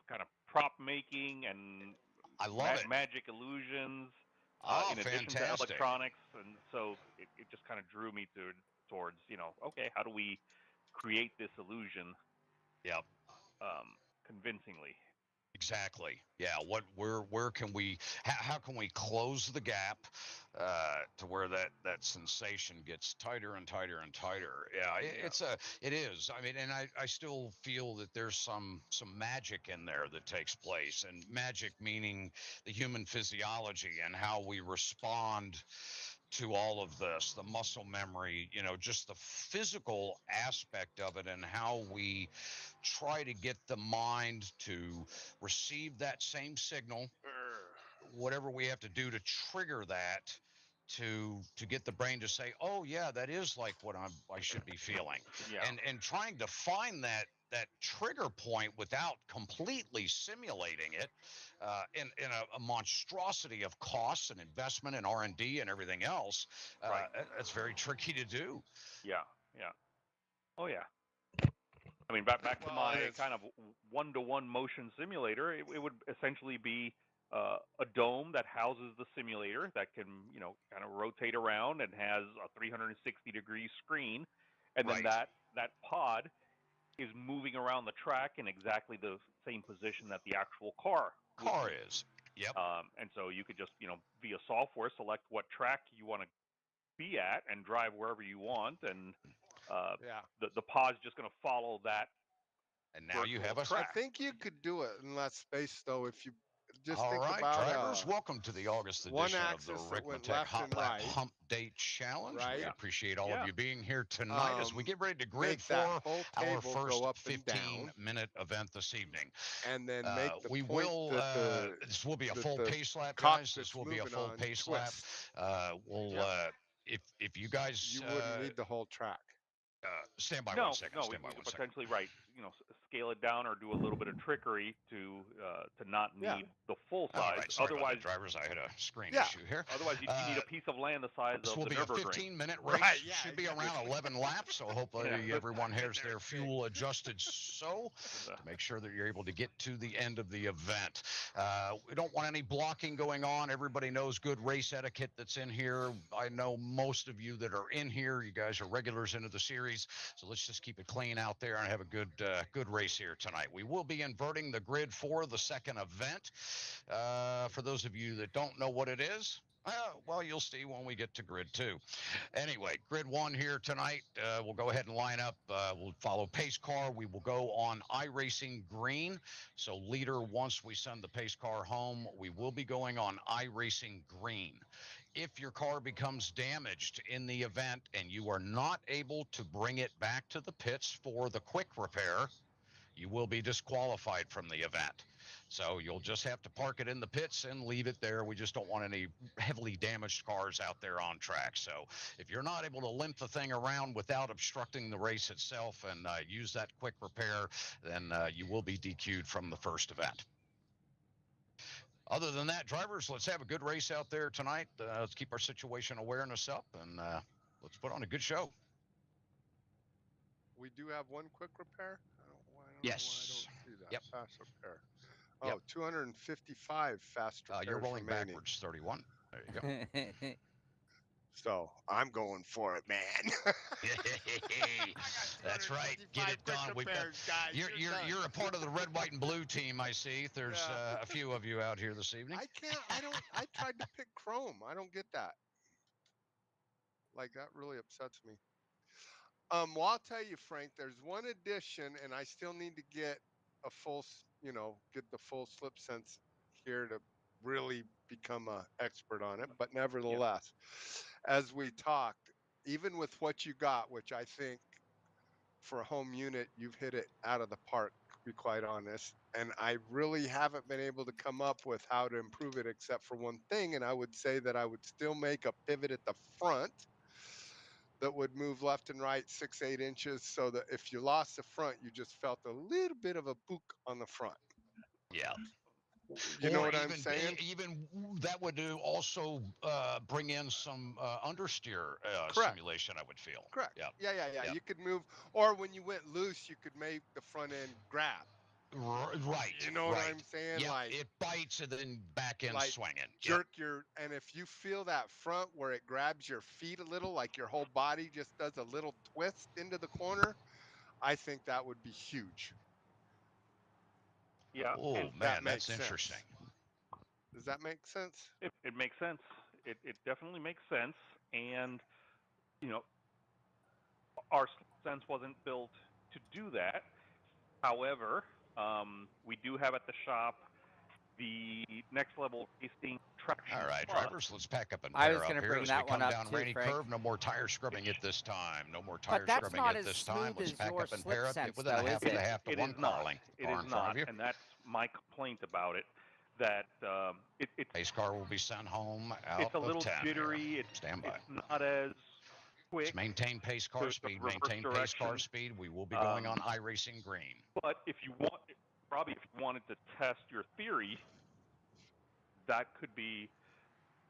kind of prop making and I love it. Magic illusions. In addition to fantastic. electronics, and so it just kind of drew me towards okay, how do we create this illusion? Yep. Convincingly. Exactly. Yeah. Where can we? How can we close the gap to where that sensation gets tighter and tighter and tighter? Yeah. It is. I mean, and I still feel that there's some magic in there that takes place, and magic meaning the human physiology and how we respond to all of this, the muscle memory, just the physical aspect of it, and how we try to get the mind to receive that same signal, whatever we have to do to trigger that, to get the brain to say, oh yeah, that is like what I should be feeling. Yeah. And trying to find that trigger point without completely simulating it in a monstrosity of costs and investment and R&D and everything else. Right. That's very tricky to do. Yeah. Oh yeah. I mean, back to my kind of one-to-one motion simulator, it would essentially be a dome that houses the simulator that can, kind of rotate around and has a 360-degree screen, and then that pod is moving around the track in exactly the same position that the actual car is. Yep. And so you could just, via software, select what track you want to be at and drive wherever you want, and the pod's just going to follow that. And now you have us. I think you could do it in less space, though, if you just All think right, about drivers, welcome to the August edition of the Ricmotech Hotlap Humpday Challenge. Right? We appreciate all of you being here tonight as we get ready to grid for our first 15-minute event this evening. And then make the we point will. That this will be a full pace lap, guys. This will be a full pace lap. We'll if you guys you wouldn't need the whole track. Stand by no, 1 second. No, stand by we 1 potentially second. scale it down or do a little bit of trickery to not need Yeah. the full All size. right, sorry Otherwise, about that, drivers. I had a screen Yeah. issue here. otherwise you need a piece of land the size This of will the be a Nürburgring. 15-minute race. Right, yeah, Should be exactly. around 11 laps, so hopefully Yeah. everyone Back in has there, their fuel adjusted so to make sure that you're able to get to the end of the event. We don't want any blocking going on. Everybody knows good race etiquette that's in here. I know most of you that are in here, you guys are regulars into the series, so let's just keep it clean out there and have a good race here tonight. We will be inverting the grid for the second event. For those of you that don't know what it is, well, you'll see when we get to grid 2. Anyway, grid 1 here tonight. We'll go ahead and line up. We'll follow pace car. We will go on iRacing green. So leader, once we send the pace car home, we will be going on iRacing green. If your car becomes damaged in the event and you are not able to bring it back to the pits for the quick repair, you will be disqualified from the event. So you'll just have to park it in the pits and leave it there. We just don't want any heavily damaged cars out there on track. So if you're not able to limp the thing around without obstructing the race itself and use that quick repair, then you will be DQ'd from the first event. Other than that, drivers, let's have a good race out there tonight. Let's keep our situation awareness up, and let's put on a good show. We do have one quick repair. I don't know why I Yes. don't see that. Yep. Fast repair. Yep. Oh, 255 fast repairs You're rolling remaining. backwards, 31. There you go. So I'm going for it, man. That's right. Get it done. We've got, guys. you're a part of the red, white, and blue team. I see. There's a few of you out here this evening. I tried to pick chrome. I don't get that. Like, that really upsets me. Well, I'll tell you, Frank, there's one addition, and I still need to get a full, get the full slip sense here to really become an expert on it. But nevertheless, as we talked, even with what you got, which I think for a home unit, you've hit it out of the park, to be quite honest. And I really haven't been able to come up with how to improve it except for one thing. And I would say that I would still make a pivot at the front that would move left and right 6-8 inches, so that if you lost the front, you just felt a little bit of a book on the front. Yeah. You know what I'm saying? Even that would also bring in some understeer simulation, I would feel. Correct. Yep. Yeah. You could move, or when you went loose, you could make the front end grab. Right. You know what I'm saying? Yeah, like it bites and then back end swinging. Jerk and if you feel that front where it grabs your feet a little, like your whole body just does a little twist into the corner, I think that would be huge. Yeah. Oh man, that's interesting. Does that make sense? It makes sense. It definitely makes sense. And, our sense wasn't built to do that. However, we do have at the shop the next level racing traction. All right, plus. drivers, let's pack up and I was pair going up to here bring as that we one come up down too, Rainy Frank. Curve. No more tire scrubbing at this time. No more tire But that's scrubbing not at as this time. smooth Let's as pack your up and slip pair up. sense, Get within a though, half is and a it? half to It one is not. car length. It car is in front not, of you. and that's my complaint about it. That it's Pace car will be sent home out it's a little of 10 jittery. here. It's Stand by. not as quick. Let's maintain pace car to speed. reverse Maintain pace car direction. speed. We will be going on iRacing green. But if you want, Robby, if you wanted to test your theory, that could be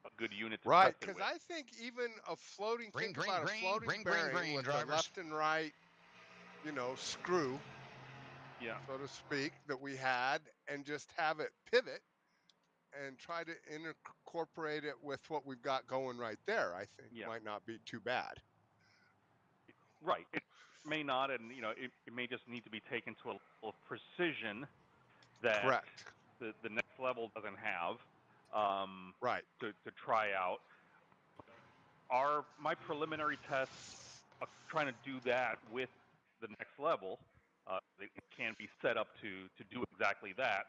a good unit to Right, test it because with. I think even a floating, Green, think about a floating bearing with drivers. the left and right, screw, Yeah. so to speak, that we had, and just have it pivot and try to incorporate it with what we've got going right there, I think might not be too bad. Right. It may not, and it may just need to be taken to a level of precision that Correct. the next level doesn't have. Right. To try out. My preliminary tests of trying to do that with the next level, it can be set up to do exactly that.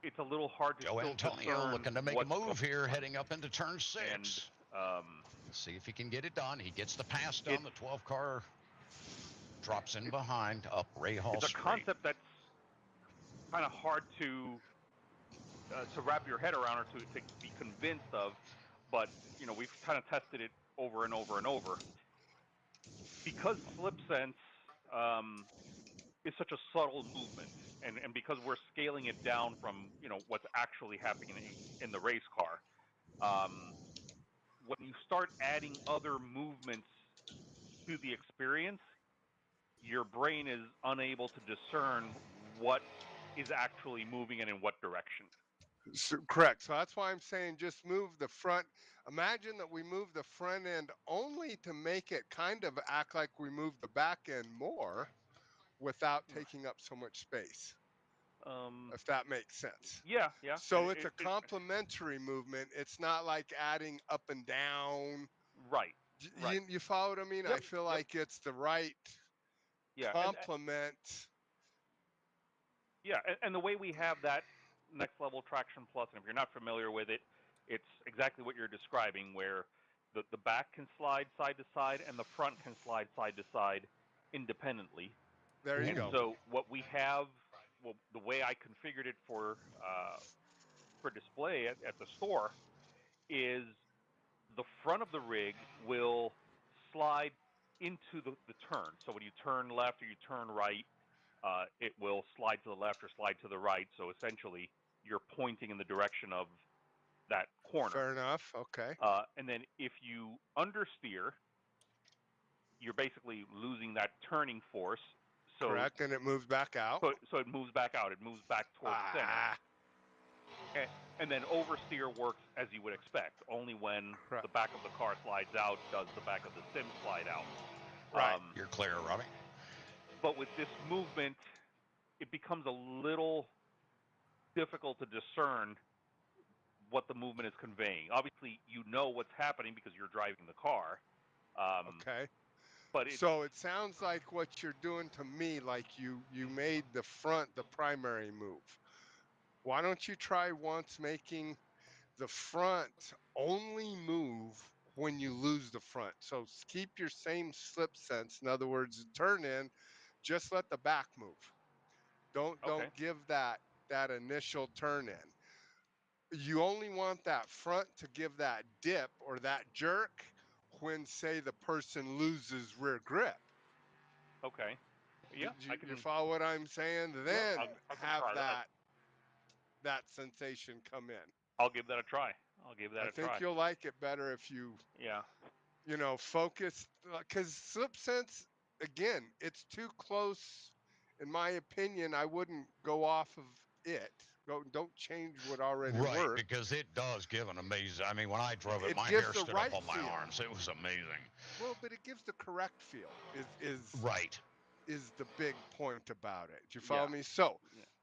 It's a little hard to Joe still Antonio discern looking to make a what's move going here, on. heading up into turn 6. And Let's see if he can get it done. He gets the pass done. The 12 car drops in behind up Ray Hall it's a Street. concept that's kind of hard to wrap your head around or to be convinced of, but we've kind of tested it over and over and over. because slip sense is such a subtle movement, and because we're scaling it down from what's actually happening in the race car, when you start adding other movements to the experience, your brain is unable to discern what is actually moving and in what direction. Correct. So that's why I'm saying just move the front. Imagine that we move the front end only to make it kind of act like we move the back end more without taking up so much space, if that makes sense. Yeah. So it's a complementary movement. It's not like adding up and down. Right. You follow what I mean? Yep, I feel like it's the right complement. And the way we have that Next Level Traction Plus, and if you're not familiar with it, it's exactly what you're describing, where the back can slide side to side and the front can slide side to side independently. There you go. So what we have, well, the way I configured it for display at the store, is the front of the rig will slide into the turn. So when you turn left or you turn right, it will slide to the left or slide to the right. So essentially, you're pointing in the direction of that corner. Fair enough. Okay. And then if you understeer, you're basically losing that turning force. So, correct, and it moves back out. So it moves back out. It moves back towards center. And then oversteer works as you would expect. Only when the back of the car slides out does the back of the sim slide out. Right. You're clear, Robby. But with this movement, it becomes a little difficult to discern what the movement is conveying. Obviously, you know what's happening because you're driving the car. Okay. But so it sounds like what you're doing to me, like you made the front the primary move. Why don't you try once making the front only move when you lose the front? So keep your same slip sense. In other words, turn in, just let the back move. Don't give that initial turn in. You only want that front to give that dip or that jerk when, say, the person loses rear grip. Okay. Yeah. You follow what I'm saying? Then have that sensation come in. I'll give that a try. I think you'll like it better if you focus, because slip sense, again, it's too close. In my opinion, I wouldn't go off of it. Don't change what already works. Right, because it does give an amazing. I mean, when I drove it, my hair stood up on my arms. It was amazing. Well, but it gives the correct feel. Right. Is the big point about it. Do you follow me? So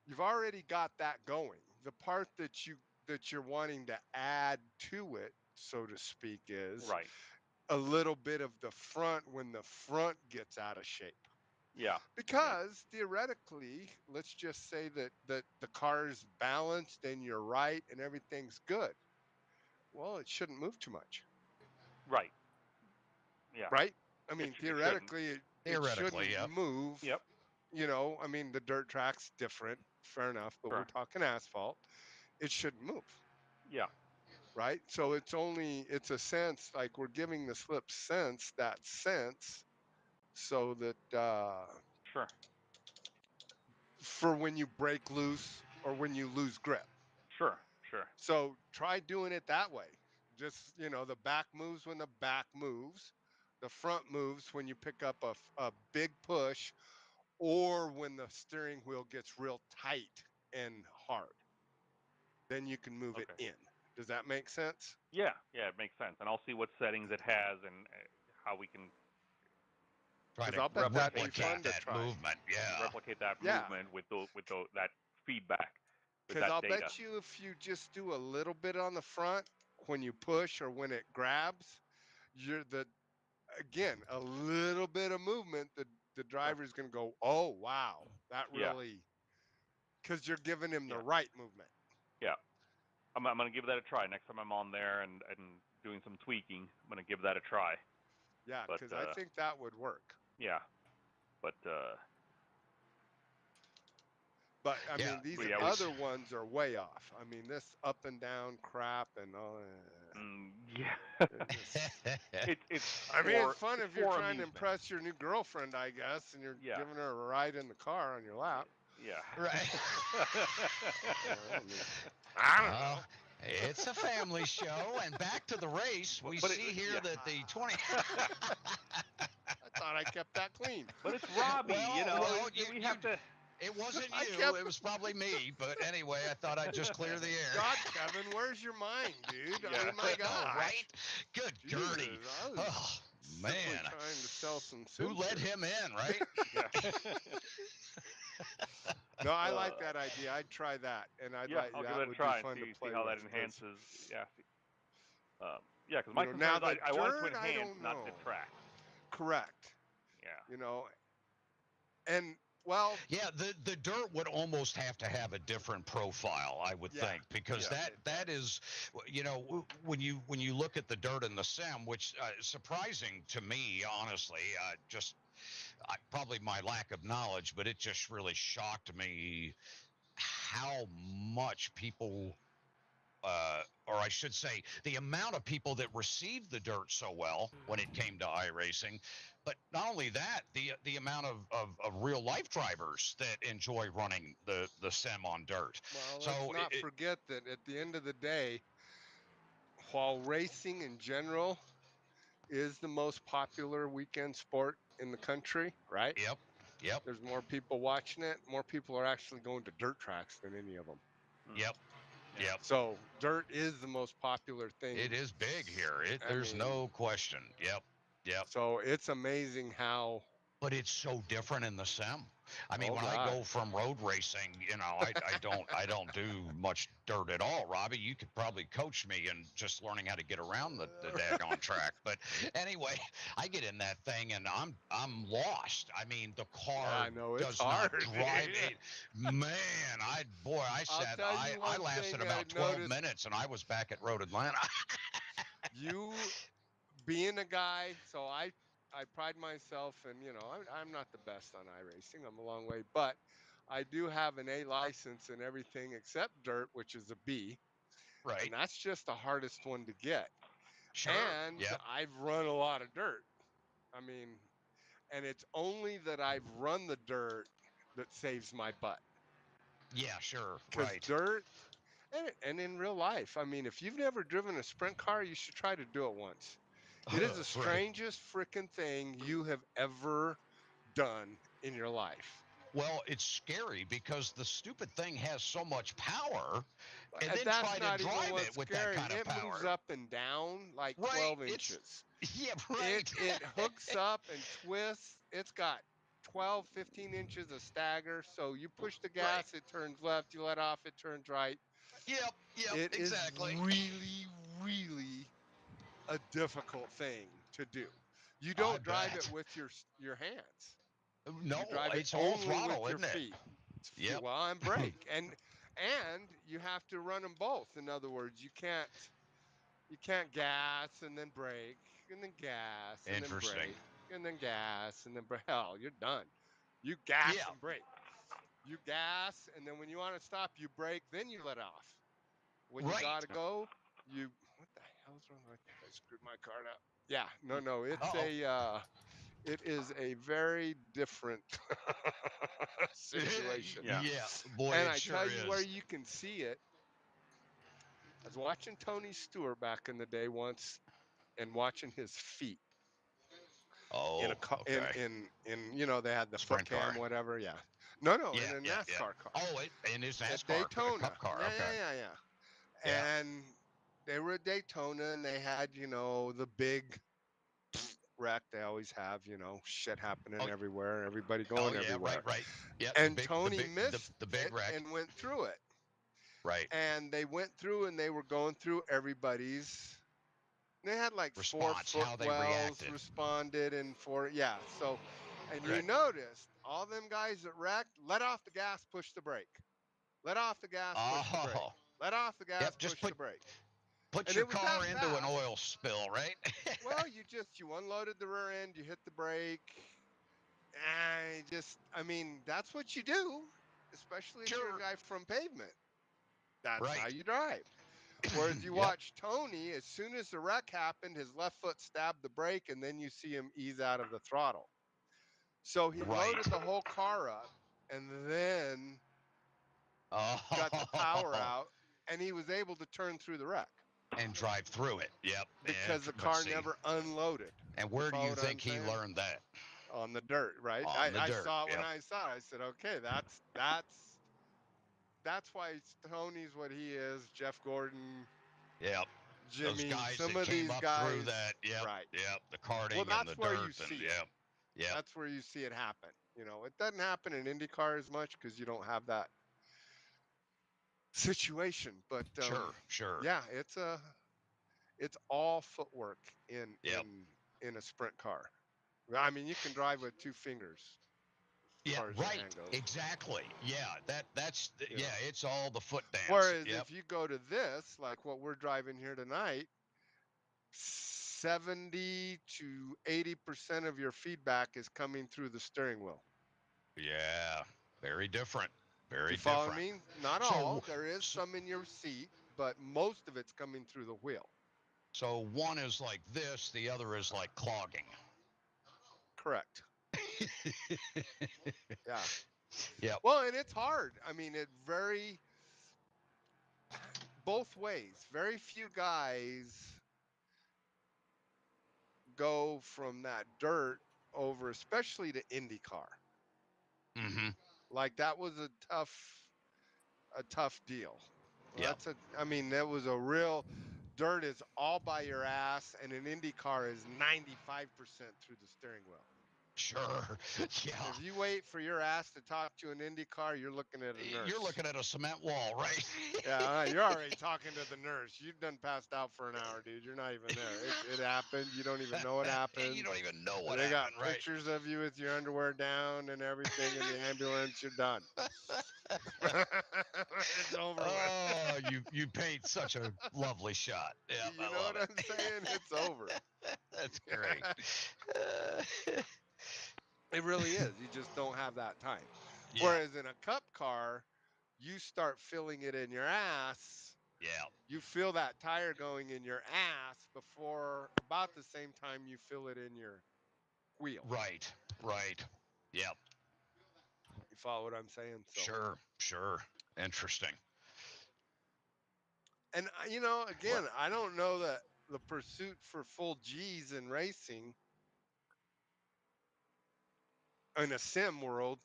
you've already got that going. The part that you're wanting to add to it, so to speak, is a little bit of the front when the front gets out of shape. Yeah. Because theoretically, let's just say that the car is balanced and you're right and everything's good. Well, it shouldn't move too much. Right. Yeah. Right? I mean, theoretically, it shouldn't move. Yep. I mean, the dirt track's different. Fair enough. But we're talking asphalt. It shouldn't move. Yeah. Right? So it's a sense, like we're giving the slip sense that sense so that for when you break loose or when you lose grip. Sure. So try doing it that way. Just, the back moves when the back moves. The front moves when you pick up a big push or when the steering wheel gets real tight and hard. Then you can move it in. Does that make sense? Yeah, it makes sense. And I'll see what settings it has and how we can try to replicate that movement. Yeah. Replicate that movement with that feedback. Because I'll bet you if you just do a little bit on the front when you push or when it grabs, again, a little bit of movement, the driver's going to go, oh, wow, that really, because you're giving him the right movement. Yeah. I'm going to give that a try. Next time I'm on there and doing some tweaking, I'm going to give that a try. Yeah, because I think that would work. Yeah. But I mean, these other ones are way off. I mean, this up and down crap and all. Yeah. It's I mean, for, it's fun it's if you're for trying to amusement. impress your new girlfriend, I guess, and you're Yeah. giving her a ride in the car on your lap. Yeah. Right. I mean, I don't know. It's a family show, and back to the race. We But see here yeah. that the 20. I thought I kept that clean. But it's Robby, Well, we have to. It wasn't I you. kept- It was probably me. But anyway, I thought I'd just clear the air. God, Kevin, where's your mind, dude? Yeah. Oh my I know, gosh. right? Good Gertie. Jesus, I was Oh, simply man. trying to sell some Who let sensors. him in, right? Yeah. No, I like that idea. I'd try that, and I'd Yeah, like I'll that give it a would try be fun and to see play how that with, 'cause, enhances. Yeah. Yeah, because my you know, now concern is the I want it to dirt, I enhance, don't not know. detract. Correct. Yeah. You know, and well, Yeah, the dirt would almost have to have a different profile, I would Yeah. think, because Yeah. that is, when you look at the dirt in the sim, which surprising to me, honestly, probably my lack of knowledge, but it just really shocked me how much people. Or I should say, the amount of people that received the dirt so well when it came to iRacing, but not only that, the amount of real life drivers that enjoy running the sim on dirt. well, So let's not forget that at the end of the day, while racing in general is the most popular weekend sport in the country, right? Yep, There's more people watching it. More people are actually going to dirt tracks than any of them. yep. So dirt is the most popular thing. It is big here. I There's mean- no question. Yep. So it's amazing how. But it's so different in the sim. I mean, Oh, when I God. go from road racing, I don't do much dirt at all. Robbie, you could probably coach me in just learning how to get around the daggone track. But anyway, I get in that thing and I'm lost. I mean, the car I know, it's does not hard, drive dude. it. Man, I tell you I one lasted thing about I 12 noticed. minutes and I was back at Road Atlanta. You being a guy, so I pride myself, and I'm not the best on iRacing. I'm a long way, but I do have an A license and everything except dirt, which is a B, Right. and that's just the hardest one to get. Sure. And Yep. I've run a lot of dirt. I mean, and it's only that I've run the dirt that saves my butt. Yeah, sure. Because Right. dirt, and in real life, I mean, if you've never driven a sprint car, you should try to do it once. It is the Right. strangest freaking thing you have ever done in your life. Well, it's scary because the stupid thing has so much power, and then That's try not to even drive what's it with scary. that kind of It power. moves up and down like Right, 12 it's- inches. Yeah, right. It hooks up and twists. It's got 12, 15 inches of stagger. So you push the gas, it turns left. You let off, it turns right. Yep, It is exactly. really, really a difficult thing to do. You I don't drive bet. it with your hands. No, You drive it's it all only throttle, with your isn't it? feet. It's Yep. Well, and brake, and you have to run them both. In other words, you can't gas and then brake and then gas and then Interesting. brake and then gas and then brake. Hell, you're done. You gas Yeah. and brake. You gas, and then when you want to stop, you brake. Then you let off. When you Right. gotta go, you. What the hell's wrong? I think I screwed my card up. Yeah, no. It's Uh-oh. it is a very different situation. Yeah. Boy, And it I sure tell is. you where you can see it. I was watching Tony Stewart back in the day once, and watching his feet Oh, in a car. okay. In they had the Sprint foot cam, car. whatever. Yeah. No, Yeah, in a NASCAR car. Oh, in his At NASCAR Daytona. cup car. Yeah, Okay. yeah. Yeah. And they were at Daytona, and they had the big wreck they always have. Shit happening Oh, everywhere, everybody Oh, going yeah, everywhere. right. Yeah, And the Tony big, missed the big it wreck. and went through it. Right. And they went through, and they were going through everybody's. They had like Response, 4 how they footwells reacted. responded, and so, and you Right. noticed all them guys that wrecked, let off the gas, push the brake. Let off the gas, push the brake. Oh, Let off the gas, Yep, just push the brake. put And your it was car that into an fast. oil spill, right? Well, you unloaded the rear end, you hit the brake, and that's what you do, especially if you're Sure. a guy from pavement. That's how Right. you drive. Whereas you Yep. watch Tony, as soon as the wreck happened, his left foot stabbed the brake, and then you see him ease out of the throttle. So he Right. loaded the whole car up and then Oh. got the power out, and he was able to turn through the wreck And drive through it. Yep. because the But car see, never unloaded. And where do follow you what I'm think he saying? learned that? On the dirt, right? On the I dirt, saw it when yep. I saw it. I said, okay, that's why Tony's what he is. Jeff Gordon, Yep. Those Jimmy, guys some that of came these up guys. through that. Yep. Right. Yep. The karting Well, and that's the where dirt. you see it. Yep. Yep. That's where you see it happen. You know, it doesn't happen in IndyCar as much because you don't have that situation. But Sure. yeah, it's all footwork Yep. in a sprint car. I mean, you can drive with 2 fingers. as Yeah, far as your right. hand goes. Exactly. Yeah, that's Yeah. yeah, it's all the foot dance. Whereas Yep. if you go to this, like what we're driving here tonight, 70 to 80% of your feedback is coming through the steering wheel. Yeah, very different. Very You follow different. me? Not So- all. There is so- some in your seat, but most of it's coming through the wheel. So one is like this, the other is like clogging. Correct. Yeah. Yep. Well, and it's hard. I mean, both ways. Very few guys go from that dirt over, especially to IndyCar. Mm-hmm. Like that was a tough deal. Yep. That was a real dirt is all by your ass, and an IndyCar is 95% through the steering wheel. Sure. Yeah. If you wait for your ass to talk to an IndyCar, you're looking at a nurse. You're looking at a cement wall, right? Yeah, you're already talking to the nurse. You've done passed out for an hour, dude. You're not even there. It happened. You don't even know what happened. You don't even know what They happened, got right? pictures of you with your underwear down and everything in the ambulance. You're done. It's over with. Oh, you paint such a lovely shot. Yeah, You know what I'm saying? It's over. That's great. It really is. You just don't have that time. Yeah. Whereas in a cup car, you start filling it in your ass. Yeah. You feel that tire going in your ass before about the same time you feel it in your wheel. Right. Yep. You follow what I'm saying? So. Sure. Interesting. And again, I don't know that the pursuit for full G's in racing in a sim world,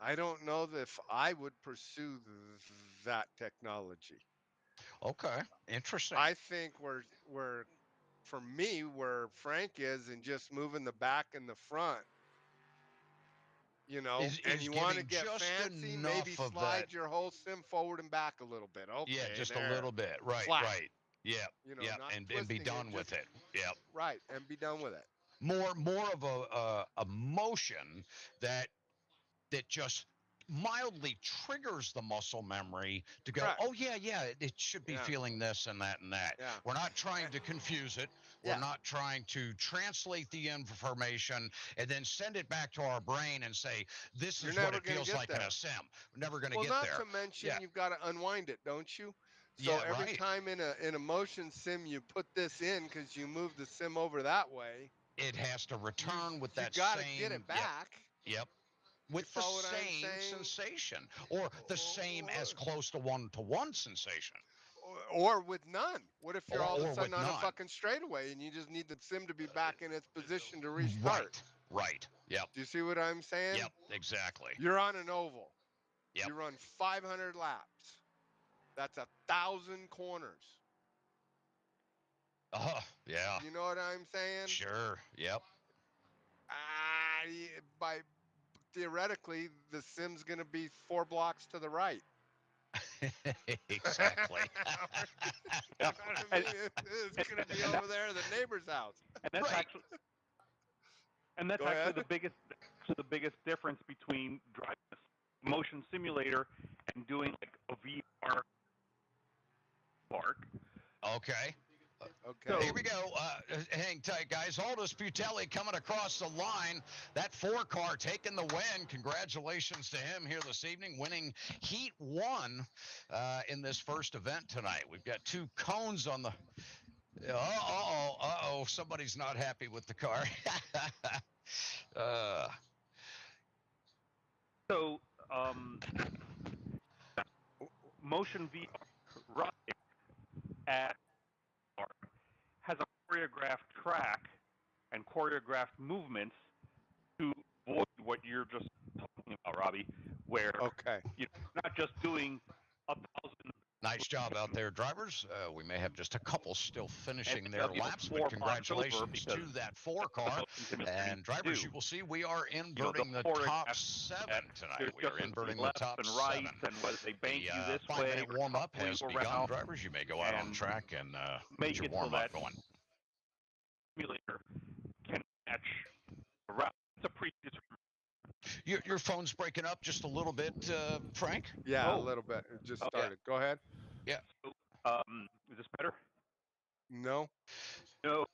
I don't know that if I would pursue that technology. Okay. Interesting. I think where for me where Frank is in just moving the back and the front, and you want to get fancy, maybe slide your whole sim forward and back a little bit. Okay. Yeah, just there. a little bit. Right. Flat. Right. Yeah. Yeah. not And be twisting it, done with just- it. Yep. Right, and be done with it. More of a motion that just mildly triggers the muscle memory to go, Correct. oh yeah, it should be Yeah. feeling this and that and that. Yeah. We're not trying to confuse it. We're Yeah. not trying to translate the information and then send it back to our brain and say, this You're is what never it gonna feels get like in there. a sim. We're never going to Well, get not there. to mention Yeah. you've got to unwind it, don't you? So Yeah, every right. time in a motion sim you put this in because you move the sim over that way, It has to return with that you got to same. get it back. Yep. With the follow what I'm same saying? sensation or the same as close to one sensation. Or with none. What if you're all of Or a sudden with on a none. fucking straightaway and you just need the sim to be back in its position to restart? Right. Yep. Do you see what I'm saying? Yep. Exactly. You're on an oval. Yep. You run 500 laps. That's 1,000 corners. Oh, yeah. You know what I'm saying? Sure. Yep. Theoretically, the sim's going to be 4 blocks to the right. Exactly. You know what I mean? It's going to be over there at the neighbor's house. And that's Right. actually, and that's Go actually ahead. the biggest difference between driving a motion simulator and doing like a VR park. Okay. Okay. Here we go. Hang tight, guys. Aldous Butelli coming across the line. That 4-car taking the win. Congratulations to him here this evening, winning Heat 1 in this first event tonight. We've got 2 cones on the. Uh-oh. Somebody's not happy with the car. So, Motion VR Ride at has a choreographed track and choreographed movements to avoid what you're just talking about, Robby, where Okay. you're not just doing 1,000. Nice job out there, drivers. We may have just a couple still finishing And their they'll be laps, 4 but blocks over congratulations to because that 4-car. And drivers, you will see we are inverting the top 7 tonight. We are inverting the top and 7. right, and whether they bank you this way, 5-minute warm-up has begun, around, drivers. You may go out on and track and make get your it so warm-up that going. simulator can match the route. It's a predetermined. Your phone's breaking up just a little bit, Frank. Yeah, a Oh. little bit. It just Okay. started. Go ahead. Is this better? No. No.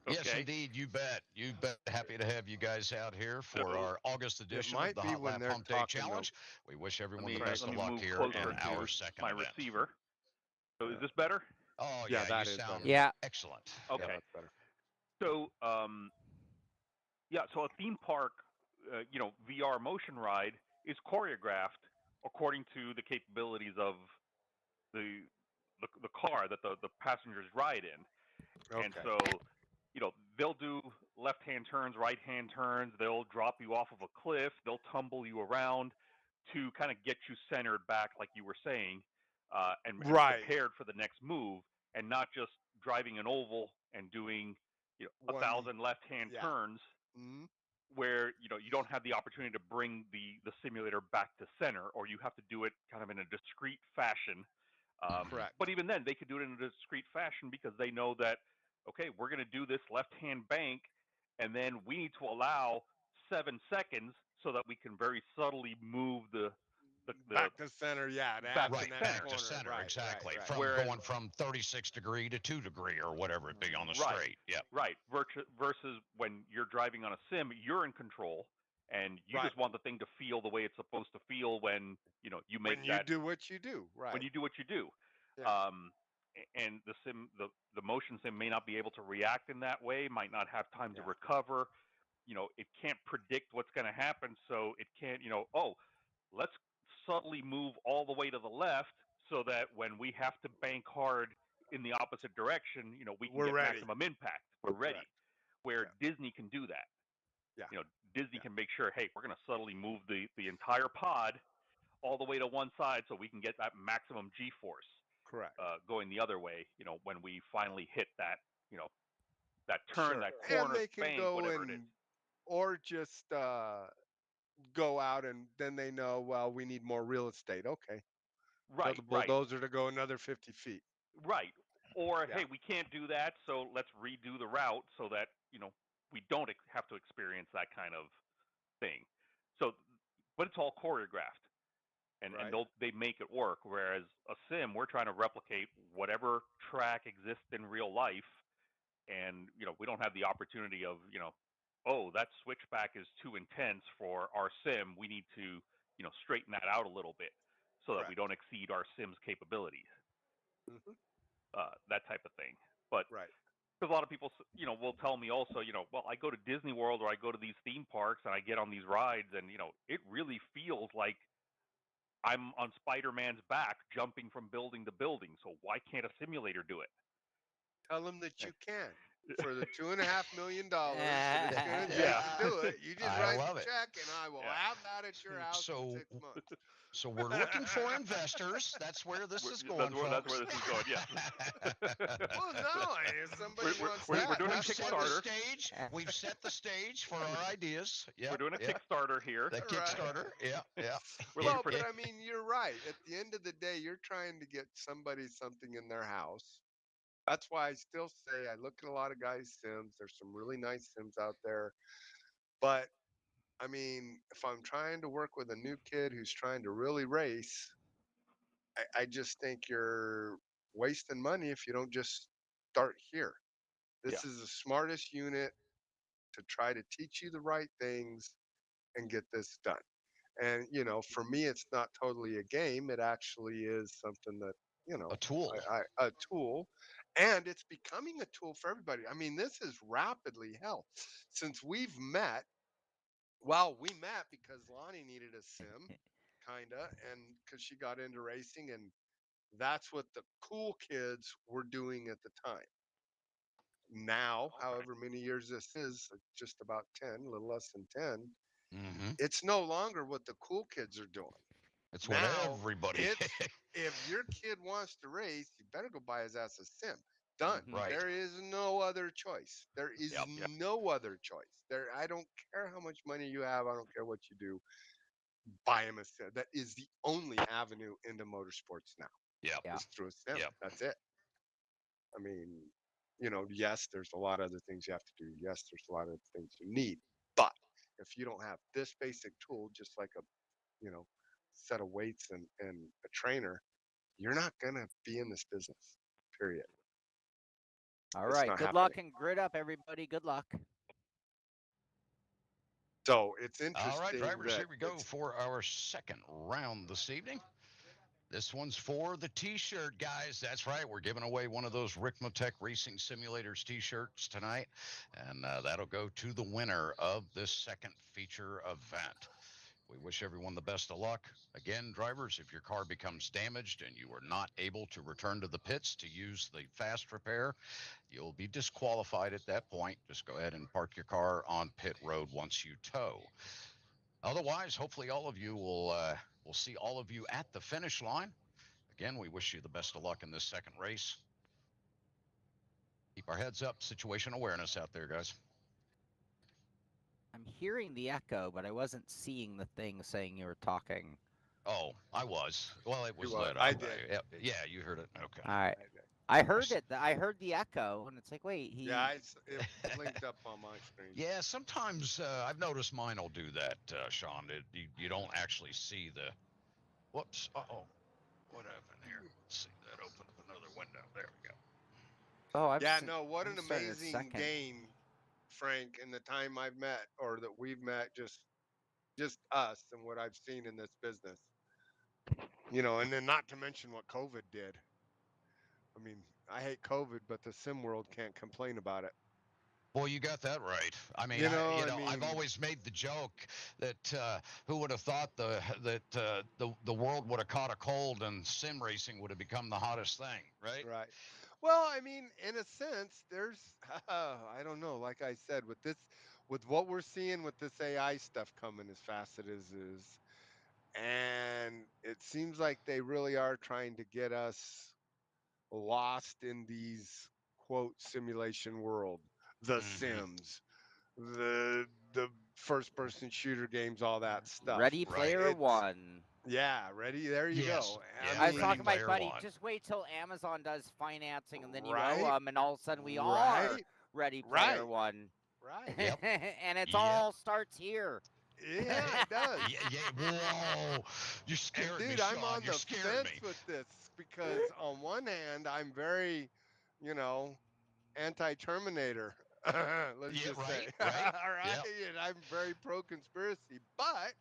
Yes, Okay. indeed. You bet. You bet. Happy to have you guys out here for our August edition of might the be when Hotlap they're Humpday talking, Challenge. We wish everyone the Let best of me luck move here closer in to our second my event. receiver. So is this better? Oh, Yeah, yeah, that you is sound better. Yeah. excellent. Okay. Yeah, that's better. So, so a theme park, VR motion ride is choreographed according to the capabilities of the car that the passengers ride in. Okay. And so, they'll do left-hand turns, right-hand turns. They'll drop you off of a cliff. They'll tumble you around to kind of get you centered back, like you were saying, and prepared for the next move, and not just driving an oval and doing 1,000 left-hand turns Mhm. where you don't have the opportunity to bring the simulator back to center, or you have to do it kind of in a discrete fashion. Correct. But even then, they could do it in a discrete fashion because they know that, okay, we're going to do this left-hand bank, and then we need to allow 7 seconds so that we can very subtly move the back to center, yeah. back Right, to back center. to center, Right, exactly. right. From Whereas- going from 36 degree to 2 degree or whatever it be on the Right. straight. Yeah. Right. Versus when you're driving on a sim, you're in control, and you Right. just want the thing to feel the way it's supposed to feel when you make When you that do what you do, right. when you do what you do. Yeah. And the motion sim may not be able to react in that way, might not have time to Yeah. recover. It can't predict what's going to happen, so it can't. Let's subtly move all the way to the left so that when we have to bank hard in the opposite direction, we can We're get ready. maximum impact. We're ready. Correct. Where Yeah. Disney can do that. Yeah. Disney Yeah. can make sure, hey, we're going to subtly move the entire pod all the way to one side so we can get that maximum G-force Correct. going the other way, when we finally hit that, that turn, Sure. that corner, And they can bank, go whatever it is. or just go out and then they know, well, we need more real estate. Okay. Tell Right, the right, bulldozer to go another 50 feet. right. Or, Yeah. hey, we can't do that, so let's redo the route so that, we don't have to experience that kind of thing. So, but it's all choreographed. And Right. they make it work. Whereas a sim, we're trying to replicate whatever track exists in real life, and we don't have the opportunity of oh, that switchback is too intense for our sim. We need to straighten that out a little bit so that we Correct. don't exceed our sim's capabilities. Mhm. That type of thing. But Right. because a lot of people will tell me also, well, I go to Disney World or I go to these theme parks and I get on these rides, and it really feels like I'm on Spider-Man's back jumping from building to building. So why can't a simulator do it? Tell them that you can. For the $2.5 million that it's going to Yeah. take to do it, you just I write love the it. check, and I will Yeah. have that at your house So- in 6 months. So we're looking for investors. That's where this is going, That's where folks. this is going. Yeah. Well, no, if somebody wants we're that, doing a We've set the Kickstarter. stage. We've set the stage for our ideas. Yeah, We're doing a yeah. Kickstarter here. The Right. Kickstarter. Yeah, yeah. We're Well, looking for but I mean, you're right. At the end of the day, you're trying to get somebody something in their house. That's why I still say I look at a lot of guys' sims. There's some really nice sims out there. But I mean, if I'm trying to work with a new kid who's trying to really race, I just think you're wasting money if you don't just start here. This Yeah. is the smartest unit to try to teach you the right things and get this done. And, for me, it's not totally a game. It actually is something that, A tool. a tool. And it's becoming a tool for everybody. I mean, this is rapidly, hell, since we've met. Well, we met because Lonnie needed a sim, kind of, and because she got into racing. And that's what the cool kids were doing at the time. Now, Okay. however many years this is, just about 10, a little less than 10, Mm-hmm. it's no longer what the cool kids are doing. It's what Now, everybody. it's if your kid wants to race, you better go buy his ass a sim. Done. Right. There is no other choice. There is Yep. no other choice. I don't care how much money you have. I don't care what you do. Buy him a sim. That is the only avenue into motorsports now. Yep. Yeah. Is through a sim. Yep. That's it. I mean, yes, there's a lot of other things you have to do. Yes, there's a lot of things you need. But if you don't have this basic tool, just like a, set of weights and a trainer, you're not going to be in this business, period. All It's right. not Good luck happening. and grid up, everybody. Good luck. So it's interesting. All right, drivers, that here we go it's- for our second round this evening. This one's for the T-shirt, guys. That's right. We're giving away one of those Ricmotech Racing Simulators T-shirts tonight, and that'll go to the winner of this second feature event. We wish everyone the best of luck. Again, drivers, if your car becomes damaged and you are not able to return to the pits to use the fast repair, you'll be disqualified at that point. Just go ahead and park your car on pit road once you tow. Otherwise, hopefully all of you will see all of you at the finish line. Again, we wish you the best of luck in this second race. Keep our heads up, situation awareness out there, guys. I'm hearing the echo, but I wasn't seeing the thing saying you were talking. Oh, I was. Well, it was You lit are. I up. did. Yeah, you heard it. Okay. All right. I heard it. I heard the echo, and it's like, wait, he. Yeah, it linked up on my screen. Yeah, sometimes I've noticed mine will do that, Shaun. You don't actually see the. Whoops. Uh-oh. What happened here? Let's see. That opened up another window. There we go. Oh, I've Yeah, seen- no, what an I'm starting at amazing second. game, Frank, in the time I've met or that we've met, just us and what I've seen in this business. And then not to mention what COVID did. I mean, I hate COVID, but the sim world can't complain about it. Well, you got that right. I mean, I I've mean- always made the joke that who would have thought the world would have caught a cold and sim racing would have become the hottest thing, right? Right. Well, I mean, in a sense, there's I don't know, like I said, with what we're seeing with this AI stuff coming as fast as it is, and it seems like they really are trying to get us lost in these quote simulation world, the Mhm. Sims, the first person shooter games, all that stuff. Ready Right. Player It's- One. Yeah, ready. There you Yes. go. Yeah, I was Ready talking to my Player buddy. One. Just wait till Amazon does financing, and then you Right. owe them, and all of a sudden we are Right. Ready Player Right. One. Right. Yep. And it's Yep. all starts here. Yeah, it does. Whoa! You're scaring me, Dude, I'm Shaun. on You're the scaring fence me. with this because on one hand, I'm very, anti-Terminator. Let's Yeah, just right, say, right. all right, Yep. and I'm very pro-conspiracy. But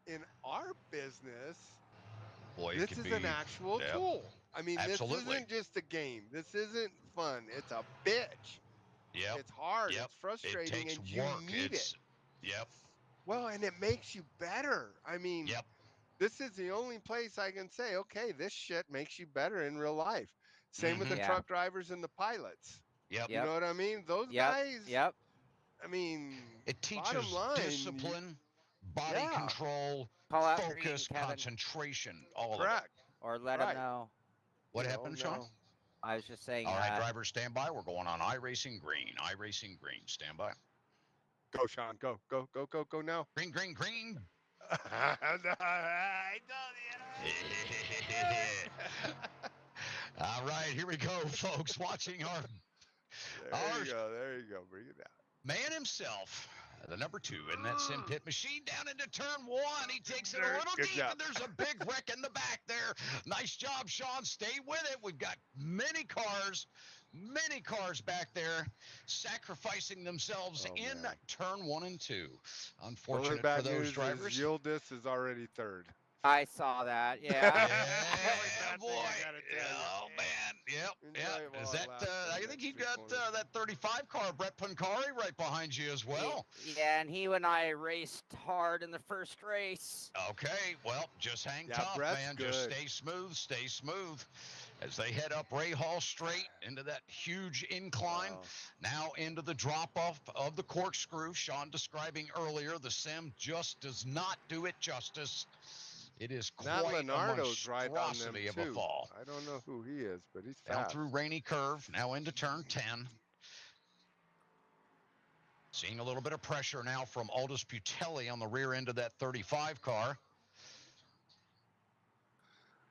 in our business, Boy, it this could is be an actual yeah, tool. I mean, absolutely. this isn't just a game. This isn't fun. It's a bitch. Yep. It's hard. Yep. It's frustrating, It takes and you work. need it. Yep. Well, and it makes you better. I mean, Yep. this is the only place I can say, okay, this shit makes you better in real life. Same with the Mhm. Yeah. truck drivers and the pilots. Yep. You know what I mean? Those Yep. guys, Yep. I mean, It bottom teaches line, discipline, body Yeah. control, Call out green, focus, Kevin, concentration, all of it. correct. or let Right. them know. What You know, happened, Shaun? no. I was just saying. All right, drivers, stand by. We're going on iRacing Green. iRacing Green, stand by. Go, Shaun. Go, go, go, go, go now. Green, green, green. I told you. All right, here we go, folks. Watching our There you go. There you go. Bring it down. man himself, the number 2 in that sim pit machine down into turn 1. He takes it a There- little good deep, job. and there's a big wreck in the back there. Nice job, Shaun. Stay with it. We've got many cars, Many cars back there sacrificing themselves in man. turn 1 and 2. Only Unfortunate for bad those news drivers. is Yildiz is already third. I saw that. Yeah. Yeah, bad boy. thing, I gotta tell you. Oh, man. Yep. Enjoy Yep. it while Is it that, lasts for I the think next you've 3 got corners. that 35 car, Brett Pancari, right behind you as well. Yeah, and he and I raced hard in the first race. Okay, well, just hang Yeah, tough, Brett's man. good. Just stay smooth. As they head up Ray Hall Straight into that huge incline, Wow. now into the drop-off of the corkscrew. Shaun describing earlier, the sim just does not do it justice. It is Matt quite a Leonardo's right on them monstrosity of a too. fall. I don't know who he is, but he's Down fast. through Rainy Curve, now into turn 10. Seeing a little bit of pressure now from Aldous Putelli on the rear end of that 35 car.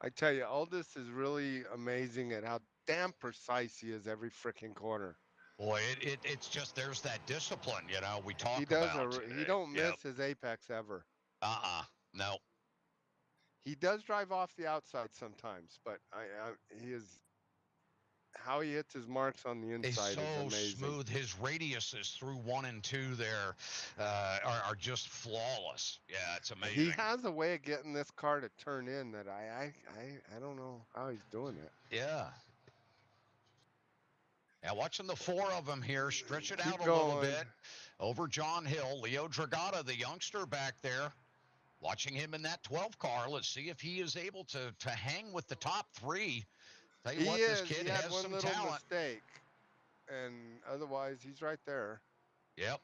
I tell you, Aldous is really amazing at how damn precise he is every freaking corner. Boy, it's just there's that discipline, you know, we talk He does about. he don't Yep. miss his apex ever. No. He does drive off the outside sometimes, but he is how he hits his marks on the It's inside so is amazing. smooth. His radiuses through 1 and 2 there are just flawless. Yeah, it's amazing. He has a way of getting this car to turn in that I don't know how he's doing it. Yeah. Now watching the 4 of them here stretch it Keep out a little going. bit over John Hill. Leo Dragata, the youngster back there. Watching him in that 12 car. Let's see if he is able to hang with the top 3. Tell you He what, is. this kid He had has one some little talent. mistake, and otherwise he's right there. Yep.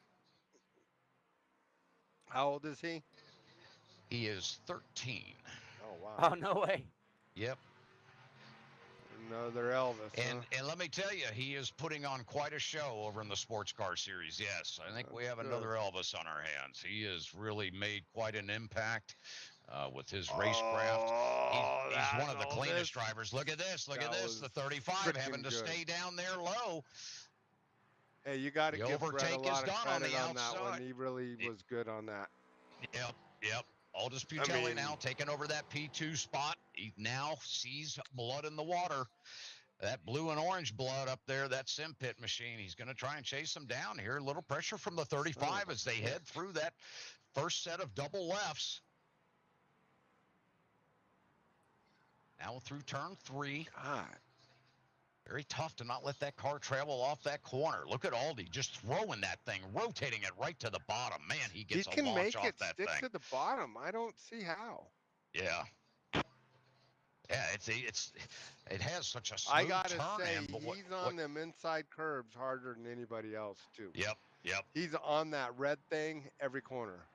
How old is he? He is 13. Oh wow. Oh, no way. Yep. Another Elvis. And let me tell you, he is putting on quite a show over in the sports car series. Yes, I think we have That's another Elvis on our hands. He has really made quite an impact with his racecraft. Oh, He's one that's of the Elvis. cleanest drivers. Look at this. Look at That this. was The 35 having freaking to good. stay down there low. Hey, you got to The give Brett a overtake is lot of done on credit the on that one. outside. He really was good on that. Yep. Aldous Putelli mean- now taking over that P2 spot. He now sees blood in the water. That blue and orange blood up there, that sim pit machine. He's going to try and chase them down here. A little pressure from the 35 as they head through that first set of double lefts. Now through turn 3. God. Very tough to not let that car travel off that corner. Look at Aldi just throwing that thing, rotating it right to the bottom. Man, he gets He can a launch make off it that stick thing. to the bottom. I don't see how. Yeah. Yeah, it has such a smooth I gotta turn say, in, but he's on them inside curbs harder than anybody else too. Yep. He's on that red thing every corner.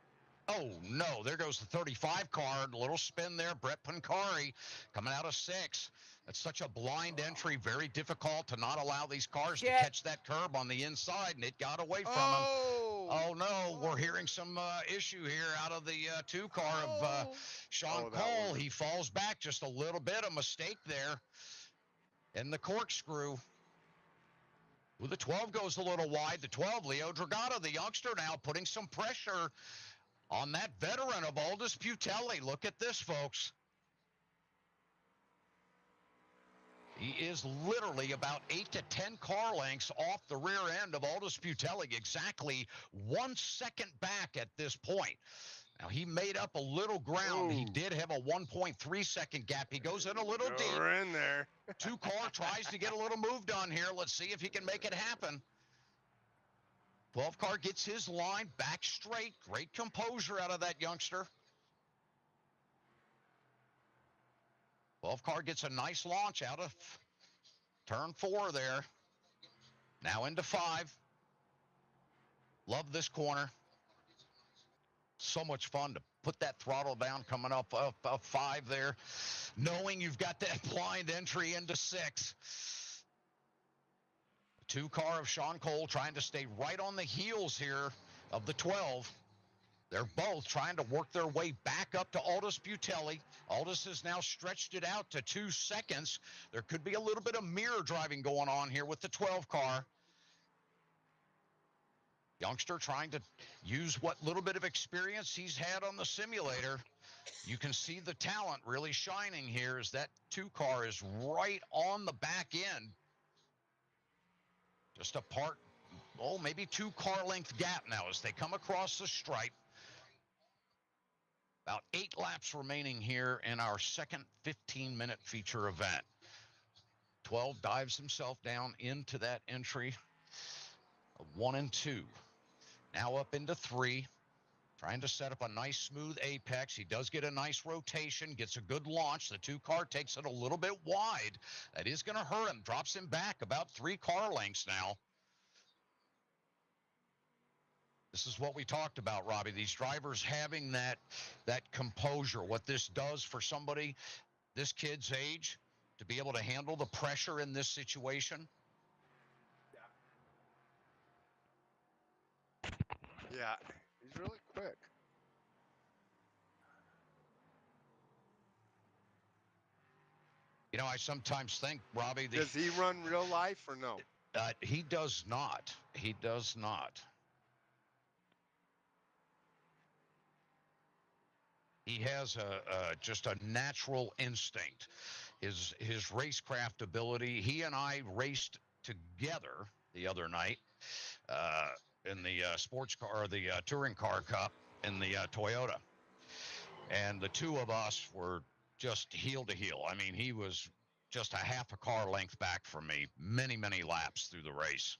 Oh, no, there goes the 35 car. A little spin there. Brett Pancari coming out of 6. That's such a blind entry. Very difficult to not allow these cars to catch that curb on the inside, and it got away from him. Oh, no, we're hearing some issue here out of the 2 car of Shaun Cole. He falls back just a little bit. A mistake there in the corkscrew. Well, the 12 goes a little wide. The 12, Leo Dragata, the youngster, now putting some pressure on that veteran of Aldous Putelli. Look at this, folks. He is literally about 8 to 10 car lengths off the rear end of Aldous Putelli, exactly 1 second back at this point. Now, he made up a little ground. He did have a 1.3 second gap. He goes in a little deep. We're in there. 2 car tries to get a little move done here. Let's see if he can make it happen. 12 car gets his line back straight. Great composure out of that youngster. 12 car gets a nice launch out of turn 4 there. Now into 5. Love this corner. So much fun to put that throttle down coming up 5 there, knowing you've got that blind entry into 6. 2 car of Shaun Cole trying to stay right on the heels here of the 12. They're both trying to work their way back up to Aldous Putelli. Aldous has now stretched it out to 2 seconds. There could be a little bit of mirror driving going on here with the 12 car. Youngster trying to use what little bit of experience he's had on the simulator. You can see the talent really shining here as that 2 car is right on the back end. Just apart, oh, maybe 2 car length gap now as they come across the stripe. About 8 laps remaining here in our second 15-minute feature event. 12 dives himself down into that entry of 1 and 2. Now up into 3. Trying to set up a nice smooth apex. He does get a nice rotation, gets a good launch. The 2 car takes it a little bit wide. That is going to hurt him. Drops him back about 3 car lengths now. This is what we talked about, Robby. These drivers having that composure. What this does for somebody this kid's age to be able to handle the pressure in this situation. Yeah, he's really quick. You know, I sometimes think, Robby, Does he run real life or no? He does not. He does not. He has just a natural instinct. His racecraft ability. He and I raced together the other night in the sports car, or the touring car cup in the Toyota. And the 2 of us were just heel to heel. I mean, he was just a half a car length back from me, many, many laps through the race.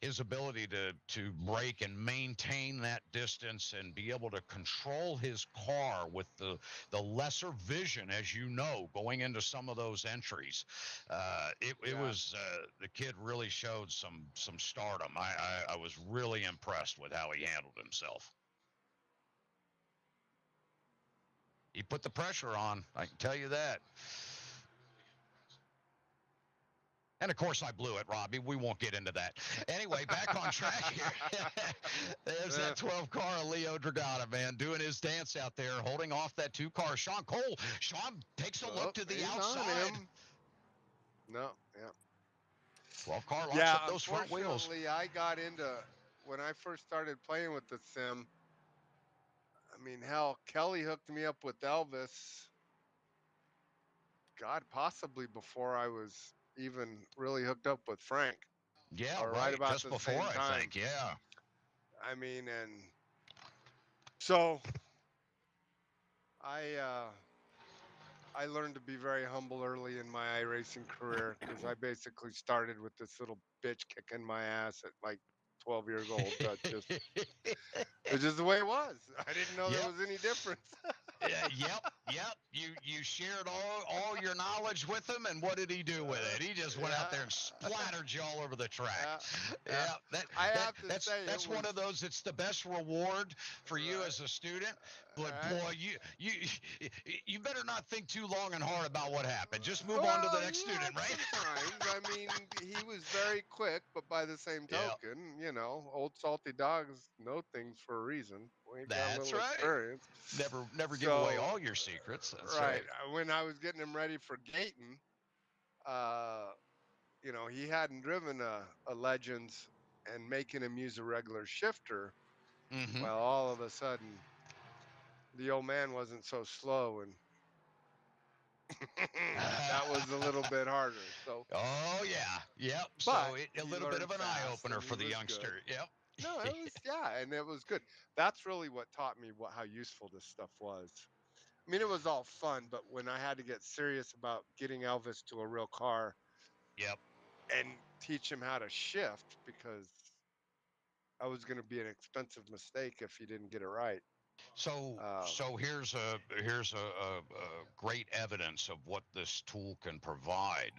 His ability to brake and maintain that distance and be able to control his car with the lesser vision, as you know, going into some of those entries. It was the kid really showed some stardom. I was really impressed with how he handled himself. He put the pressure on, I can tell you that. And, of course, I blew it, Robby. We won't get into that. Anyway, back on track here. There's that 12 car Leo Dragata, man, doing his dance out there, holding off that 2 car. Shaun Cole. Shaun takes a look to the outside. No, yeah. 12 car locks up those front wheels. Unfortunately, I got into, when I first started playing with the sim, I mean, hell, Kelly hooked me up with Elvis. God, possibly before I was even really hooked up with Frank. Yeah, or right about just the before, same time. I think, yeah. I mean, and so I learned to be very humble early in my iRacing career because I basically started with this little bitch kicking my ass at like 12 years old. It's just the way it was. I didn't know there was any difference. Yep. You shared all your knowledge with him, and what did he do with it? He just went out there and splattered you all over the track. That's one of those. It's the best reward for you as a student. But boy, you better not think too long and hard about what happened. Just move on to the next student, right? Sometimes. I mean, he was very quick, but by the same token, you know, old salty dogs know things for a reason. We've got a little experience. Never give away all your secrets. That's right. When I was getting him ready for Gaten, you know, he hadn't driven a Legends and making him use a regular shifter. Mm-hmm. Well, all of a sudden, the old man wasn't so slow, and that was a little bit harder. So. Oh yeah, yep. So a little bit of an eye opener for the youngster. Good. Yep. No, it was and it was good. That's really what taught me how useful this stuff was. I mean, it was all fun, but when I had to get serious about getting Elvis to a real car, yep, and teach him how to shift, because that was going to be an expensive mistake if he didn't get it right. So here's a great evidence of what this tool can provide.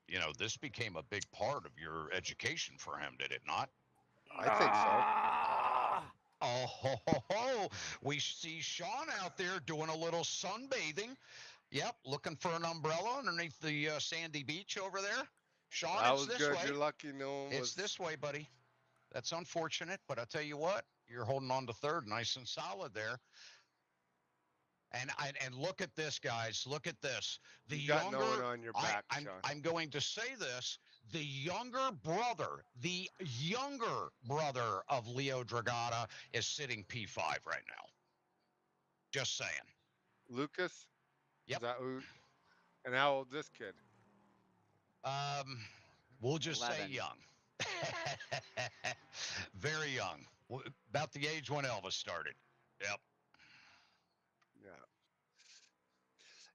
You know, this became a big part of your education for him, did it not? I think so. Oh, ho, ho, ho. We see Shaun out there doing a little sunbathing. Yep, looking for an umbrella underneath the sandy beach over there. Shaun, that it's was this good. way. You're lucky no one It's this way, buddy. That's unfortunate, but I'll tell you what, you're holding on to third nice and solid there. And look at this, guys. Look at this. You got no one on your back, Shaun. I'm going to say this. The younger brother of Leo Dragata is sitting P5 right now. Just saying. Lucas? Yep. Is that who? And how old is this kid? We'll just 11. say young. Very young. About the age when Elvis started. Yep. Yeah.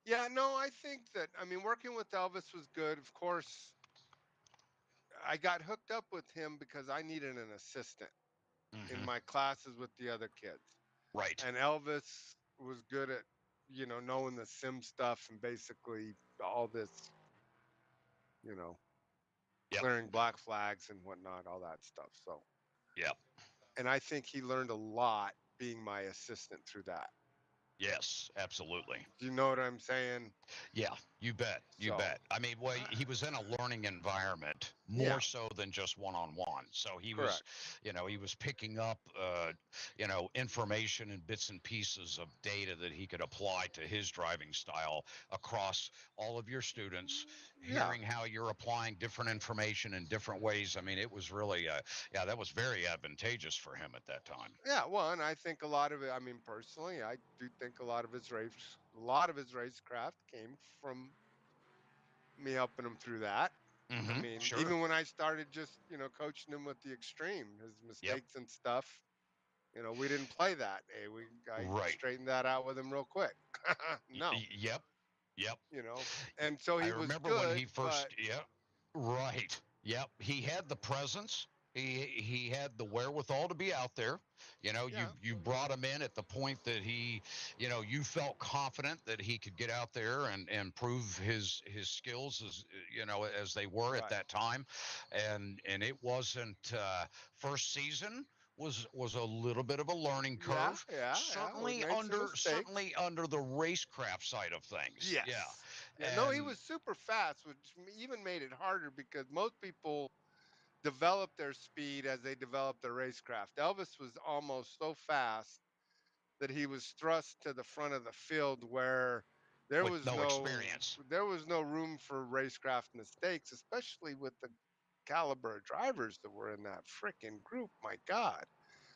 Yeah, no, I think that, I mean, working with Elvis was good. Of course, I got hooked up with him because I needed an assistant in Mhm. my classes with the other kids. Right. And Elvis was good at, knowing the sim stuff and basically all this, you know, Yep. clearing black flags and whatnot, all that stuff. So, Yep. and I think he learned a lot being my assistant through that. Yes, absolutely. Do you know what I'm saying? Yeah, you bet. You So, bet. I mean, well, he was in a learning environment Yeah. more so than just one-on-one. So he was, Correct. he was picking up, information and bits and pieces of data that he could apply to his driving style across all of your students, Yeah. hearing how you're applying different information in different ways. I mean, it was really, that was very advantageous for him at that time. Yeah, well, and I think a lot of it, I mean, personally, I do think a lot of his racecraft came from me helping him through that. I mean, Sure. even when I started just, coaching him with the extreme, his mistakes and stuff, we didn't play that. I Right. straightened that out with him real quick. No, Yep. Yep. and so I he was remember good, when he first, but yeah, right. Yep. He had the presence. He had the wherewithal to be out there. Yeah. You brought him in at the point that he, you felt confident that he could get out there and prove his skills as they were at Right. that time. And it wasn't first season was a little bit of a learning curve. Yeah. Certainly We made some certainly under the racecraft side of things. Yes. Yeah. Yeah, no, he And was super fast, which even made it harder because most people develop their speed as they develop their racecraft. Elvis was almost so fast that he was thrust to the front of the field where there with was no no experience. room for racecraft mistakes, especially with the caliber of drivers that were in that freaking group. My God.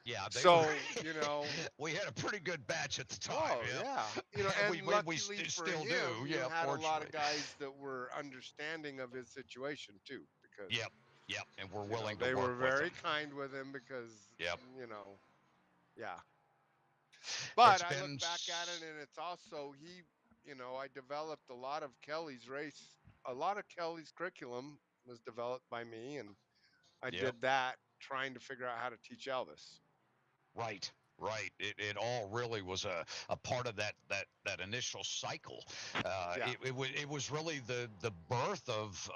Yeah, they So, were. We had a pretty good batch at the time. oh Yeah. yeah, and we luckily for still him, do. you Yeah, had a lot of fortunately. guys that were understanding of his situation too, because Yep. Yep. And we're willing to they were work with very them. kind with him because Yep. yeah. But It's I look been back at it, and it's also I developed a lot of Kelly's curriculum was developed by me, and I Yep. did that trying to figure out how to teach Elvis. Right. Right. It all really was a part of that initial cycle. Yeah. It was really the birth of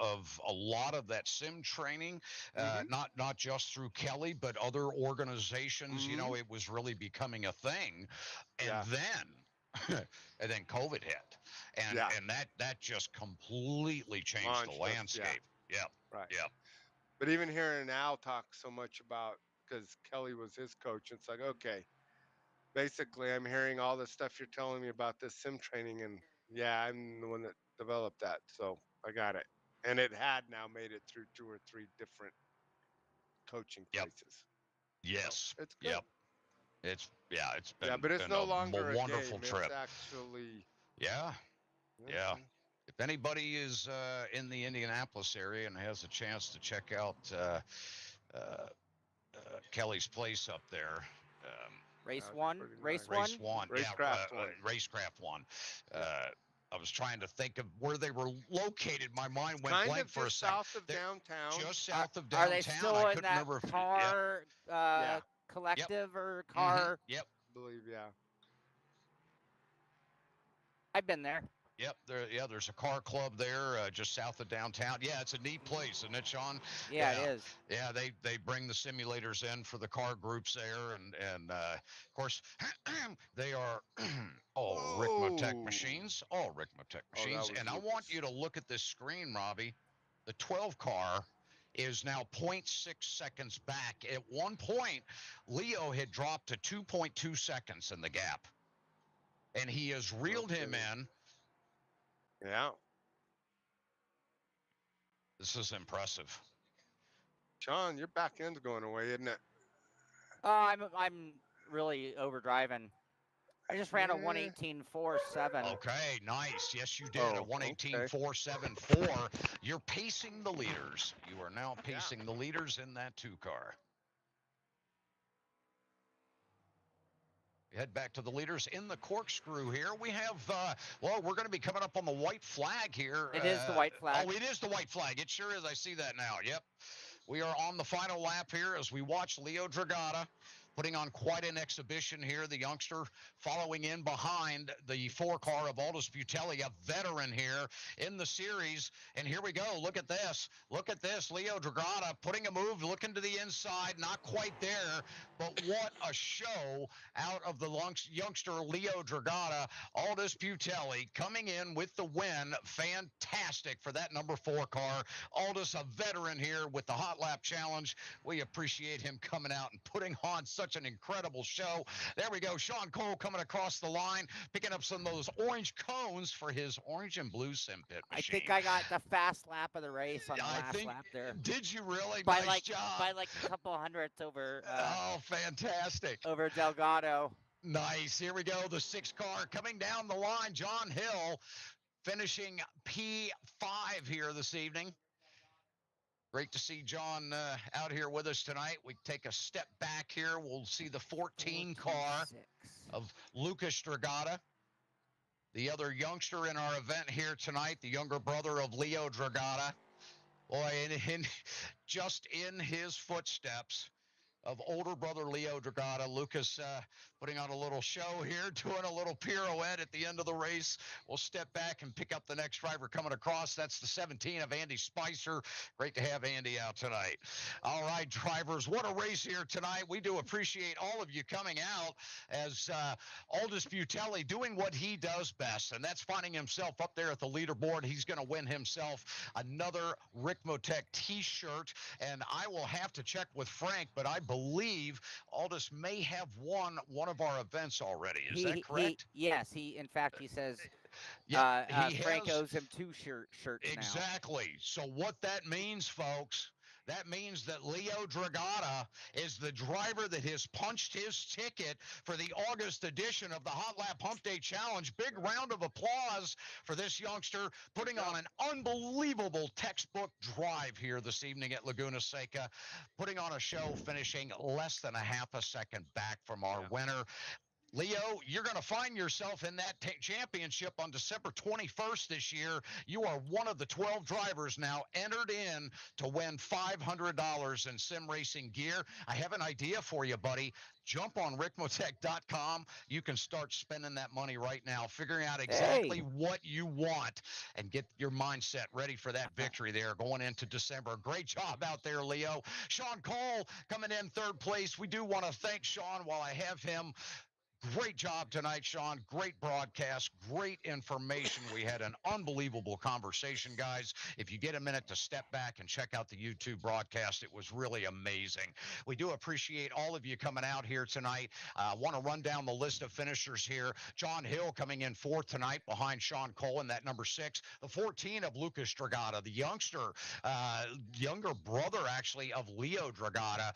a lot of that sim training, Mhm. not just through Kelly, but other organizations. Mhm. It was really becoming a thing, and Yeah. then COVID hit, and Yeah. and that just completely changed the Launched us. Yeah. landscape. Yep. Right. Yep. But even hearing Al talk so much about, because Kelly was his coach, it's like, okay, basically, I'm hearing all the stuff you're telling me about this sim training, and yeah, I'm the one that developed that, so I got it. And it had now made it through 2 or 3 different coaching Yep. places. Yes. It's good. Yep. It's Yeah, but it's been no a longer a wonderful game. trip. It's actually Yeah, yeah. okay. If anybody is in the Indianapolis area and has a chance to check out uh, Kelly's place up there, Race That's one, pretty race nice. Race one. One, Racecraft one. Racecraft One. Yeah. I was trying to think of where they were located. My mind went Kind blank of for a just second. south of They're downtown. just south of Are downtown. they still I in couldn't that remember. Yep. car Yeah. collective or Mhm. car? Yep. I believe, yeah. I've been there. Yep, there's a car club there just south of downtown. Yeah, it's a neat place, isn't it, Shaun? Yeah, it is. Yeah, they bring the simulators in for the car groups there, and of course they are all Ricmotech Whoa. machines, all Ricmotech Oh, that machines. was And I want Lucas. you to look at this screen, Robby. The 12 car is now 0.6 seconds back. At one point, Leo had dropped to 2.2 seconds in the gap, and he has reeled him Okay. in. Yeah. This is impressive. Shaun, your back end's going away, isn't it? I'm really overdriving. I just ran a 1:18.47. Okay, nice. Yes, you did. Oh, A 1:18.474. You're pacing the leaders. You are now pacing the leaders in that 2-car. Head back to the leaders in the corkscrew here. We have, well, we're going to be coming up on the white flag here. It is the white flag. Oh, it is the white flag. It sure is. I see that now. Yep. We are on the final lap here as we watch Leo Dragata putting on quite an exhibition here. The youngster following in behind the 4-car of Aldous Butelli, a veteran here in the series. And here we go. Look at this. Look at this. Leo Dragata putting a move, looking to the inside. Not quite there, but what a show out of the youngster Leo Dragata. Aldous Butelli coming in with the win. Fantastic for that number 4 car. Aldous, a veteran here with the Hot Lap Challenge. We appreciate him coming out and putting on such an incredible show. There we go. Shaun Cole coming across the line, picking up some of those orange cones for his orange and blue sim pit machine. I think I got the fast lap of the race on the last lap there. Did you really? By nice job. By like a couple hundredths over. Oh, fantastic. Over Delgado. Nice. Here we go. The 6-car coming down the line. John Hill finishing P5 here this evening. Great to see John out here with us tonight. We take a step back here. We'll see the 14 car of Lucas Dragata, the other youngster in our event here tonight, the younger brother of Leo Dragata. Boy, just in his footsteps of older brother Leo Dragata, Lucas putting on a little show here, doing a little pirouette at the end of the race. We'll step back and pick up the next driver coming across. That's the 17 of Andy Spicer. Great to have Andy out tonight. All right, drivers, what a race here tonight. We do appreciate all of you coming out as Aldous Butelli doing what he does best, and that's finding himself up there at the leaderboard. He's going to win himself another Ricmotech t-shirt, and I will have to check with Frank, but I believe Aldous may have won one of our events already. Is that correct? Yes, in fact, he says Frank owes him 2 shirts exactly. now. So what that means, folks, that means that Leo Dragata is the driver that has punched his ticket for the August edition of the Hotlap Humpday Challenge. Big round of applause for this youngster putting on an unbelievable textbook drive here this evening at Laguna Seca, putting on a show, finishing less than a half a second back from our winner. Leo, you're going to find yourself in that championship on December 21st this year. You are one of the 12 drivers now entered in to win $500 in sim racing gear. I have an idea for you, buddy. Jump on Ricmotech.com. You can start spending that money right now, figuring out exactly what you want and get your mindset ready for that victory there going into December. Great job out there, Leo. Shaun Cole coming in 3rd place. We do want to thank Shaun while I have him. Great job tonight, Shaun. Great broadcast. Great information. We had an unbelievable conversation, guys. If you get a minute to step back and check out the YouTube broadcast, it was really amazing. We do appreciate all of you coming out here tonight. I want to run down the list of finishers here. John Hill coming in 4th tonight behind Shaun Cole in that number 6. The 14 of Lucas Dragata, the youngster, younger brother, actually, of Leo Dragata,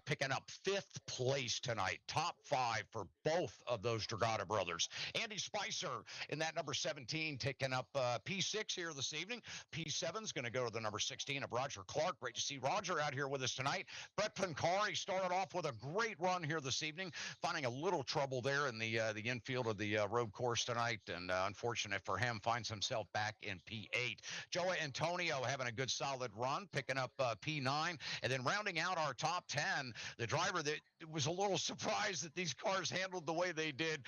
picking up 5th place tonight. Top 5 for both of those Dragata brothers. Andy Spicer in that number 17 taking up P6 here this evening. P7 is going to go to the number 16 of Roger Clark. Great to see Roger out here with us tonight. Brett Pancari started off with a great run here this evening, finding a little trouble there in the infield of the road course tonight, and unfortunate for him, finds himself back in P8. Joe Antonio having a good solid run, picking up P9, and then rounding out our top 10, the driver that was a little surprised that these cars handled the way they did.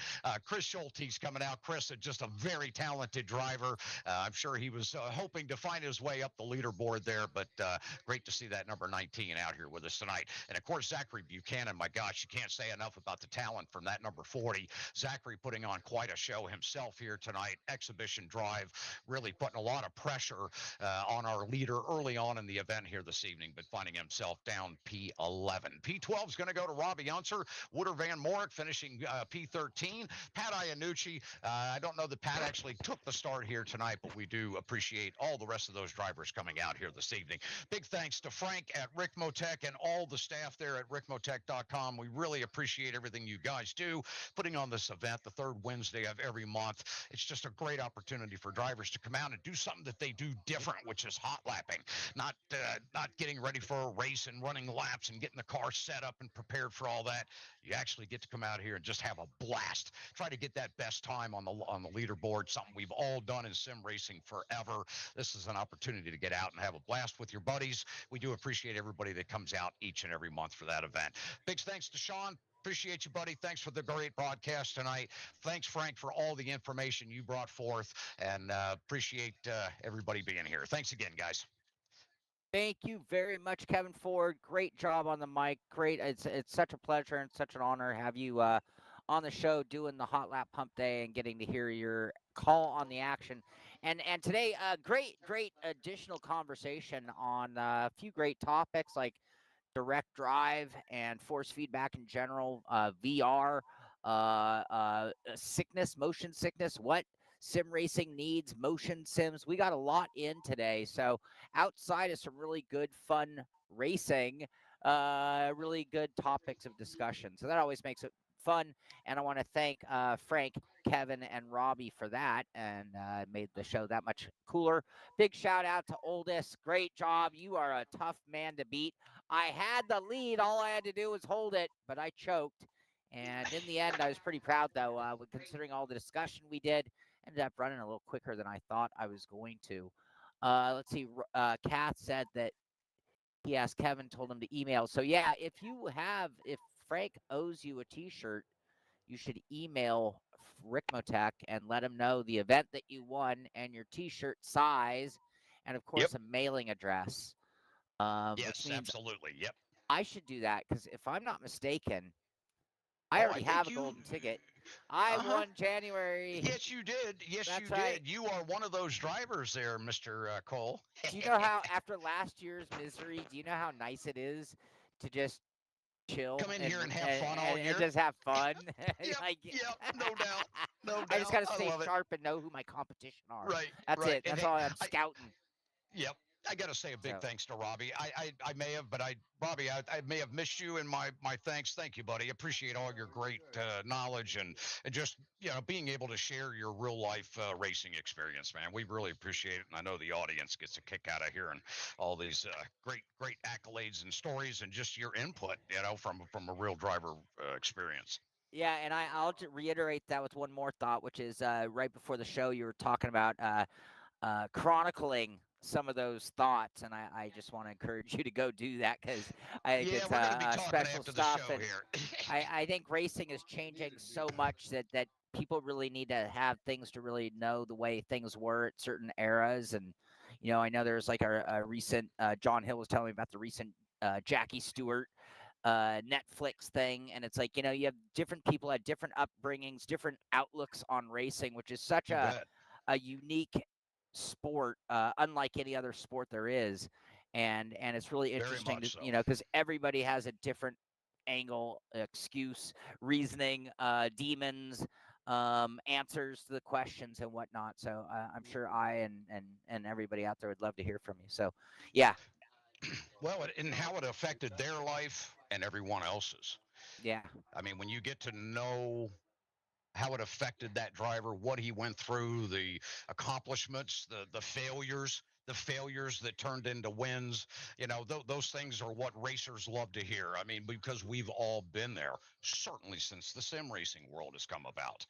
Chris Schulte's coming out. Chris is just a very talented driver. I'm sure he was hoping to find his way up the leaderboard there, but great to see that number 19 out here with us tonight. And of course, Zachary Buchanan, my gosh, you can't say enough about the talent from that number 40. Zachary putting on quite a show himself here tonight. Exhibition drive, really putting a lot of pressure on our leader early on in the event here this evening, but finding himself down P11. P12 is going to go to Robby Unser. Wouter Van Morik finishing P13. Pat Iannucci. I don't know that Pat actually took the start here tonight, but we do appreciate all the rest of those drivers coming out here this evening. Big thanks to Frank at Ricmotech and all the staff there at Ricmotech.com. We really appreciate everything you guys do, putting on this event the third Wednesday of every month. It's just a great opportunity for drivers to come out and do something that they do different, which is hot lapping, not getting ready for a race and running laps and getting the car set up and prepared for all that. You actually get to come out here and just have a blast. Try to get that best time on the leaderboard, something we've all done in sim racing forever. This is an opportunity to get out and have a blast with your buddies. We do appreciate everybody that comes out each and every month for that event. Big thanks to Shaun. Appreciate you, buddy. Thanks for the great broadcast tonight. Thanks, Frank, for all the information you brought forth, and appreciate everybody being here. Thanks again, guys. Thank you very much, Kevin Ford. Great job on the mic. Great. It's such a pleasure and such an honor to have you on the show doing the Hotlap Humpday and getting to hear your call on the action. And today, great additional conversation on a few great topics like direct drive and force feedback in general, VR, sickness, motion sickness, what sim racing needs, motion sims. We got a lot in today. So outside of some really good, fun racing, really good topics of discussion. So that always makes it fun. And I want to thank Frank, Kevin, and Robby for that, and made the show that much cooler. Big shout out to Oldest. Great job. You are a tough man to beat. I had the lead. All I had to do was hold it, but I choked. And in the end, I was pretty proud, though, considering all the discussion we did. Ended up running a little quicker than I thought I was going to. Let's see. Kath said that he asked Kevin, told him to email. So, yeah, if Frank owes you a T-shirt, you should email Ricmotech and let him know the event that you won and your T-shirt size and, of course, a mailing address. Yes, which means absolutely. Yep. I should do that because if I'm not mistaken, I already have a golden ticket. I won January. Yes, you did. Yes, That's you right. did. You are one of those drivers there, Mr. Cole. Do you know how, after last year's misery, do you know how nice it is to just chill? Come in here and have fun all year. And just have fun. Yep, no doubt. No doubt. I just got to stay love it. sharp and know who my competition are. Right. That's right. it. And That's all I'm scouting. Yep. I got to say a big thanks to Robby. I may have, but Robby, I may have missed you in my thanks. Thank you, buddy. Appreciate all your great knowledge and just, being able to share your real life racing experience, man. We really appreciate it. And I know the audience gets a kick out of hearing all these great accolades and stories and just your input, from a real driver experience. Yeah, and I'll just reiterate that with one more thought, which is right before the show, you were talking about chronicling some of those thoughts, and I just want to encourage you to go do that because I think it's special stuff. And I think racing is changing so much that people really need to have things to really know the way things were at certain eras. And I know there's like a recent John Hill was telling me about the recent Jackie Stewart Netflix thing, and it's like you have different people at different upbringings, different outlooks on racing, which is such a unique sport, unlike any other sport there is, and it's really interesting because everybody has a different angle, excuse, reasoning, demons, answers to the questions and whatnot. So I'm sure I and everybody out there would love to hear from you. So yeah. Well, and how it affected their life and everyone else's. Yeah. I mean, when you get to know how it affected that driver, what he went through, the accomplishments, the failures that turned into wins, those things are what racers love to hear. I mean, because we've all been there, certainly since the sim racing world has come about.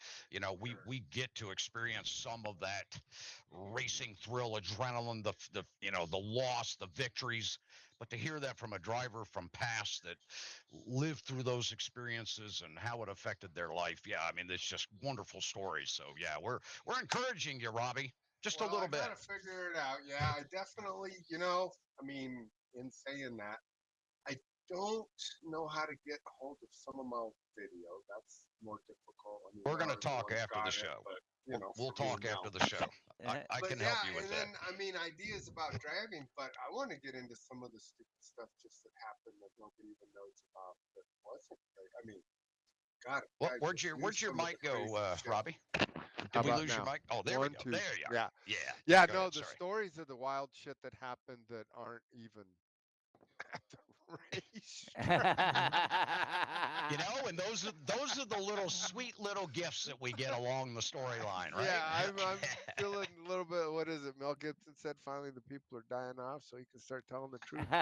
We get to experience some of that racing thrill, adrenaline, the loss, the victories. But to hear that from a driver from past that lived through those experiences and how it affected their life, I mean, it's just wonderful stories. So yeah, we're encouraging you, Robby, just a little bit. I gotta figure it out. Yeah, I definitely, I mean, in saying that, I don't know how to get a hold of some of my video. That's more difficult. I mean, we're going to talk after the show. We'll talk after the show. I can help you with that. I mean, ideas about driving, but I want to get into some of the stupid stuff just that happened that nobody even knows about that wasn't great. I mean, God, What, guys, where'd your just where'd knew your some of mic the go, crazy shit. Robbie? How Did we about lose your now? mic? Oh, there we 1, go. 2. There you are. Yeah. Yeah. Yeah, Go no, ahead, the sorry. stories of the wild shit that happened that aren't even at the racetrack. You know, and those are the little sweet little gifts that we get along the storyline, right? Yeah, I'm feeling a little bit. What is it? Mel Gibson said finally the people are dying off, so he can start telling the truth. He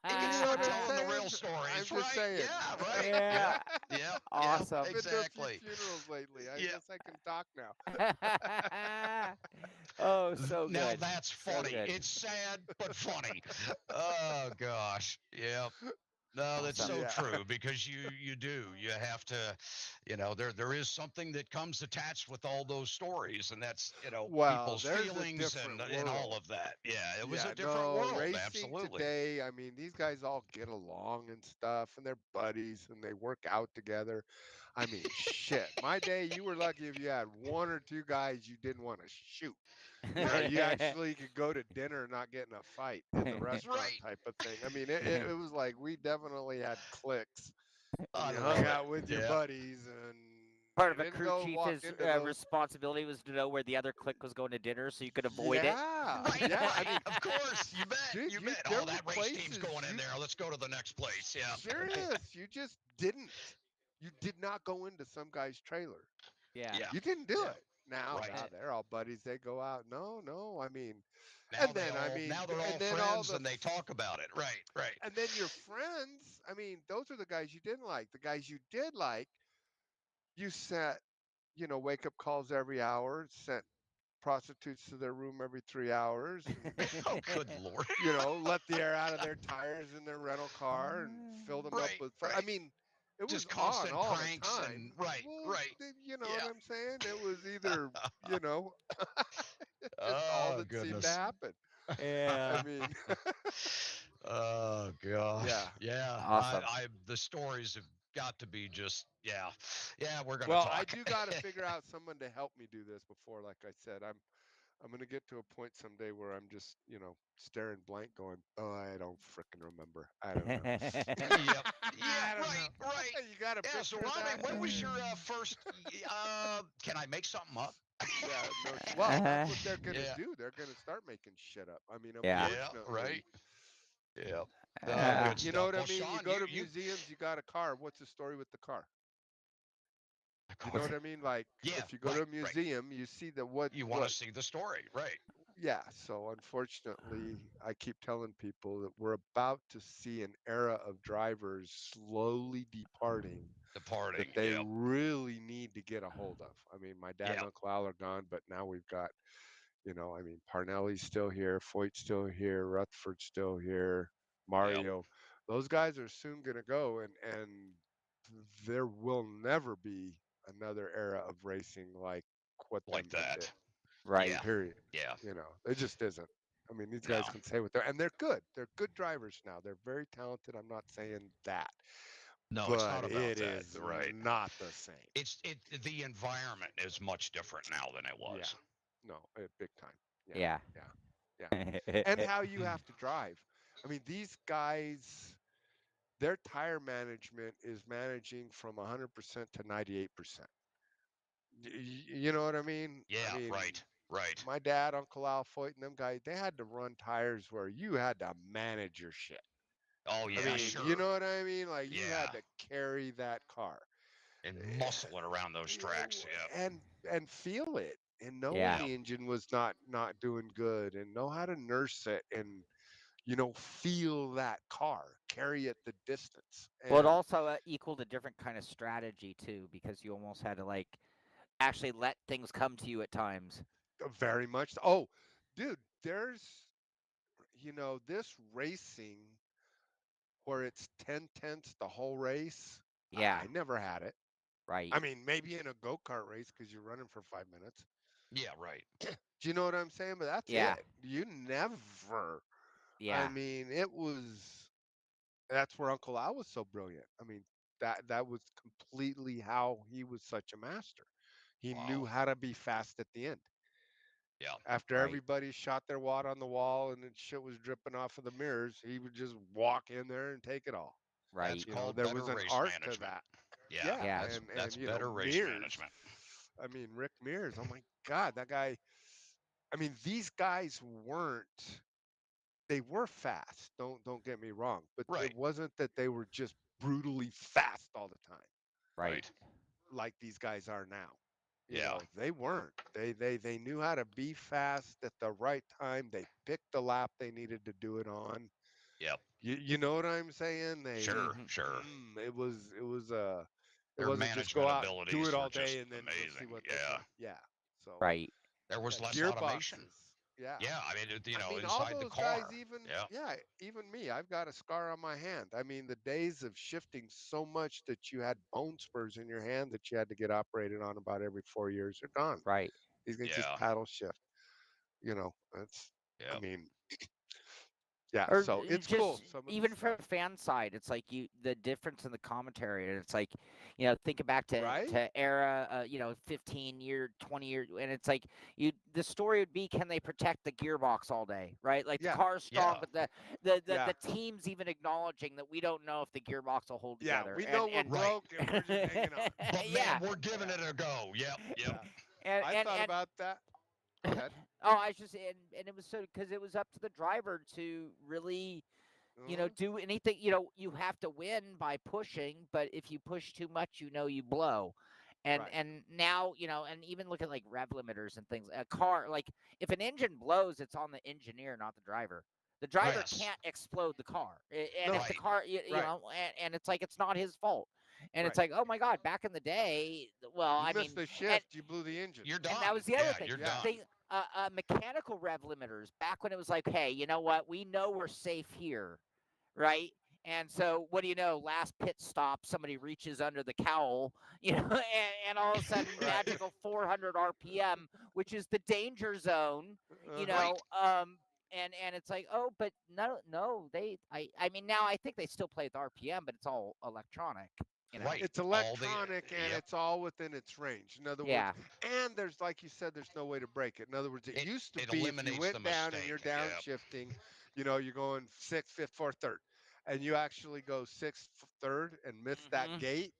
can You know start what I'm telling the real saying? stories, I'm just right? saying. Yeah, right. Yeah. Yep. Yep. Awesome. Yep, Been to a exactly. few funerals lately. I Yeah. guess I can talk now. Oh, so Now good. that's So funny. good. It's sad but funny. Oh gosh. Yep. No, that's Awesome. so Yeah. true because you do. You have to, there is something that comes attached with all those stories, and that's, Well, people's there's a feelings different and all world. of that. Yeah, it was Yeah, a different no, world, racing absolutely. today, I mean, these guys all get along and stuff, and they're buddies, and they work out together. I mean, shit. My day, you were lucky if you had 1 or 2 guys you didn't want to shoot. You know, you actually could go to dinner and not get in a fight in the restaurant Right. type of thing. I mean, it was like we definitely had cliques, and I you love hung it. out with your Yeah. buddies, and Part you of a didn't crew go walk chief's into those. responsibility was to know where the other clique was going to dinner so you could avoid it. Yeah, Right, yeah. I right. mean, Of course, you bet. dude, You you bet. there Oh, were that race team's places going in you there. Let's go to the next place. Yeah. serious. You just didn't. You did not go into some guy's trailer. Yeah. Yeah. You didn't do Yeah. it. Now, Right. now they're all buddies. They go out. No, no. I mean, Now and then now they're all and then all friends the and they talk about it. Right. Right. and then your friends. I mean, those are the guys you didn't like. The guys you did like, you sent, wake up calls every hour, sent prostitutes to their room every 3 hours, and Oh, good Lord. let the air out of their tires in their rental car and fill them up Right. with. I Right. mean, it was Just on constant all the pranks time. and right. Well, Right. you know what Yeah. I'm saying? It was either, you know, just all Oh, that seemed to goodness. happen. Yeah. I mean, Oh gosh. yeah. Yeah. Awesome. The stories have got to be just yeah. We're gonna Well, talk. I do got to figure out someone to help me do this before. Like I said, I'm gonna get to a point someday where I'm just, staring blank, going, "Oh, I don't frickin' remember. I don't know. Yep. Yeah. I don't Right. know." Right. You got a Yeah. So picture of Robbie, that? when was your first? Can I make something up? Yeah, no. Well, that's what they're gonna Yeah. do. They're gonna start making shit up. I mean, Yeah. Yeah. unfortunately. Right. Yeah. Good You stuff. know what I Well, mean? You Shaun, go to museums, you got a car. What's the story with the car? You know what I mean? Like, Yeah, if you go to a right, right. museum, you see what You want to see the story, right? Yeah. So unfortunately, I keep telling people that we're about to see an era of drivers slowly departing Departing. that they Yep. really need to get a hold of. I mean, my dad and Yep. Uncle Al are gone, but now we've got, I mean, Parnelli's still here, Foyt's still here, Rutherford's still here, Mario. Those guys are soon going to go, and there will never be another era of racing like what Like them did. that. Right. Yeah. Period. Yeah. It just isn't. I mean, these guys No. can say what and they're good. They're good drivers now. They're very talented. I'm not saying that, No, it's but not about it that. is Right. not the same. The environment is much different now than it was. Yeah. No, big time. Yeah. Yeah. And how you have to drive. I mean, these guys, their tire management is managing from 100% to 98%. You know what I mean? Yeah. I mean, Right. Right. my dad, Uncle Al Foyt, and them guys, they had to run tires where you had to manage your shit. Oh yeah. I mean, Sure. you know what I mean? Like you Yeah. had to carry that car And muscle it around those tracks. Yeah. and feel it and know Yeah. when the engine was not doing good and know how to nurse it and feel that car, carry it the distance. Well, it And also equaled a different kind of strategy too, because you almost had to actually let things come to you at times. very much. Oh, dude, there's this racing where it's 10 tenths the whole race. Yeah. I never had it. Right. I mean, maybe in a go-kart race because you're running for 5 minutes. Yeah. Right. Do you know what I'm saying? But that's Yeah. it. You never. Yeah. I mean, that's where Uncle Al was so brilliant. I mean, that was completely how he was such a master. He knew Wow. how to be fast at the end. Yeah. After Right. everybody shot their wad on the wall and the shit was dripping off of the mirrors, he would just walk in there and take it all. Right. That's called There better was an race art management. to that. Yeah, Yeah. that's and better race Mears. management. I mean, Rick Mears. Oh my God, that guy. I mean, these guys weren't. They were fast. Don't get me wrong, but Right, it wasn't that they were just brutally fast all the time, Right. like these guys are now. Yeah. They weren't. They knew how to be fast at the right time. They picked the lap they needed to do it on. Yep. You know what I'm saying? Sure, sure. It Their wasn't just go management out and do abilities it were all just day and then we'll see amazing. what they Yeah. can. Yeah. So Right. There was less automation. gearboxes. Yeah. Yeah, I mean, I mean, all inside the those guys, car. even Yeah. even me, I've got a scar on my hand. I mean, the days of shifting so much that you had bone spurs in your hand that you had to get operated on about every 4 years are gone. Right. These guys just Yeah. paddle shift. That's. I Yeah. mean, yeah. Or So it's just cool. Some of the even from stuff, the fan side, it's like the difference in the commentary, and it's like, think back to right? era, 15-year, 20-year, and it's like the story would be, can they protect the gearbox all day, right? Like the Yeah. car's strong, Yeah. but Yeah. the team's even acknowledging that we don't know if the gearbox will hold Yeah. together. We know we're and Right. broke and we're just hanging on. But yeah, man, we're giving it a go. Yep. Yeah. Yep. I thought and about that. Go ahead. oh, I was just and it was so because it was up to the driver to really Uh-huh. do anything. You have to win by pushing, but if you push too much, you blow. And Right. and now, and even look at like rev limiters and things. A car, like if an engine blows, it's on the engineer, not the driver. The driver Yes. can't explode the car. And No. if the Right. car, Right. and it's like it's not his fault. And it's Right. like, oh my God, back in the day, well, You I missed mean, the shift. You blew the engine. You're done. and that was the other Yeah, thing. you're Yeah. done. They mechanical rev limiters back when it was like, hey, you know what? We know we're safe here, right? And so, what do you know? Last pit stop, somebody reaches under the cowl, and all of a sudden, Right. magical 400 RPM, which is the danger zone, Uh-huh. and it's like, oh, but no, I mean, now I think they still play with RPM, but it's all electronic, Right. It's All the- electronic and yep. it's all within its range. In other Yeah. words, and there's, like you said, there's no way to break it. In other words, it used to it be if you eliminates went the down and you're mistake. Yep. downshifting, you're going sixth, fifth, fourth, third, and you actually go sixth, third, and miss that Mhm. gate,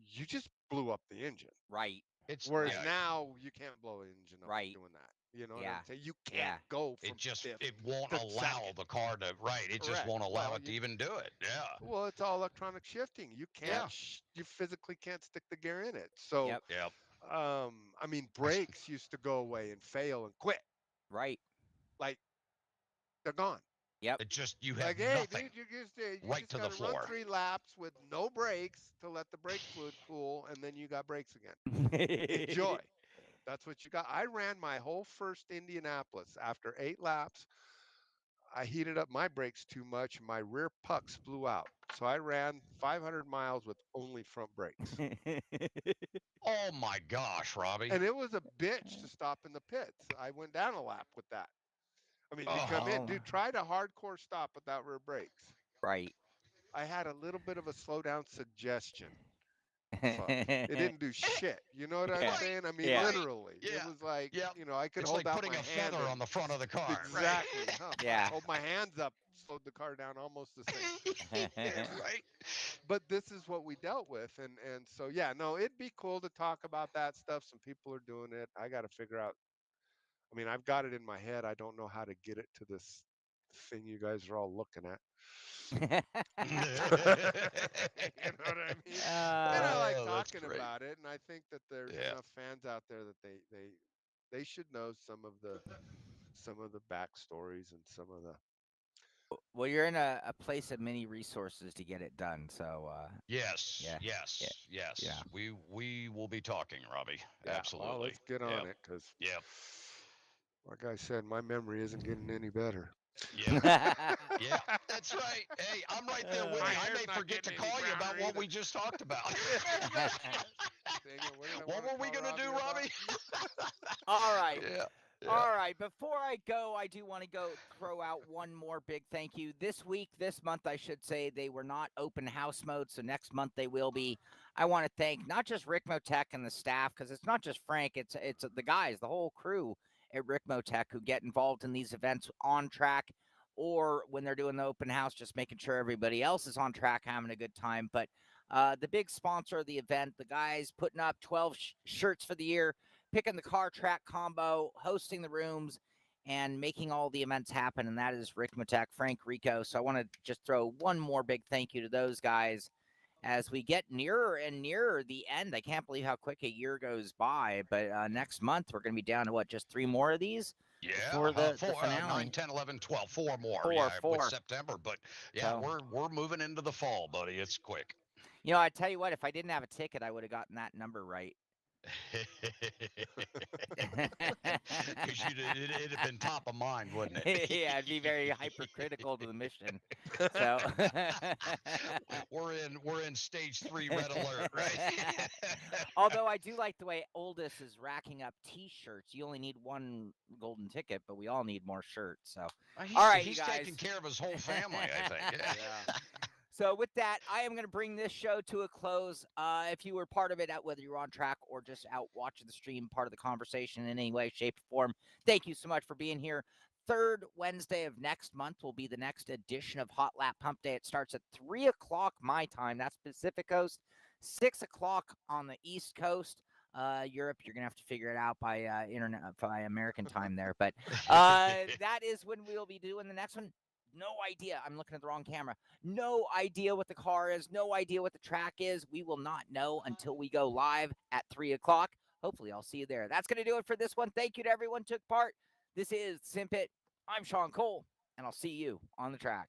you just blew up the engine. Right, It's Whereas yeah, now you can't blow an engine up Right. doing that. You know what Yeah. I'm saying? You can't Yeah. go from it fifth won't to allow second. the car to It just Correct. won't allow Well, it to even do it. Yeah. Well, it's all electronic shifting. You can't. Yeah. You physically can't stick the gear in it. So, Yep. Yep. I mean, brakes used to go away and fail and quit. right, Like they're gone. yep. It just you have Like, hey, nothing. dude, you Right just to the got to run floor. 3 laps with no brakes to let the brake fluid cool, and then you got brakes again. Enjoy. That's what you got. I ran my whole first Indianapolis after 8 laps. I heated up my brakes too much. My rear pucks blew out. So I ran 500 miles with only front brakes. Oh my gosh, Robby. And it was a bitch to stop in the pits. I went down a lap with that. I mean, you come in, Oh. dude, tried a hardcore stop without rear brakes. Right. I had a little bit of a slowdown suggestion. Fuck. It didn't do shit. You know what I'm Yeah. saying? I mean, Yeah. literally. Yeah. It was like, Yep. I could It's hold like out putting my a hand feather and- on the front of the car. Exactly. Huh, Yeah. Hold my hands up, slowed the car down almost the same. Right? Right. But this is what we dealt with, and so yeah, no, it'd be cool to talk about that stuff. Some people are doing it. I got to figure out. I mean, I've got it in my head. I don't know how to get it to this thing you guys are all looking at. You know what I mean? And I like Oh, that's talking great. about it, and I think that there's Yeah. enough fans out there that they should know some of the backstories and some of the. Well, you're in a place of many resources to get it done. So, Yes. Yeah. Yes. Yeah. Yes. Yeah. We will be talking, Robby. Yeah, Absolutely. well, let's get on Yep. it because, Yep. like I said, my memory isn't getting any better. Yeah. Yeah. That's right. Hey, I'm right there with you. My I hair's may not forget to getting any call you about browner what either. we just talked about. Dang it, what did I What wanna were we call gonna do, about? Robby? all right. Yeah. Yeah. All right. Before I go, I do want to throw out one more big thank you. This month, I should say, they were not open house mode. So next month they will be. I want to thank not just Ricmotech and the staff, because it's not just Frank, it's the guys, the whole crew at Ricmotech who get involved in these events on track, or when they're doing the open house, just making sure everybody else is on track, having a good time. But the big sponsor of the event, the guys putting up 12 shirts for the year, picking the car track combo, hosting the rooms, and making all the events happen. And that is Ricmotech, Frank Rico. So I want to just throw one more big thank you to those guys as we get nearer and nearer the end. I can't believe how quick a year goes by, but next month we're going to be down to what, just 3 more of these? Yeah, For the four, finale. 9, 10, 11, 12, 4 more. Four, yeah, four. with September. But yeah, So- we're moving into the fall, buddy. It's quick. You know, I tell you what, if I didn't have a ticket, I would have gotten that number right. Because it'd have been top of mind, wouldn't it? Yeah, it'd be very hypercritical to the mission. So we're in stage 3 red alert, right? although I do like the way Oldest is racking up T-shirts. You only need one golden ticket, but we all need more shirts. So all right, he's you guys. taking care of his whole family, I think. Yeah. So with that, I am going to bring this show to a close. If you were part of it, whether you're on track or just out watching the stream, part of the conversation in any way, shape, or form, thank you so much for being here. Third Wednesday of next month will be the next edition of Hotlap Humpday. It starts at 3 o'clock my time. That's Pacific Coast. 6 o'clock on the East Coast. Europe, you're going to have to figure it out by by American time there. But that is when we'll be doing the next one. No idea. I'm looking at the wrong camera. No idea what the car is. No idea what the track is. We will not know until we go live at 3 o'clock. Hopefully, I'll see you there. That's going to do it for this one. Thank you to everyone who took part. This is Simpit. I'm Shaun Cole, and I'll see you on the track.